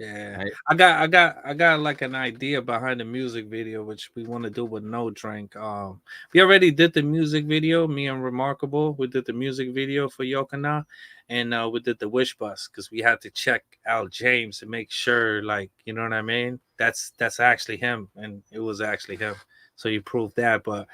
Yeah, right? I got like an idea behind the music video, which we want to do with No Drink. We already did the music video. Me and Remarkable, we did the music video for Yoko Na, and we did the Wish Bus because we had to check Al James to make sure, like, you know what I mean. That's actually him, and it was actually him. So you proved that, but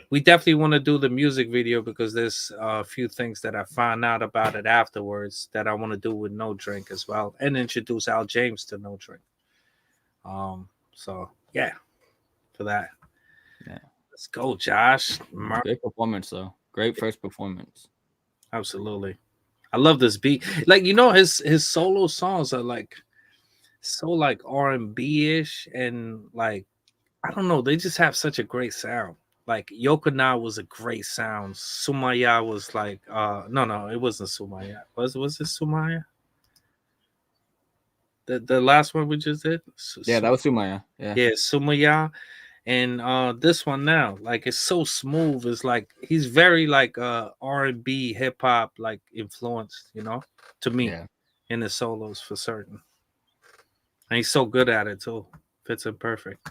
we definitely want to do the music video because there's a few things that I found out about it afterwards that I want to do with No Drink as well, and introduce Al James to No Drink. So yeah, for that. Yeah, let's go, Josh. Great performance, though. Great first performance. Absolutely, I love this beat. Like, you know, his solo songs are like so like R&B ish, and like I don't know, they just have such a great sound. Like Yoko Na was a great sound. Somaya was like no, it wasn't Somaya. Was it Somaya? The last one we just did? Yeah, that was Somaya. Yeah, Somaya. And this one now, like it's so smooth. It's like he's very like R&B hip hop like influenced, you know, to me in the solos for certain. And he's so good at it too. Fits him perfect.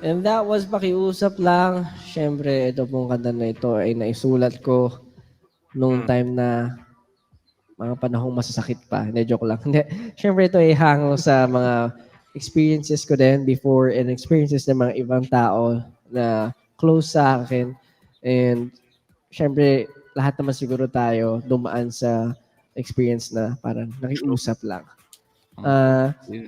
And that was Pakiusap Lang. Siyempre, ito pong kanta na ito ay naisulat ko noong time na mga panahong masasakit pa. Hindi, joke lang. Hindi. Siyempre, ito ay hango sa mga experiences ko din before and experiences ng mga ibang tao na close sa akin. And siyempre, lahat naman siguro tayo dumaan sa experience na parang nakiusap lang.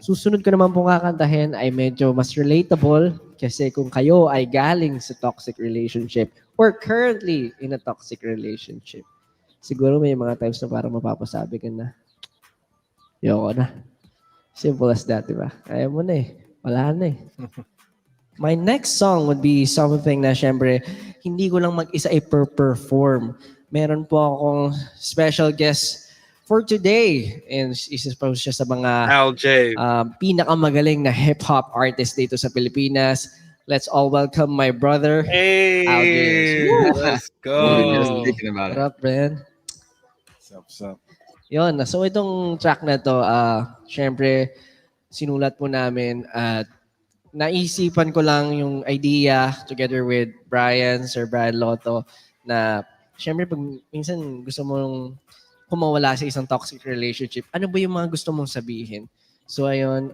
Susunod ko naman pong kakantahin ay medyo mas relatable kasi kung kayo ay galing sa toxic relationship or currently in a toxic relationship, siguro may mga times na parang mapapasabi ka na, yoko na. Simple as that, di ba? Ayaw mo na eh. Wala na eh. My next song would be something na syempre, hindi ko lang mag-isa i-perform. Meron po akong special guest for today. And isa po siya sa mga Al James. pinakamagaling na hip-hop artist dito sa Pilipinas. Let's all welcome my brother, Al James. Let's go. Just thinking about it. What up, man? What's up? Yun, so itong track na to, syempre, sinulat po namin at naisipan ko lang yung idea together with Sir Brian Lotto, na syempre pag minsan gusto mong kumawala sa isang toxic relationship, ano ba yung mga gusto mong sabihin? So ayun,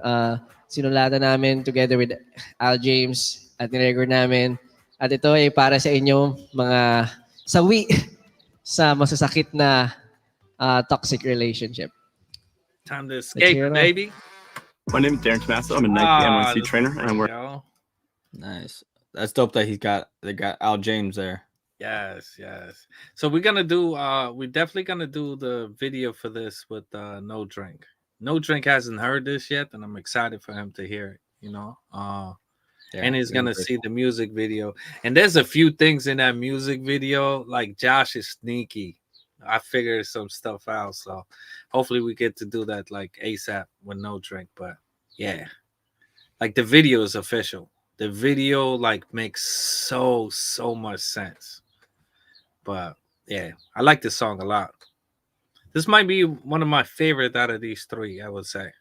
sinulatan namin together with Al James at nirecord namin. At ito ay para sa inyo mga sawi sa masasakit na toxic relationship. Time to escape, baby. My name is Darren Tommaso. I'm a Nike NYC trainer, and I'm working. Nice. That's dope that they got Al James there. Yes. So we're gonna do. We're definitely gonna do the video for this with No Drink. No Drink hasn't heard this yet, and I'm excited for him to hear it. You know, and he's gonna see the music video. And there's a few things in that music video. Like Josh is sneaky. I figured some stuff out, so hopefully we get to do that like ASAP with No Drink. But yeah, like the video is official. The video like makes so much sense. But yeah, I like this song a lot. This might be one of my favorite out of these three, I would say.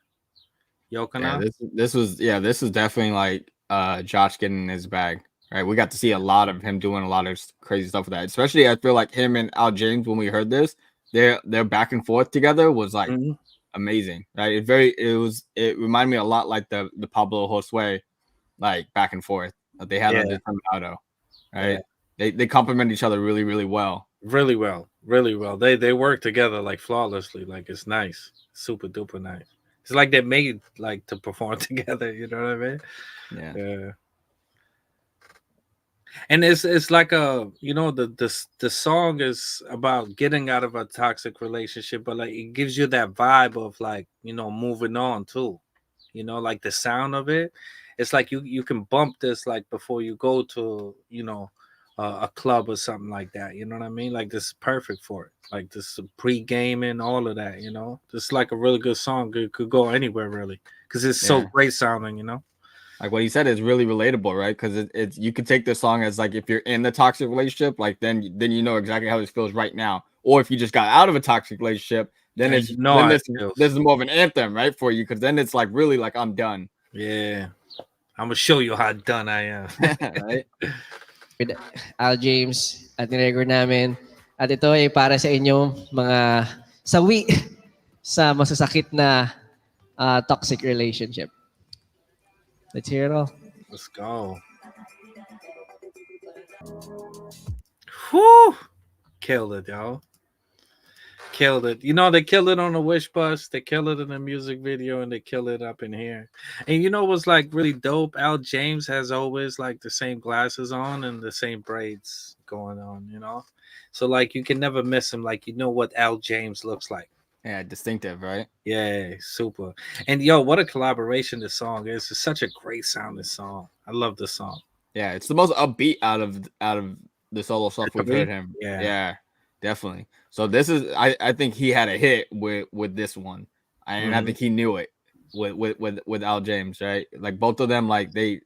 Yoko and Al? This was definitely like Josh getting in his bag. Right, we got to see a lot of him doing a lot of crazy stuff with that. Especially, I feel like him and Al James, when we heard this, their back and forth together was like amazing. Right, it reminded me a lot like the Pablo Josue, like back and forth that they had on the Terminado. Right, they complement each other really, really well. Really well. They work together like flawlessly. Like it's nice, super duper nice. It's like they made like to perform together. You know what I mean? Yeah. And it's like the song is about getting out of a toxic relationship, but like it gives you that vibe of like, moving on too. Like the sound of it. It's like you can bump this like before you go to, a club or something like that. You know what I mean? Like this is perfect for it. Like this pre-gaming, all of that, This is like a really good song. It could go anywhere really. Because it's so great sounding, Like what he said is really relatable, right? Because it's you could take this song as like if you're in the toxic relationship, like then you know exactly how this feels right now. Or if you just got out of a toxic relationship, then this is more of an anthem, right, for you, because then it's like really like I'm done. Yeah, I'm gonna show you how done I am. Right? With Al James at nirecord namin. At ito ay para sa inyo mga sawi sa masasakit na toxic relationship. Let's hear it all. Let's go. Whew! Killed it, y'all. Killed it. They killed it on the Wish Bus. They killed it in the music video, and they killed it up in here. And what's like really dope? Al James has always like the same glasses on and the same braids going on, So like you can never miss him. Like what Al James looks like. Yeah, distinctive, right? Yeah, super. And what a collaboration this song is. It's such a great sounding song. I love this song. Yeah, it's the most upbeat out of the solo stuff we've heard him. Yeah, definitely. So this is I think he had a hit with this one. And I think he knew it with Al James, right? Like both of them, like they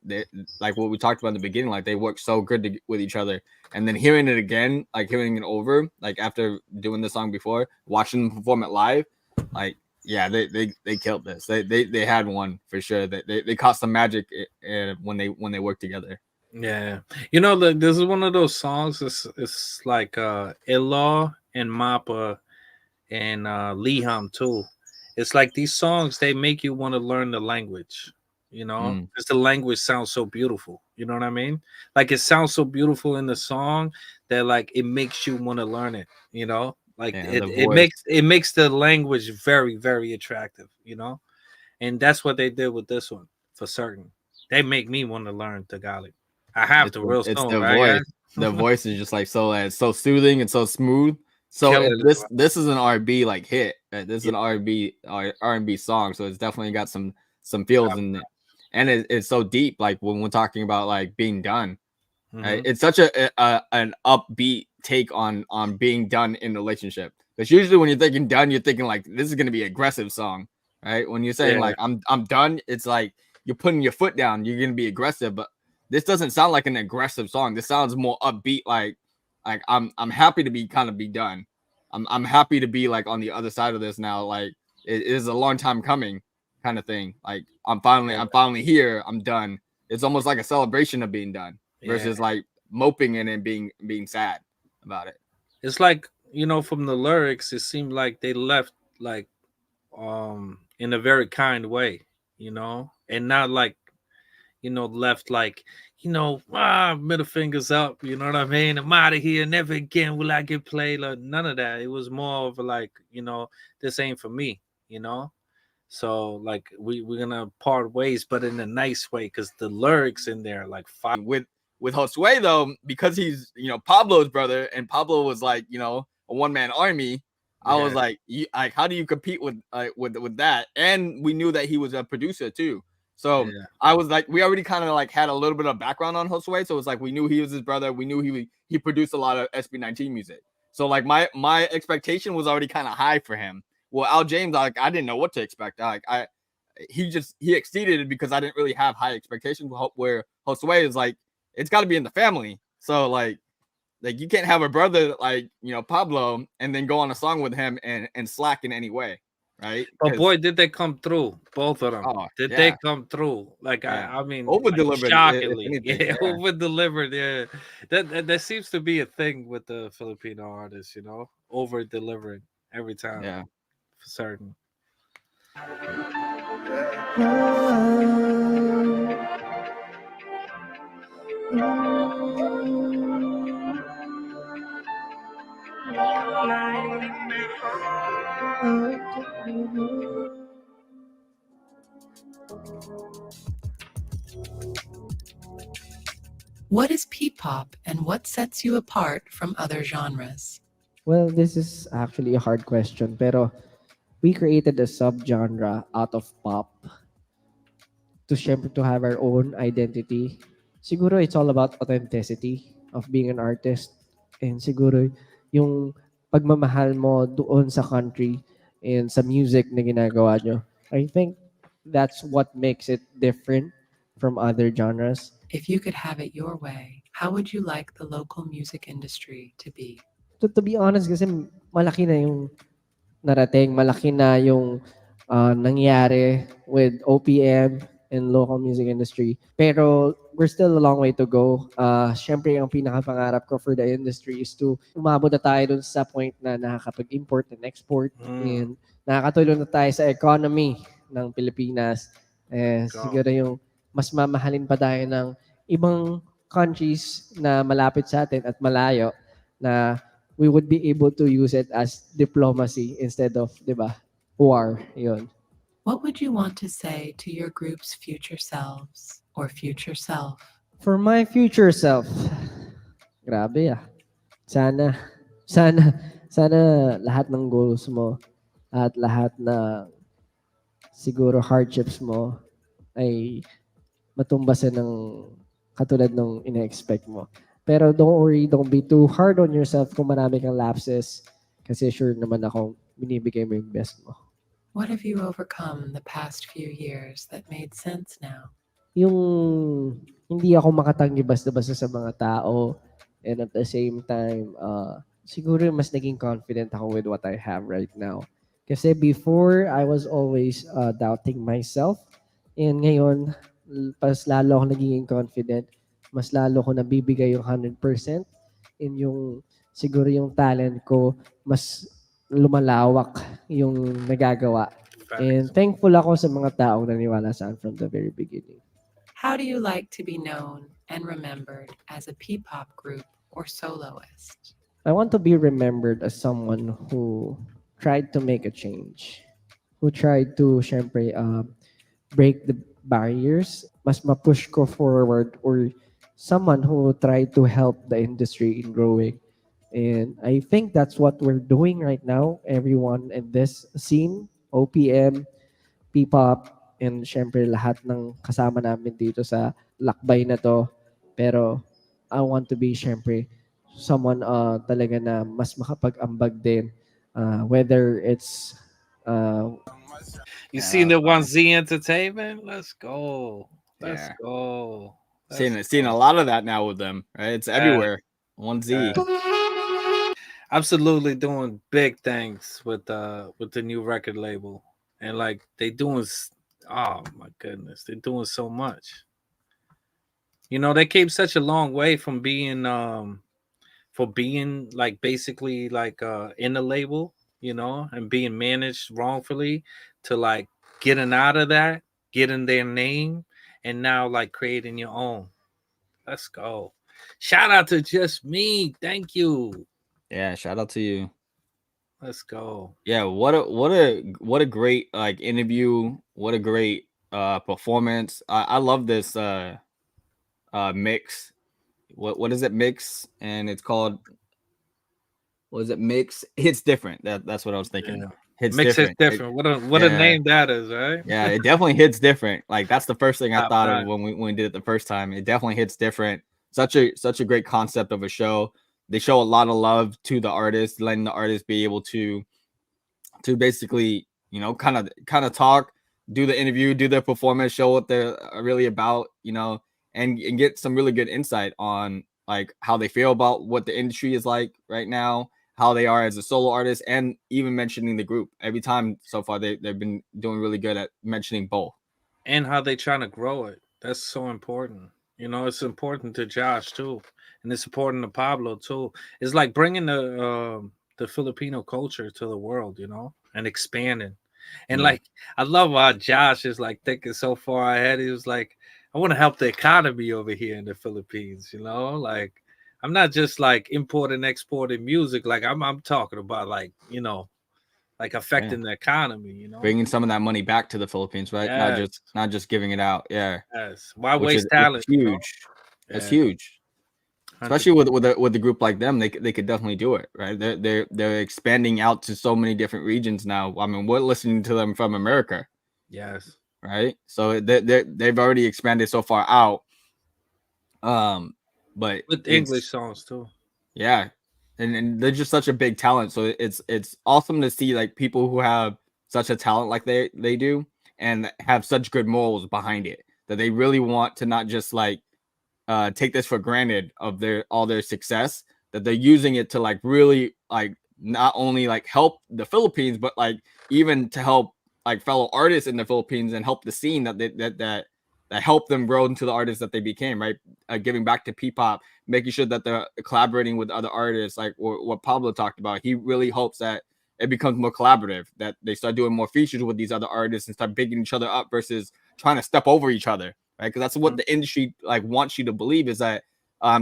like what we talked about in the beginning, like they work so good with each other. And then hearing it again, like hearing it over, like after doing the song before, watching them perform it live, like yeah, they killed this. They had one for sure. They caught some magic when they worked together. Yeah, you know, this is one of those songs. It's like Elo and Mappa and Liham too. It's like these songs, they make you want to learn the language, you know, because the language sounds so beautiful. You know what I mean? Like it sounds so beautiful in the song that like it makes you want to learn it. You know, like it makes the language very very attractive. You know, and that's what they did with this one for certain. They make me want to learn Tagalog. I have to real It's soon, the right, voice. guys? The voice is just like so soothing and so smooth. So if this is an R&B like hit. This is an R&B song, so it's definitely got some feels in it, and it's so deep. Like when we're talking about like being done, right? It's such an upbeat take on being done in a relationship. Because usually when you're thinking done, you're thinking like this is gonna be an aggressive song, right? When you're saying like I'm done, it's like you're putting your foot down. You're gonna be aggressive, but this doesn't sound like an aggressive song. This sounds more upbeat, like I'm happy to be done. I'm happy to be like on the other side of this now. Like it is a long time coming, kind of thing. Like I'm finally here. I'm done. It's almost like a celebration of being done versus like moping and being sad about it. It's like, you know, from the lyrics, it seemed like they left like in a very kind way, you know, and not like, you know, left like, you know, middle fingers up, you know what I mean? I'm out of here, never again will I get played. Like, none of that. It was more of like, you know, this ain't for me, you know. So like we're gonna part ways, but in a nice way, because the lyrics in there like fire. With Josue though, because he's, you know, Pablo's brother, and Pablo was like, you know, a one-man army. I was like, how do you compete with that? And we knew that he was a producer too. So I was like, we already kind of like had a little bit of background on Josue, so it was like we knew he was his brother. We knew he produced a lot of SB19 music. So like my expectation was already kind of high for him. Well, Al James, like I didn't know what to expect. Like he exceeded it because I didn't really have high expectations. Where Josue is like, it's got to be in the family. So like you can't have a brother like, you know, Pablo and then go on a song with him and slack in any way, right? But boy, did they come through, both of them. Did they come through? Like I mean, over delivered, like, shockingly, over delivered. Yeah, that seems to be a thing with the Filipino artists, you know, over delivering every time. Yeah, for certain. What is P-pop and what sets you apart from other genres? Well, this is actually a hard question, pero we created a subgenre out of pop to syempre to have our own identity. Siguro it's all about authenticity of being an artist, and siguro yung pagmamahal mo doon sa country and sa music na ginagawa nyo. I think that's what makes it different from other genres. If you could have it your way, how would you like the local music industry to be? To be honest, kasi malaki na yung narating, malaki na yung nangyari with OPM and local music industry. Pero we're still a long way to go. Syempre, ang pinakapangarap ko for the industry is to umabot na tayo dun sa point na nakakapag-import and export and nakakatulong na tayo sa economy ng Pilipinas. Siguro yung mas mamahalin pa tayo ng ibang countries na malapit sa atin at malayo na we would be able to use it as diplomacy instead of, di ba, war. Yun. What would you want to say to your group's future selves or future self? For my future self, grabe ah. Sana lahat ng goals mo at lahat ng siguro hardships mo ay matumbasan ng katulad ng ina-expect mo. Pero don't worry, don't be too hard on yourself kung marami kang lapses kasi sure naman akong binibigay mo yung best mo. What have you overcome the past few years that made sense now? Yung hindi ako makatanggi basta-basta sa mga tao, and at the same time, siguro mas naging confident ako with what I have right now. Kasi before, I was always doubting myself. And ngayon, pas lalo ako nagiging confident, mas lalo ko nabibigay yung 100%. In yung, siguro yung talent ko, mas lumalawak yung nagagawa. And thankful ako sa mga taong naniwala sa akin from the very beginning. How do you like to be known and remembered as a P-pop group or soloist? I want to be remembered as someone who tried to make a change, who tried to, syempre, break the barriers, mas ma-push ko forward, or someone who tried to help the industry in growing. And I think that's what we're doing right now, everyone in this scene, OPM, P-pop, and syempre lahat ng kasama namin dito sa lakbay na to. Pero I want to be syempre someone talaga na mas makapag-ambag din. Whether it's You seen the 1Z Entertainment? Let's go. Let's go. Seeing a lot of that now with them, right? It's everywhere. 1Z. Absolutely doing big things with the new record label. And like they doing oh my goodness, they're doing so much. You know, they came such a long way from being for being like basically like in the label, you know, and being managed wrongfully to like getting out of that, getting their name, and now like creating your own. Let's go. Shout out to Just Me. Thank you. Yeah, shout out to you. Let's go. Yeah, what a great like interview. What a great performance. I love this mix. What is it mix? And it's called, what is it, mix? It's different. That's what I was thinking. Yeah. Hits Mix different. is different. What a name that is, right? Yeah, it definitely hits different. Like that's the first thing I Top thought notch. of when we did it the first time. It definitely hits different. Such a great concept of a show. They show a lot of love to the artist, letting the artist be able to basically, you know, kind of talk, do the interview, do their performance, show what they're really about, you know, and get some really good insight on like how they feel about what the industry is like right now, how they are as a solo artist, and even mentioning the group. Every time so far they've been doing really good at mentioning both. And how they trying to grow it. That's so important. You know, it's important to Josh too, and it's important to Pablo too. It's like bringing the Filipino culture to the world, you know, and expanding. And like, I love how Josh is like thinking so far ahead. He was like, I want to help the economy over here in the Philippines, you know, like I'm not just like importing, exporting music. Like I'm talking about like, you know, like affecting the economy, you know, bringing some of that money back to the Philippines, right? Yes. Not just giving it out. Yeah. Yes. Why Which waste is talent? huge. You know? It's Yeah. huge. Especially with the group like them, they could definitely do it, right? They're expanding out to so many different regions now. I mean, we're listening to them from America. Yes. Right. So they've already expanded so far out. But with English songs too. Yeah, and they're just such a big talent. So it's awesome to see like people who have such a talent like they do and have such good morals behind it, that they really want to not just like take this for granted of all their success, that they're using it to like really like not only like help the Philippines, but like even to help like fellow artists in the Philippines and help the scene that help them grow into the artists that they became, right? Giving back to P-pop, making sure that they're collaborating with other artists, like what Pablo talked about. He really hopes that it becomes more collaborative, that they start doing more features with these other artists and start bigging each other up versus trying to step over each other, right? Because that's what the industry like wants you to believe, is that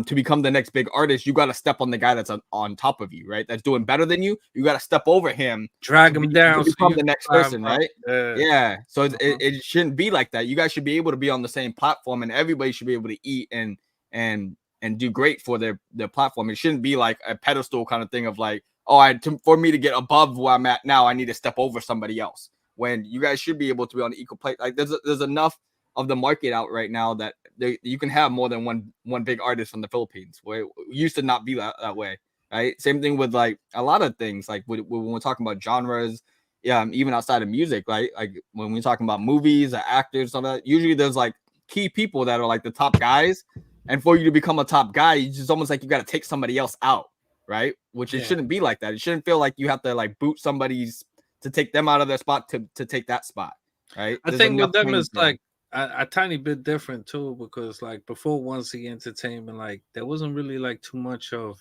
to become the next big artist, you got to step on the guy that's on top of you, right? That's doing better than you. You got to step over him, drag him down, to become so the next person, up. right? Yeah. Yeah. So it shouldn't be like that. You guys should be able to be on the same platform, and everybody should be able to eat and do great for their platform. It shouldn't be like a pedestal kind of thing of like, oh, for me to get above where I'm at now, I need to step over somebody else. When you guys should be able to be on the equal plate. Like there's enough of the market out right now that you can have more than one big artist from the Philippines, where it used to not be that way, right? Same thing with like a lot of things, like when we're talking about genres, even outside of music, right? Like when we're talking about movies or actors, all that, usually there's like key people that are like the top guys, and for you to become a top guy, it's just almost like you got to take somebody else out, right? Which it shouldn't be like that. It shouldn't feel like you have to like boot somebody's to take them out of their spot to take that spot, right? I think with them is like a tiny bit different too, because like before 1Z Entertainment, like there wasn't really like too much of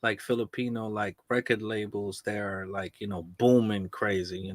like Filipino like record labels there, like booming crazy.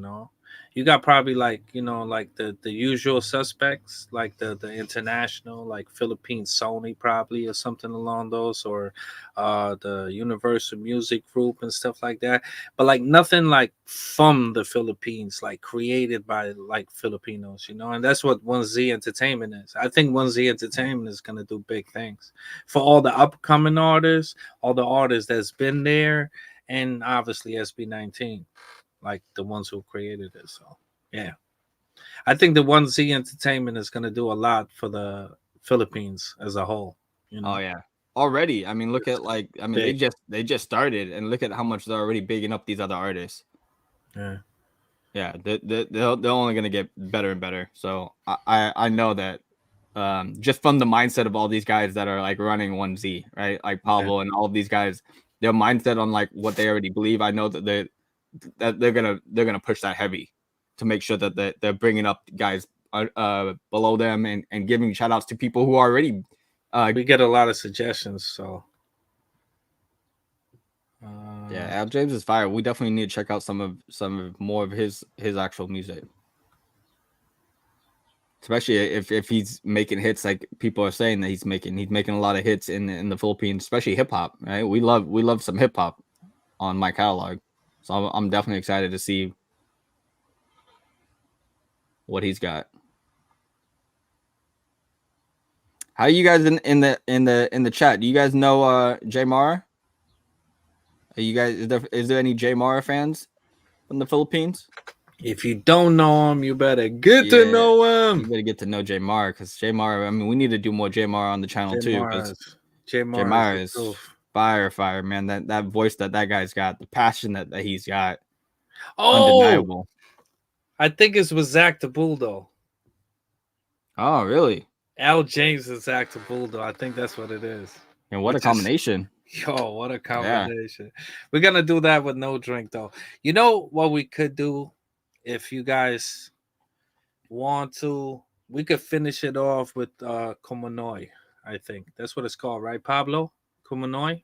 You got probably like like the usual suspects, like the international, like Philippine Sony probably, or something along those, or the Universal Music Group and stuff like that. But like nothing like from the Philippines, like created by like Filipinos, and that's what 1Z Entertainment is. I think 1Z Entertainment is gonna do big things for all the upcoming artists, all the artists that's been there, and obviously SB19, like the ones who created it. So yeah, I think the 1Z Entertainment is going to do a lot for the Philippines as a whole. Oh yeah, already. I mean, look at big. they just started, and look at how much they're already bigging up these other artists. Yeah, they're only going to get better and better. So I know that just from the mindset of all these guys that are like running 1Z, right? Like Pablo and all of these guys, their mindset on like what they already believe. I know that they're gonna push that heavy to make sure that they're bringing up guys below them and giving shout outs to people who are already. We get a lot of suggestions, so. Yeah, Al James is fire. We definitely need to check out some more of his actual music. Especially if he's making hits, like people are saying that he's making a lot of hits in the Philippines, especially hip hop, right? We love some hip hop on my catalog, so I'm definitely excited to see what he's got. How are you guys in the chat? Do you guys know J Mara? Are you guys is there any J Mara fans from the Philippines? If you don't know him, you better get to know him. You better get to know J Mara, because J Mara. I mean, we need to do more J Mara on the channel too. Because J Mara is fire, man. That voice that guy's got, the passion that he's got, undeniable. I think it's with Zach the Bulldog. Oh, really? Al James and Zach the Bulldog. I think that's what it is. And what a combination! Yo, what a combination. Yeah. We're gonna do that with no drink though. You know what we could do? If you guys want to, we could finish it off with Komonoi. I think that's what it's called, right, Pablo? Komonoi.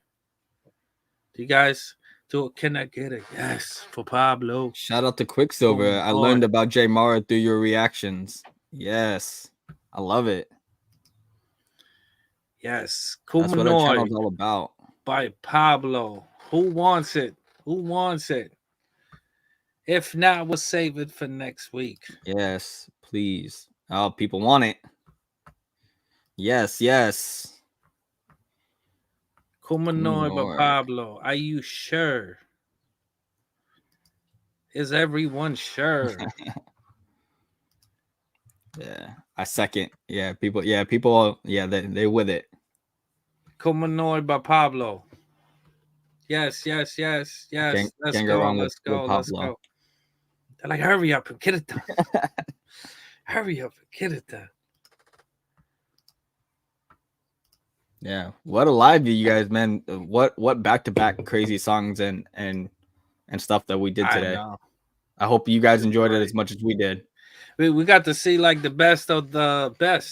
Do you guys do it? Can I get it? Yes, for Pablo. Shout out to Quicksilver. I learned about J Mara through your reactions. Yes, I love it. Yes, Komonoi. That's what our channel's all about. By Pablo. Who wants it? Who wants it? If not, we'll save it for next week. Yes, please. Oh, people want it. Yes. Komonoi by Pablo. Are you sure? Is everyone sure? Yeah, I second. Yeah, people. They with it. Komonoi by Pablo. Yes. Let's go. They're like, hurry up and get it done. Hurry up and get it done. Yeah, what a live view, you guys, man. What back-to-back crazy songs and stuff that we did today. I hope you guys enjoyed it as much as we did. We got to see like the best of Felip,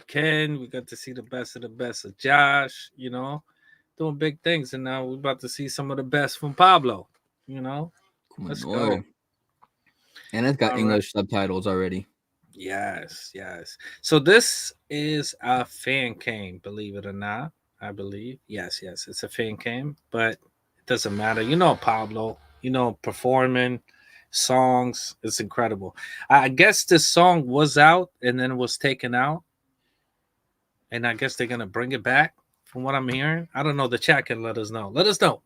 Ken. We got to see the best of Josh, doing big things. And now we're about to see some of the best from Pablo, Let's go. And it's got English subtitles already. Yes. So this is a fan cam, believe it or not. I believe. Yes, it's a fan cam, but it doesn't matter. Pablo, performing songs. It's incredible. I guess this song was out and then was taken out. And I guess they're going to bring it back from what I'm hearing. I don't know. The chat can let us know. Let us know.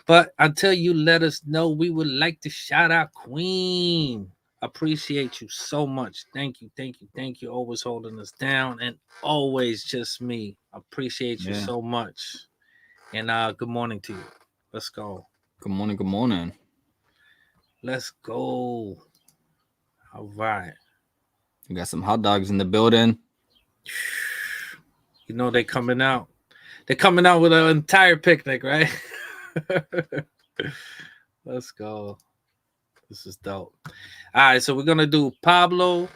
But until you let us know, we would like to shout out Queen. Appreciate you so much. Thank you. Always holding us down, and always just me. Appreciate you so much. And good morning to you. Let's go. Good morning. Let's go. All right. We got some hot dogs in the building. They're coming out. They're coming out with an entire picnic, right? Let's go. This is dope. All right, so we're gonna do Pablo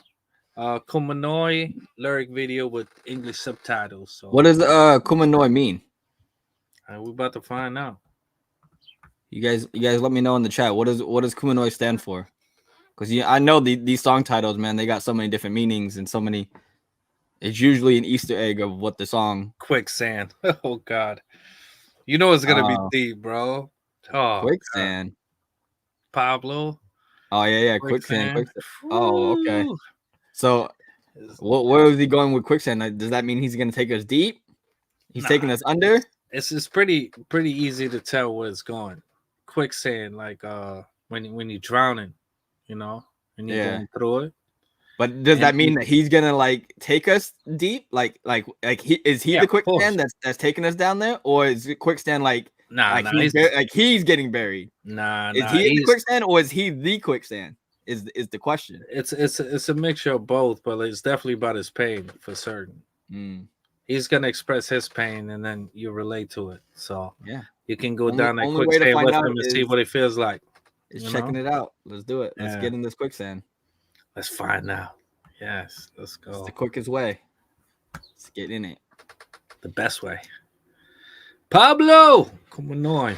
Kumanoi lyric video with English subtitles. So what does Kumanoi mean? we're about to find out. You guys let me know in the chat. What does Kumanoi stand for? Because I know these song titles, man, they got so many different meanings and so many. It's usually an Easter egg of what the song. Quicksand. Oh God, you know it's gonna be deep, bro. Oh, Quicksand. God. Pablo. Oh yeah, Quicksand. Oh, okay. So, where is he going with Quicksand? Does that mean he's gonna take us deep? He's taking us under. It's pretty easy to tell where it's going. Quicksand, like when you're drowning, you know, when you're going through it. But does that mean that he's gonna like take us deep? Like is he the quicksand that's taking us down there, or is it Quicksand like he's getting buried? Is he in the quicksand, or is he the quicksand? Is the question? It's a mixture of both, but it's definitely about his pain for certain. He's gonna express his pain, and then you relate to it. So you can go down that quicksand with him and see what it feels like. Is checking it out. Let's do it. Let's get in this quicksand. Let's find out. Yes, let's go. It's the quickest way. Let's get in it. The best way. Pablo, come on.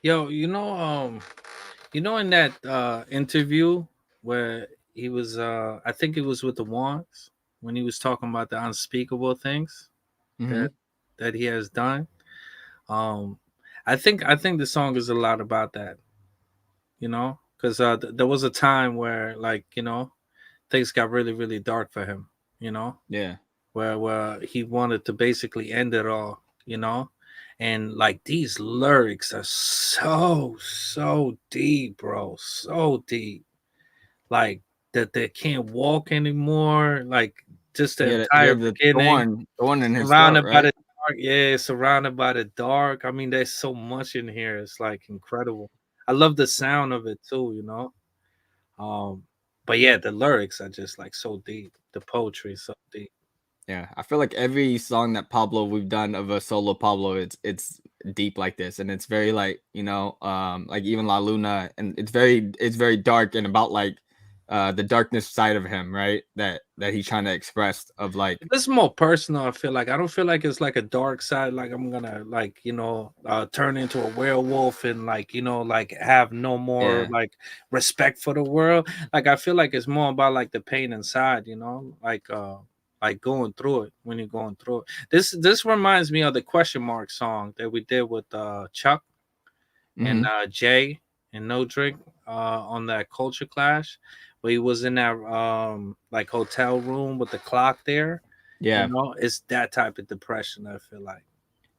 Yo, you know, in that interview where he was, I think it was with the Wands, when he was talking about the unspeakable things that he has done. I think the song is a lot about that, you know, because there was a time where, like, you know, things got really, really dark for him, you know, where he wanted to basically end it all, you know. And like these lyrics are so deep, bro, so deep. Like that they can't walk anymore. Like just the entire beginning, thorn in his surrounded throat, by right? the dark. Yeah, surrounded by the dark. I mean, there's so much in here. It's like incredible. I love the sound of it too, you know. But yeah, the lyrics are just like so deep. The poetry is so deep. Yeah, I feel like every song that Pablo we've done of a solo Pablo, it's deep like this, and it's very like, you know, like even La Luna, and it's very dark and about like the darkness side of him, right? That he's trying to express of like this is more personal. I feel like I don't feel like it's like a dark side, like I'm gonna like, you know, turn into a werewolf and like, you know, like have no more like respect for the world. Like I feel like it's more about like the pain inside, you know, like going through it when you're going through it. This reminds me of the Question Mark song that we did with Chuck and Jay and No Drink on that Culture Clash, where he was in that like hotel room with the clock there. Yeah, you know, it's that type of depression. I feel like.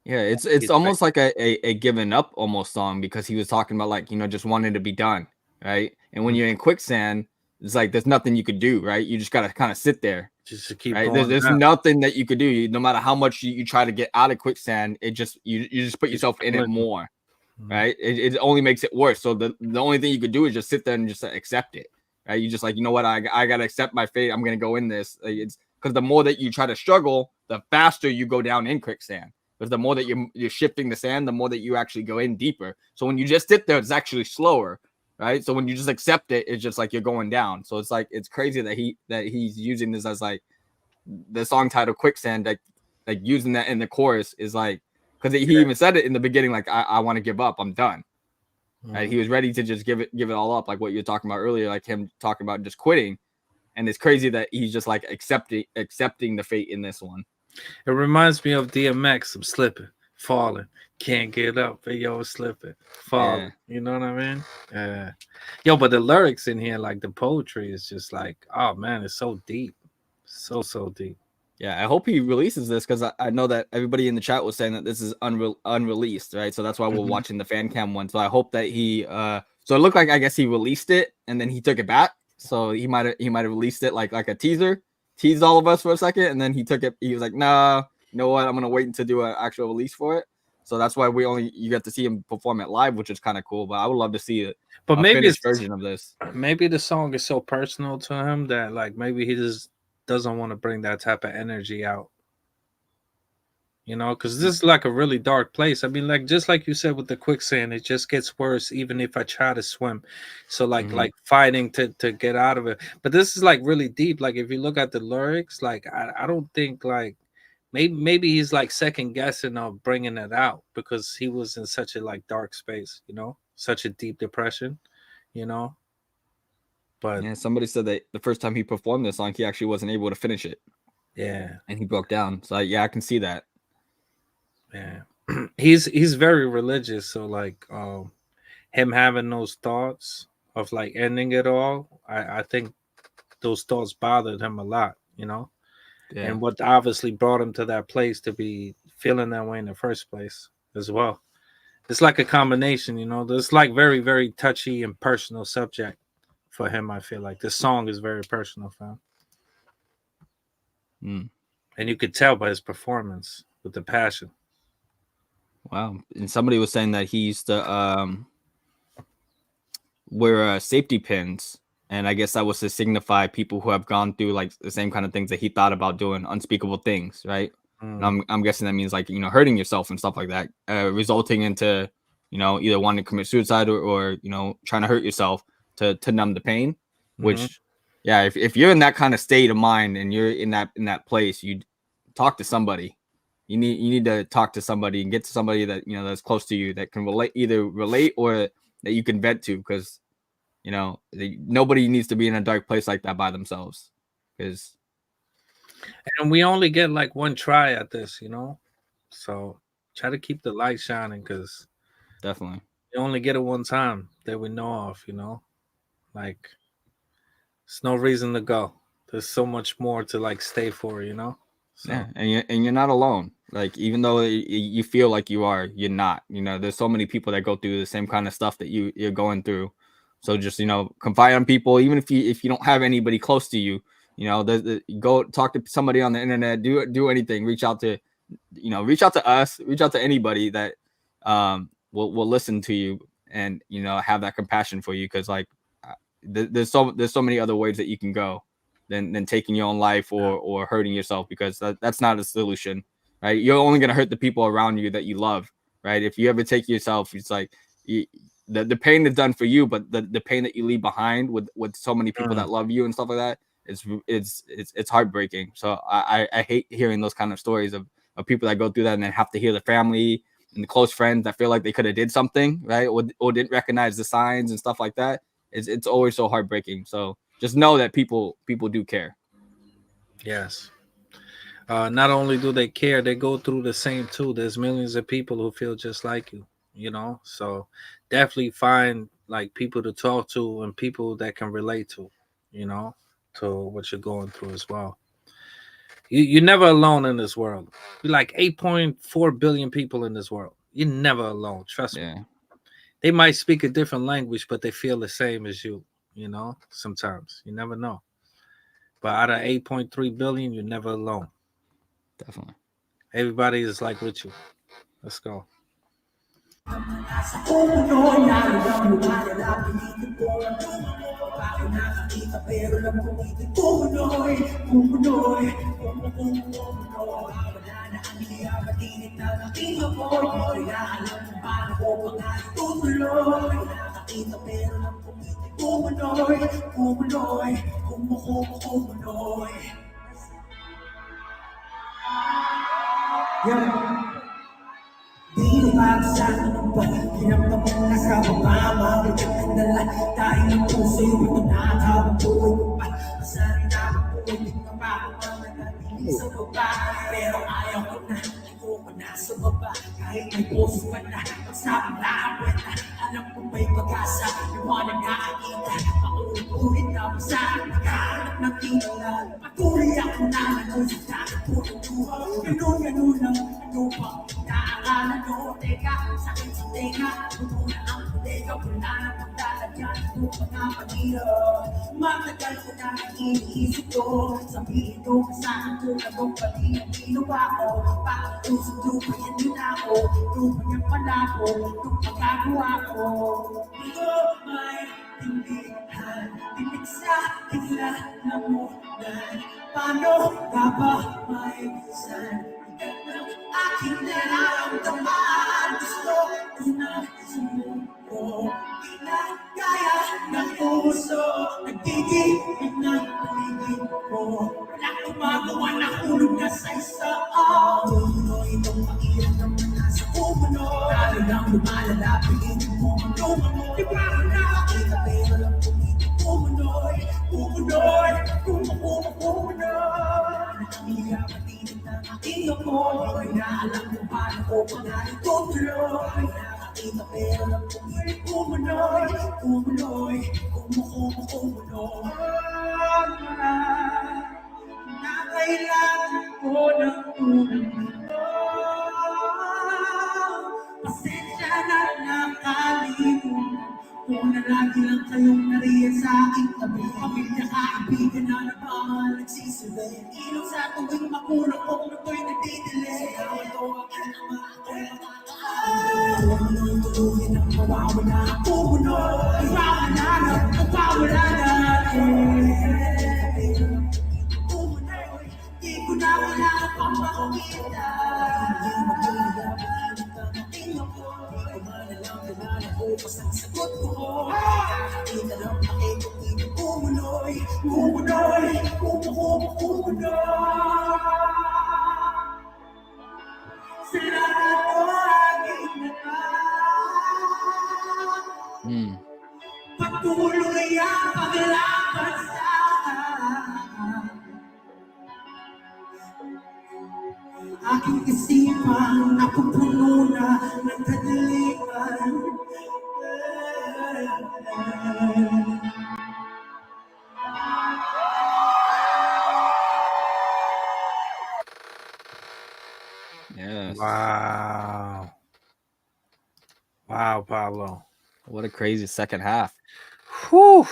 Yeah, it's almost like a giving up almost song, because he was talking about like, you know, just wanting to be done. right? And when you're in Quicksand, it's like there's nothing you could do, right? You just gotta kind of sit there, just to keep right? going. There's nothing that you could do. No matter how much you try to get out of Quicksand, it just you just put yourself in it more, right? It only makes it worse. So the only thing you could do is just sit there and just accept it, right? You just like, you know what, I gotta accept my fate. I'm gonna go in this. Like, it's because the more that you try to struggle, the faster you go down in Quicksand. Because the more that you're shifting the sand, the more that you actually go in deeper. So when you just sit there, it's actually slower, right? So when you just accept it, it's just like you're going down. So it's like it's crazy that he's using this as like the song title Quicksand, like using that in the chorus is like, because he even said it in the beginning, like I want to give up, I'm done. Right? He was ready to just give it all up, like what you were talking about earlier, like him talking about just quitting. And it's crazy that he's just like accepting the fate in this one. It reminds me of DMX. I'm slipping, falling, can't get up, but yo, slipping, falling. Yeah. You know what I mean? Yo, but the lyrics in here, like the poetry, is just like, oh man, it's so deep, so deep. Yeah, I hope he releases this because I know that everybody in the chat was saying that this is unreleased, right? So that's why we're watching the fan cam one. So I hope that he so it looked like, I guess he released it and then he took it back. So he might have released it like a teaser, teased all of us for a second, and then he took it. He was like, nah, you know what? I'm gonna wait to do an actual release for it. So that's why you get to see him perform it live, which is kind of cool. But I would love to see it. But maybe it's version of this. Maybe the song is so personal to him that like maybe he just doesn't want to bring that type of energy out. You know, because this is like a really dark place. I mean, like just like you said with the Quicksand, it just gets worse even if I try to swim. So like fighting to get out of it. But this is like really deep. Like if you look at the lyrics, like I don't think like maybe he's like second guessing of bringing it out because he was in such a like dark space. You know, such a deep depression. You know. But yeah, somebody said that the first time he performed this song, he actually wasn't able to finish it. Yeah, and he broke down. So yeah, I can see that. Yeah, he's very religious, so like him having those thoughts of like ending it all, I think those thoughts bothered him a lot, you know. Yeah. And what obviously brought him to that place to be feeling that way in the first place as well. It's like a combination, you know. It's like very, very touchy and personal subject for him. I feel like this song is very personal for him. And you could tell by his performance with the passion. Wow. And somebody was saying that he used to wear safety pins, and I guess that was to signify people who have gone through like the same kind of things that he thought about doing, unspeakable things, right? And I'm guessing that means like, you know, hurting yourself and stuff like that, resulting into, you know, either wanting to commit suicide or you know, trying to hurt yourself to numb the pain. Which yeah, if you're in that kind of state of mind and you're in that place, you talk to somebody. You need to talk to somebody and get to somebody that, you know, that's close to you that can relate or that you can vent to, because, you know, nobody needs to be in a dark place like that by themselves. Because and we only get like one try at this, you know, so try to keep the light shining, because definitely you only get it one time that we know of, you know. Like there's no reason to go. There's so much more to like stay for, you know. So. Yeah, and you're not alone. Like, even though you feel like you are, you're not. You know, there's so many people that go through the same kind of stuff that you're going through. So just, you know, confide on people, even if you don't have anybody close to you. You know, go talk to somebody on the internet. Do anything. Reach out to us. Reach out to anybody that will listen to you and, you know, have that compassion for you. Because like there's so many other ways that you can go than taking your own life or hurting yourself, because that's not a solution, right? You're only going to hurt the people around you that you love, right? If you ever take yourself, it's like the pain is done for you, but the pain that you leave behind with so many people that love you and stuff like that, it's heartbreaking. So I hate hearing those kind of stories of people that go through that and then have to hear the family and the close friends that feel like they could have did something, right? Or didn't recognize the signs and stuff like that. It's always so heartbreaking. So just know that people do care. Yes. Not only do they care, they go through the same too. There's millions of people who feel just like you, you know. So definitely find like people to talk to and people that can relate to, you know, to what you're going through as well. You're never alone in this world. You're like 8.4 billion people in this world. You're never alone. Trust me. They might speak a different language, but they feel the same as you. You know, sometimes you never know. But out of 8.3 billion, you're never alone. Definitely. Everybody is like with you. Let's go. Yes. Wow. Wow, Pablo. What a crazy second half. Whew.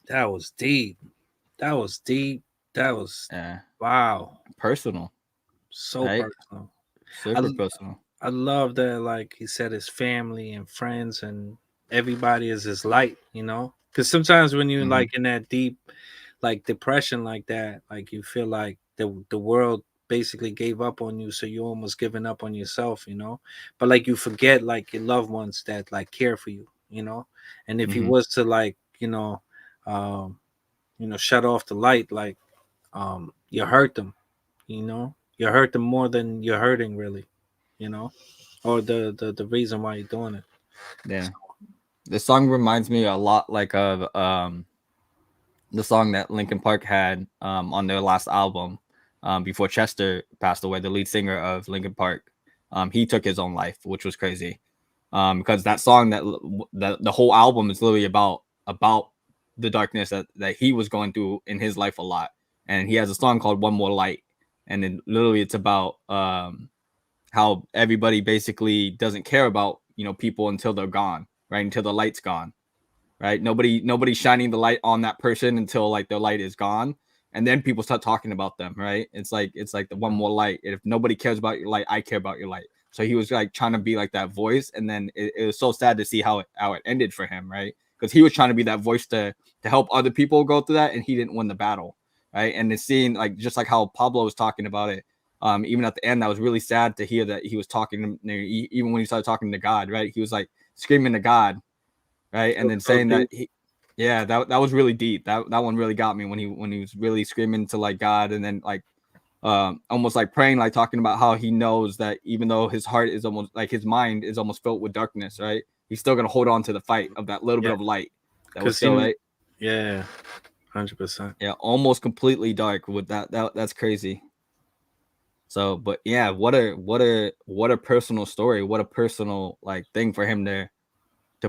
That was deep. That was deep. That was wow. Personal. So right? personal. Super personal. I love that, like he said, his family and friends and everybody is his light, you know? Because sometimes when you're like in that deep, like depression like that, like you feel like the world basically gave up on you, so you're almost giving up on yourself, you know? But like you forget like your loved ones that like care for you, you know? And if you was to like, shut off the light, like you hurt them, you know? You hurt them more than you're hurting really, you know? Or the reason why you're doing it. Yeah. This song reminds me a lot like of the song that Linkin Park had on their last album before Chester passed away, the lead singer of Linkin Park. He took his own life, which was crazy. Because that song that the whole album is literally about the darkness that he was going through in his life a lot. And he has a song called One More Light. And then literally it's about how everybody basically doesn't care about, people until they're gone, right, until the light's gone, right? Nobody's shining the light on that person until like the light is gone, and then people start talking about them, right? It's like the one more light. If nobody cares about your light, I care about your light. So he was like trying to be like that voice, and then it was so sad to see how it ended for him, right? Because he was trying to be that voice to help other people go through that, and he didn't win the battle, right? And it's seeing like just like how Pablo was talking about it, even at the end, that was really sad to hear that he was talking, even when he started talking to God, right? He was like screaming to God, right? And then saying that that was really deep. That one really got me when he was really screaming to like God, and then like almost like praying, like talking about how he knows that even though his heart is almost like his mind is almost filled with darkness, right? He's still gonna hold on to the fight of that little bit of light that was still right. Yeah, 100%. Yeah, almost completely dark with that's crazy. So, but yeah, what a personal story, what a personal like thing for him to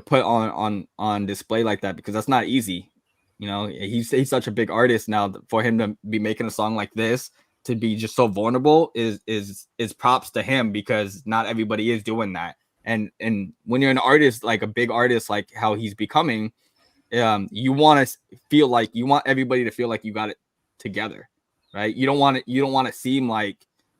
put on display like that, because that's not easy. You know, he's such a big artist now. For him to be making a song like this, to be just so vulnerable, is props to him, because not everybody is doing that. And when you're an artist, like a big artist, like how he's becoming, you want to feel like, you want everybody to feel like you got it together, right? You don't want to seem like,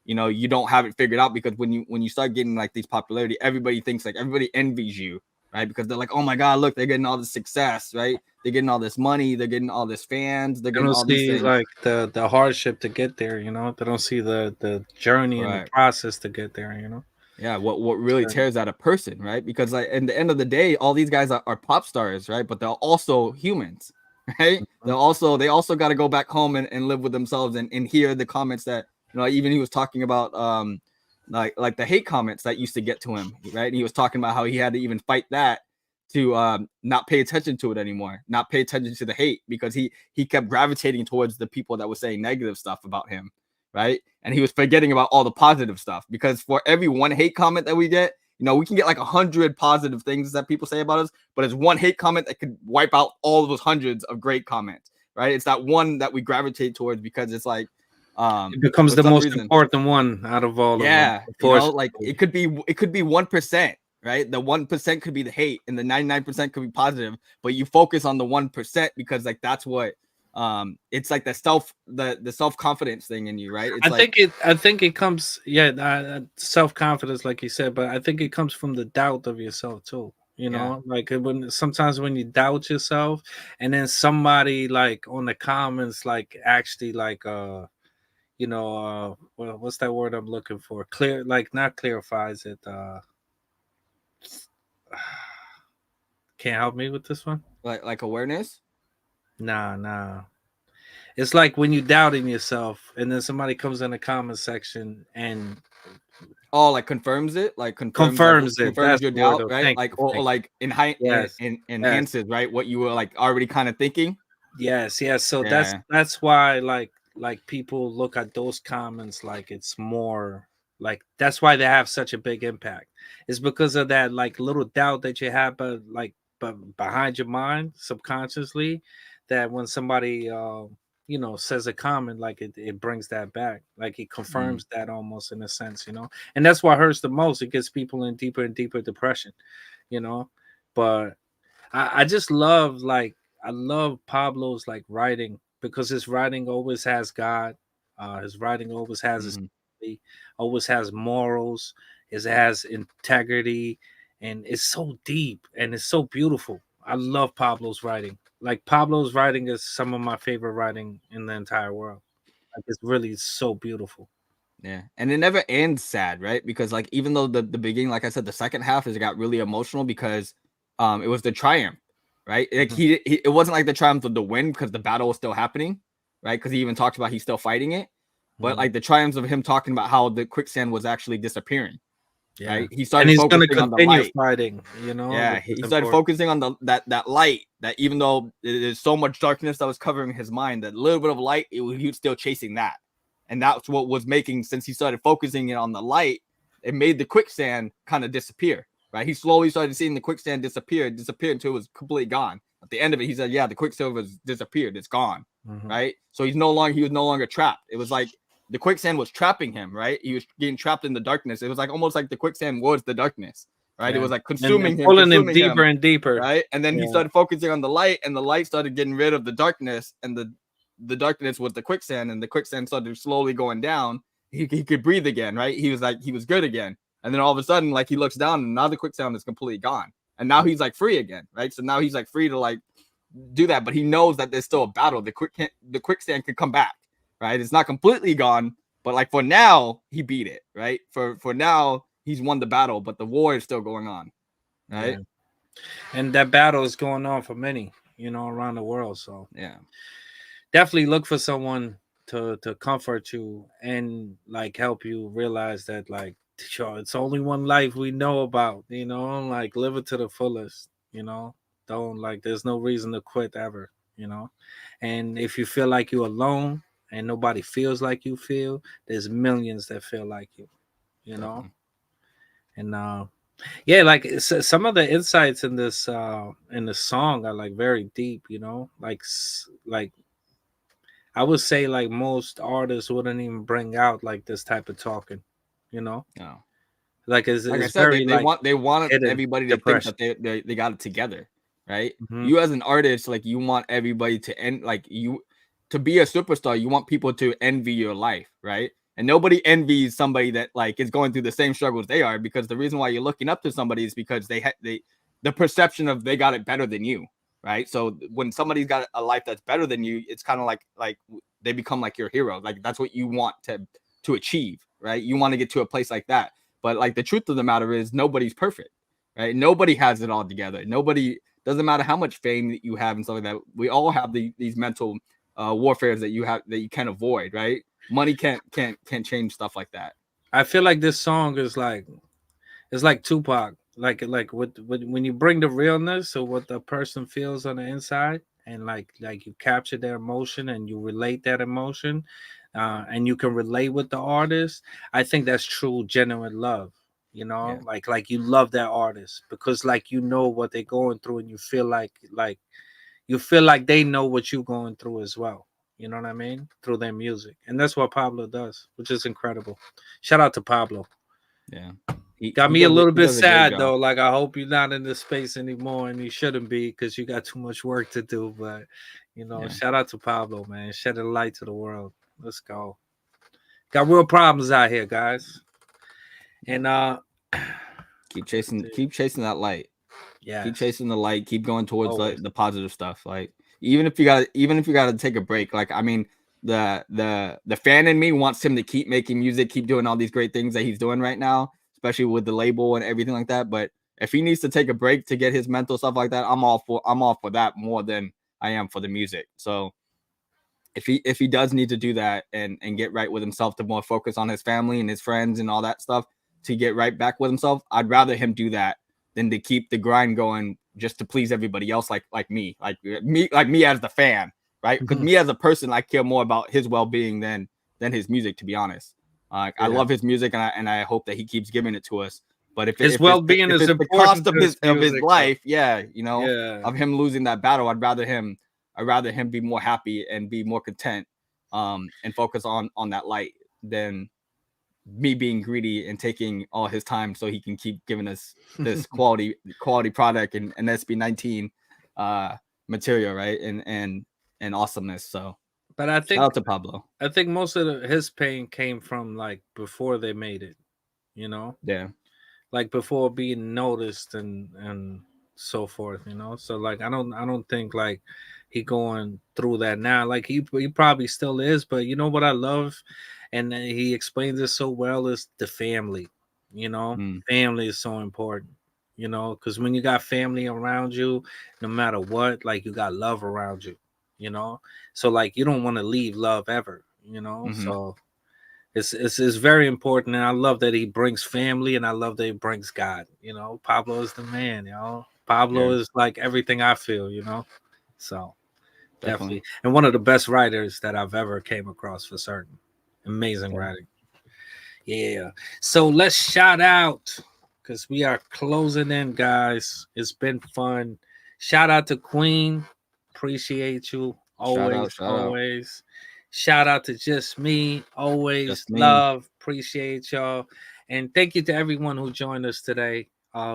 you know, you don't have it figured out, because when you start getting like these popularity, everybody thinks like, everybody envies you, right? Because they're like, oh my God, look, they're getting all this success, right? They're getting all this money, they're getting all this fans, they're getting all these things. Like the hardship to get there, you know. They don't see the journey and the process to get there, you know. Yeah, what really tears out a person, right? Because like in the end of the day, all these guys are pop stars, right? But they're also humans, right? They also got to go back home and live with themselves and hear the comments that, you know, even he was talking about like the hate comments that used to get to him, right? He was talking about how he had to even fight that to not pay attention to it anymore, not pay attention to the hate, because he kept gravitating towards the people that were saying negative stuff about him, right? And he was forgetting about all the positive stuff, because for every one hate comment that we get, you know, we can get like 100 positive things that people say about us, but it's one hate comment that could wipe out all of those hundreds of great comments, right? It's that one that we gravitate towards, because it's like it becomes the most important one out of all of them. Yeah, you know, like it could be 1%, right? The 1% could be the hate, and the 99% could be positive, but you focus on the 1% because like that's what it's like the self-confidence thing in you, right? It's I think it comes self-confidence, like you said, but I think it comes from the doubt of yourself too, you know. Like sometimes when you doubt yourself, and then somebody like on the comments like actually like you know, what's that word I'm looking for? Not clarifies it. Can't help me with this one. Like awareness? Nah. It's like when you doubting yourself, and then somebody comes in the comment section and like confirms it, like confirms your doubt, right? Like or like enhances, right, what you were like already kind of thinking. Yes. So that's why like people look at those comments like it's more like, that's why they have such a big impact. It's because of that like little doubt that you have, but behind your mind subconsciously, that when somebody you know says a comment, like it brings that back, like it confirms that almost in a sense, you know. And that's what hurts the most. It gets people in deeper and deeper depression, you know. But I just love I love Pablo's like writing, because his writing always has God. His writing always has always has morals. It has integrity, and it's so deep and it's so beautiful. I love Pablo's writing. Like Pablo's writing is some of my favorite writing in the entire world. Like it's really so beautiful. Yeah, and it never ends sad, right? Because like even though the beginning, like I said, the second half it got really emotional, because it was the triumph, right? Like it wasn't like the triumph of the win, because the battle was still happening, right? Because he even talked about he's still fighting it, but like the triumphs of him talking about how the quicksand was actually disappearing. Yeah, right? He started and he's going to focusing on the continue light. fighting, you know. Yeah, he started focusing on that light, that even though there's so much darkness that was covering his mind, that little bit of light, he was still chasing that. And that's what was making, since he started focusing it on the light, it made the quicksand kind of disappear, right? He slowly started seeing the quicksand disappear until it was completely gone. At the end of it, he said, yeah, the quicksilver has disappeared. It's gone, right? So he was no longer trapped. It was like the quicksand was trapping him, right? He was getting trapped in the darkness. It was like almost like the quicksand was the darkness, right? Yeah. It was like consuming him, pulling him consuming deeper him, and deeper. right? And then he started focusing on the light, and the light started getting rid of the darkness, and the darkness was the quicksand, and the quicksand started slowly going down. He could breathe again, right? He was good again. And then all of a sudden, like he looks down, and now the quicksand is completely gone. And now he's like free again, right? So now he's like free to like do that, but he knows that there's still a battle. The quicksand could come back, right? It's not completely gone, but like for now, he beat it, right? For now, he's won the battle, but the war is still going on, right? Yeah. And that battle is going on for many, around the world. So yeah, definitely look for someone to comfort you and like help you realize that like it's only one life we know about, like live it to the fullest, don't like there's no reason to quit ever, and if you feel like you're alone and nobody feels like you feel, there's millions that feel like you know and yeah, like some of the insights in the song are like very deep, like I would say like most artists wouldn't even bring out like this type of talking, No. Like like I it's said, very they want hidden everybody to think depression. that they got it together, right? Mhm. You as an artist, like you want everybody to end, like you to be a superstar. You want people to envy your life, right? And nobody envies somebody that like is going through the same struggles they are, because the reason why you're looking up to somebody is because the perception of they got it better than you, right? So when somebody's got a life that's better than you, it's kind of like they become like your hero. Like that's what you want to achieve, right? You want to get to a place like that. But like the truth of the matter is nobody's perfect, right? Nobody has it all together. Nobody, doesn't matter how much fame that you have and stuff like that. We all have these mental warfares that you can avoid, right? Money can't change stuff like that. I feel like this song is like it's like Tupac, like when you bring the realness of what the person feels on the inside, and like you capture their emotion and you relate that emotion, and you can relate with the artist. I think that's true, genuine love. Yeah. Like you love that artist because like you know what they're going through, and you feel like they know what you're going through as well. You know what I mean? Through their music, and that's what Pablo does, which is incredible. Shout out to Pablo. Yeah. Got me a little bit does a great sad job. though. Like I hope you're not in this space anymore, and you shouldn't be because you got too much work to do. But shout out to Pablo, man, shedding light to the world. Let's go. Got real problems out here, guys. And keep chasing that light. Yeah. Keep chasing the light. Keep going towards the positive stuff. Like even if you got to take a break. Like I mean, the fan in me wants him to keep making music, keep doing all these great things that he's doing right now, especially with the label and everything like that. But if he needs to take a break to get his mental stuff like that, I'm all for that more than I am for the music. So if he does need to do that and get right with himself, to more focus on his family and his friends and all that stuff, to get right back with himself, I'd rather him do that than to keep the grind going just to please everybody else, like me as the fan, right? Because me as a person, I care more about his well-being than his music, to be honest. I love his music, and I hope that he keeps giving it to us. But if his well-being is the cost of his life, though. Of him losing that battle, I'd rather him be more happy and be more content, and focus on that light than me being greedy and taking all his time so he can keep giving us this quality product and SB19 material, right? And awesomeness. So but I think shout out to Pablo. I think most of his pain came from like before they made it, Yeah, like before being noticed and so forth, so like I don't think like he going through that now. Like he probably still is, but you know what I love, and he explains it so well, is the family. Family is so important, because when you got family around you, no matter what, like you got love around you, so like you don't want to leave love ever, so it's very important. And I love that he brings family, and I love that he brings God. Pablo is the man. Pablo is like everything I feel. So definitely, and one of the best writers that I've ever came across, for certain. Amazing writing. Yeah. So let's shout out, because we are closing in, guys. It's been fun. Shout out to Queen. Appreciate you always. Always. Shout out to Just Me. Always love. Appreciate y'all. And thank you to everyone who joined us today.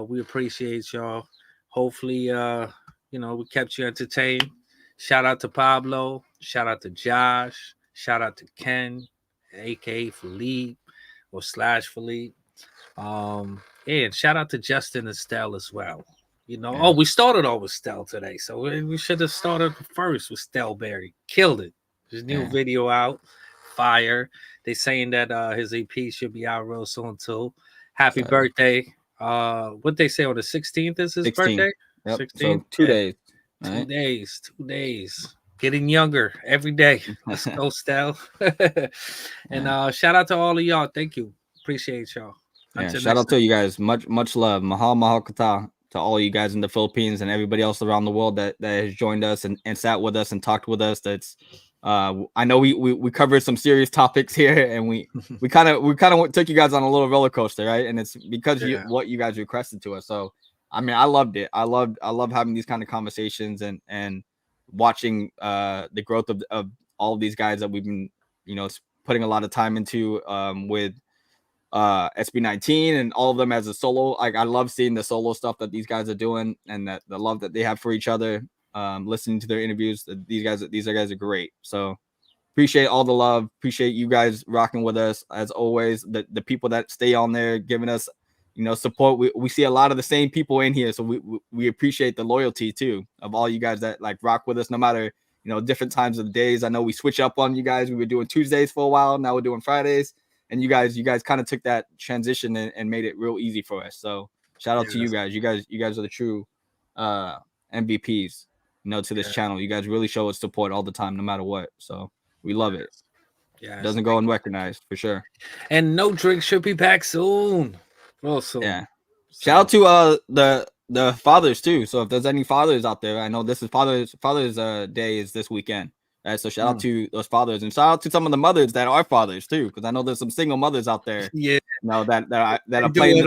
We appreciate y'all. Hopefully, we kept you entertained. Shout out to Pablo. Shout out to Josh. Shout out to Ken, aka Felip or slash Felip. And shout out to Justin and Stell as well. We started off with Stell today, so we should have started first with Stellberry. Killed it. His new video out, fire. They saying that his EP should be out real soon too. Happy birthday! What they say on the 16th is his 16. birthday. Yep. 16th? So 2 days. Right? 2 days. Getting younger every day. Let's go, Stell. And shout out to all of y'all. Thank you. Appreciate y'all. Shout out to you guys. Much love. Mahal kata to all you guys in the Philippines and everybody else around the world that has joined us and sat with us and talked with us. That's I know we covered some serious topics here, and we kind of took you guys on a little roller coaster, right? And it's because what you guys requested to us. So I mean, I loved it. I love having these kind of conversations and watching the growth of all of these guys that we've been putting a lot of time into with SB19 and all of them as a solo. Like, I love seeing the solo stuff that these guys are doing and that the love that they have for each other. Listening to their interviews, these guys are great. So appreciate all the love. Appreciate you guys rocking with us as always. The people that stay on there giving us support. We see a lot of the same people in here, so we appreciate the loyalty too of all you guys that like rock with us no matter different times of the days. I know we switch up on you guys. We were doing Tuesdays for a while, now we're doing Fridays, and you guys kind of took that transition and made it real easy for us. So shout out to you guys. You guys are the true MVPs to this channel. You guys really show us support all the time no matter what, so we love it. It doesn't go unrecognized for sure. And No Drink should be back soon. Also, shout out to the fathers too. So if there's any fathers out there, I know this is Father's Day is this weekend. Right? So shout out to those fathers, and shout out to some of the mothers that are fathers too, because I know there's some single mothers out there. That are playing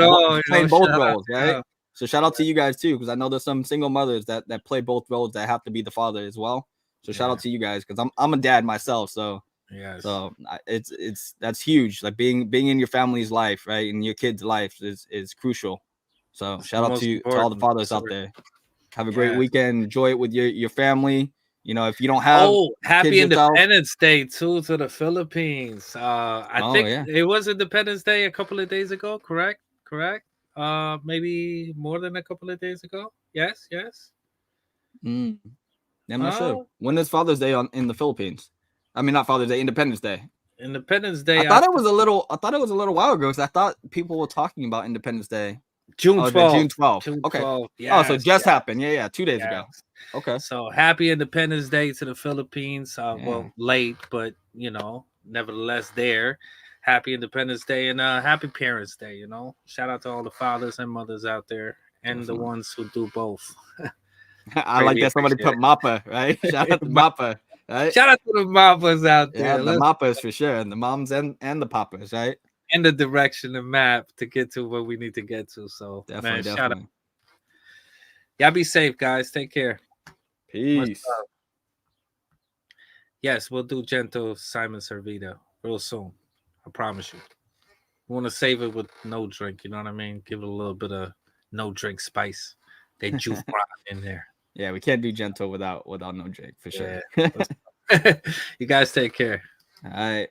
both roles, right? So shout out to you guys too, because I know there's some single mothers that play both roles that have to be the father as well. So shout out to you guys, because I'm a dad myself. So so that's huge. Like being in your family's life, right, in your kids' life is crucial. So shout out to all the fathers out there. Have a great weekend. Enjoy it with your family. If you don't have happy Independence Day too to the Philippines. I think it was Independence Day a couple of days ago. Correct. Maybe more than a couple of days ago. Yes. I'm not sure. When is Father's Day in the Philippines? I mean, not Father's Day, Independence Day. Independence Day. I thought it was a little while ago, because I thought people were talking about Independence Day. June 12th. June 12th. Okay. 12th. So just happened. Yeah. 2 days ago. Okay. So happy Independence Day to the Philippines. Well, late, but nevertheless there. Happy Independence Day and happy Parents Day. Shout out to all the fathers and mothers out there and the ones who do both. I like that somebody put Mappa, right? Shout out to Mappa. Right? Shout out to the Mappas out there. Yeah, the Mappas for sure, and the moms and the papas, right? And the direction, the map to get to where we need to get to. So definitely. Shout out. Y'all be safe, guys. Take care. Peace. Yes, we'll do Gento Simon Servita real soon. I promise you. We want to save it with no drink. You know what I mean? Give it a little bit of no drink spice. They juice in there. Yeah, we can't do Gento without no drink for sure. You guys take care. All right.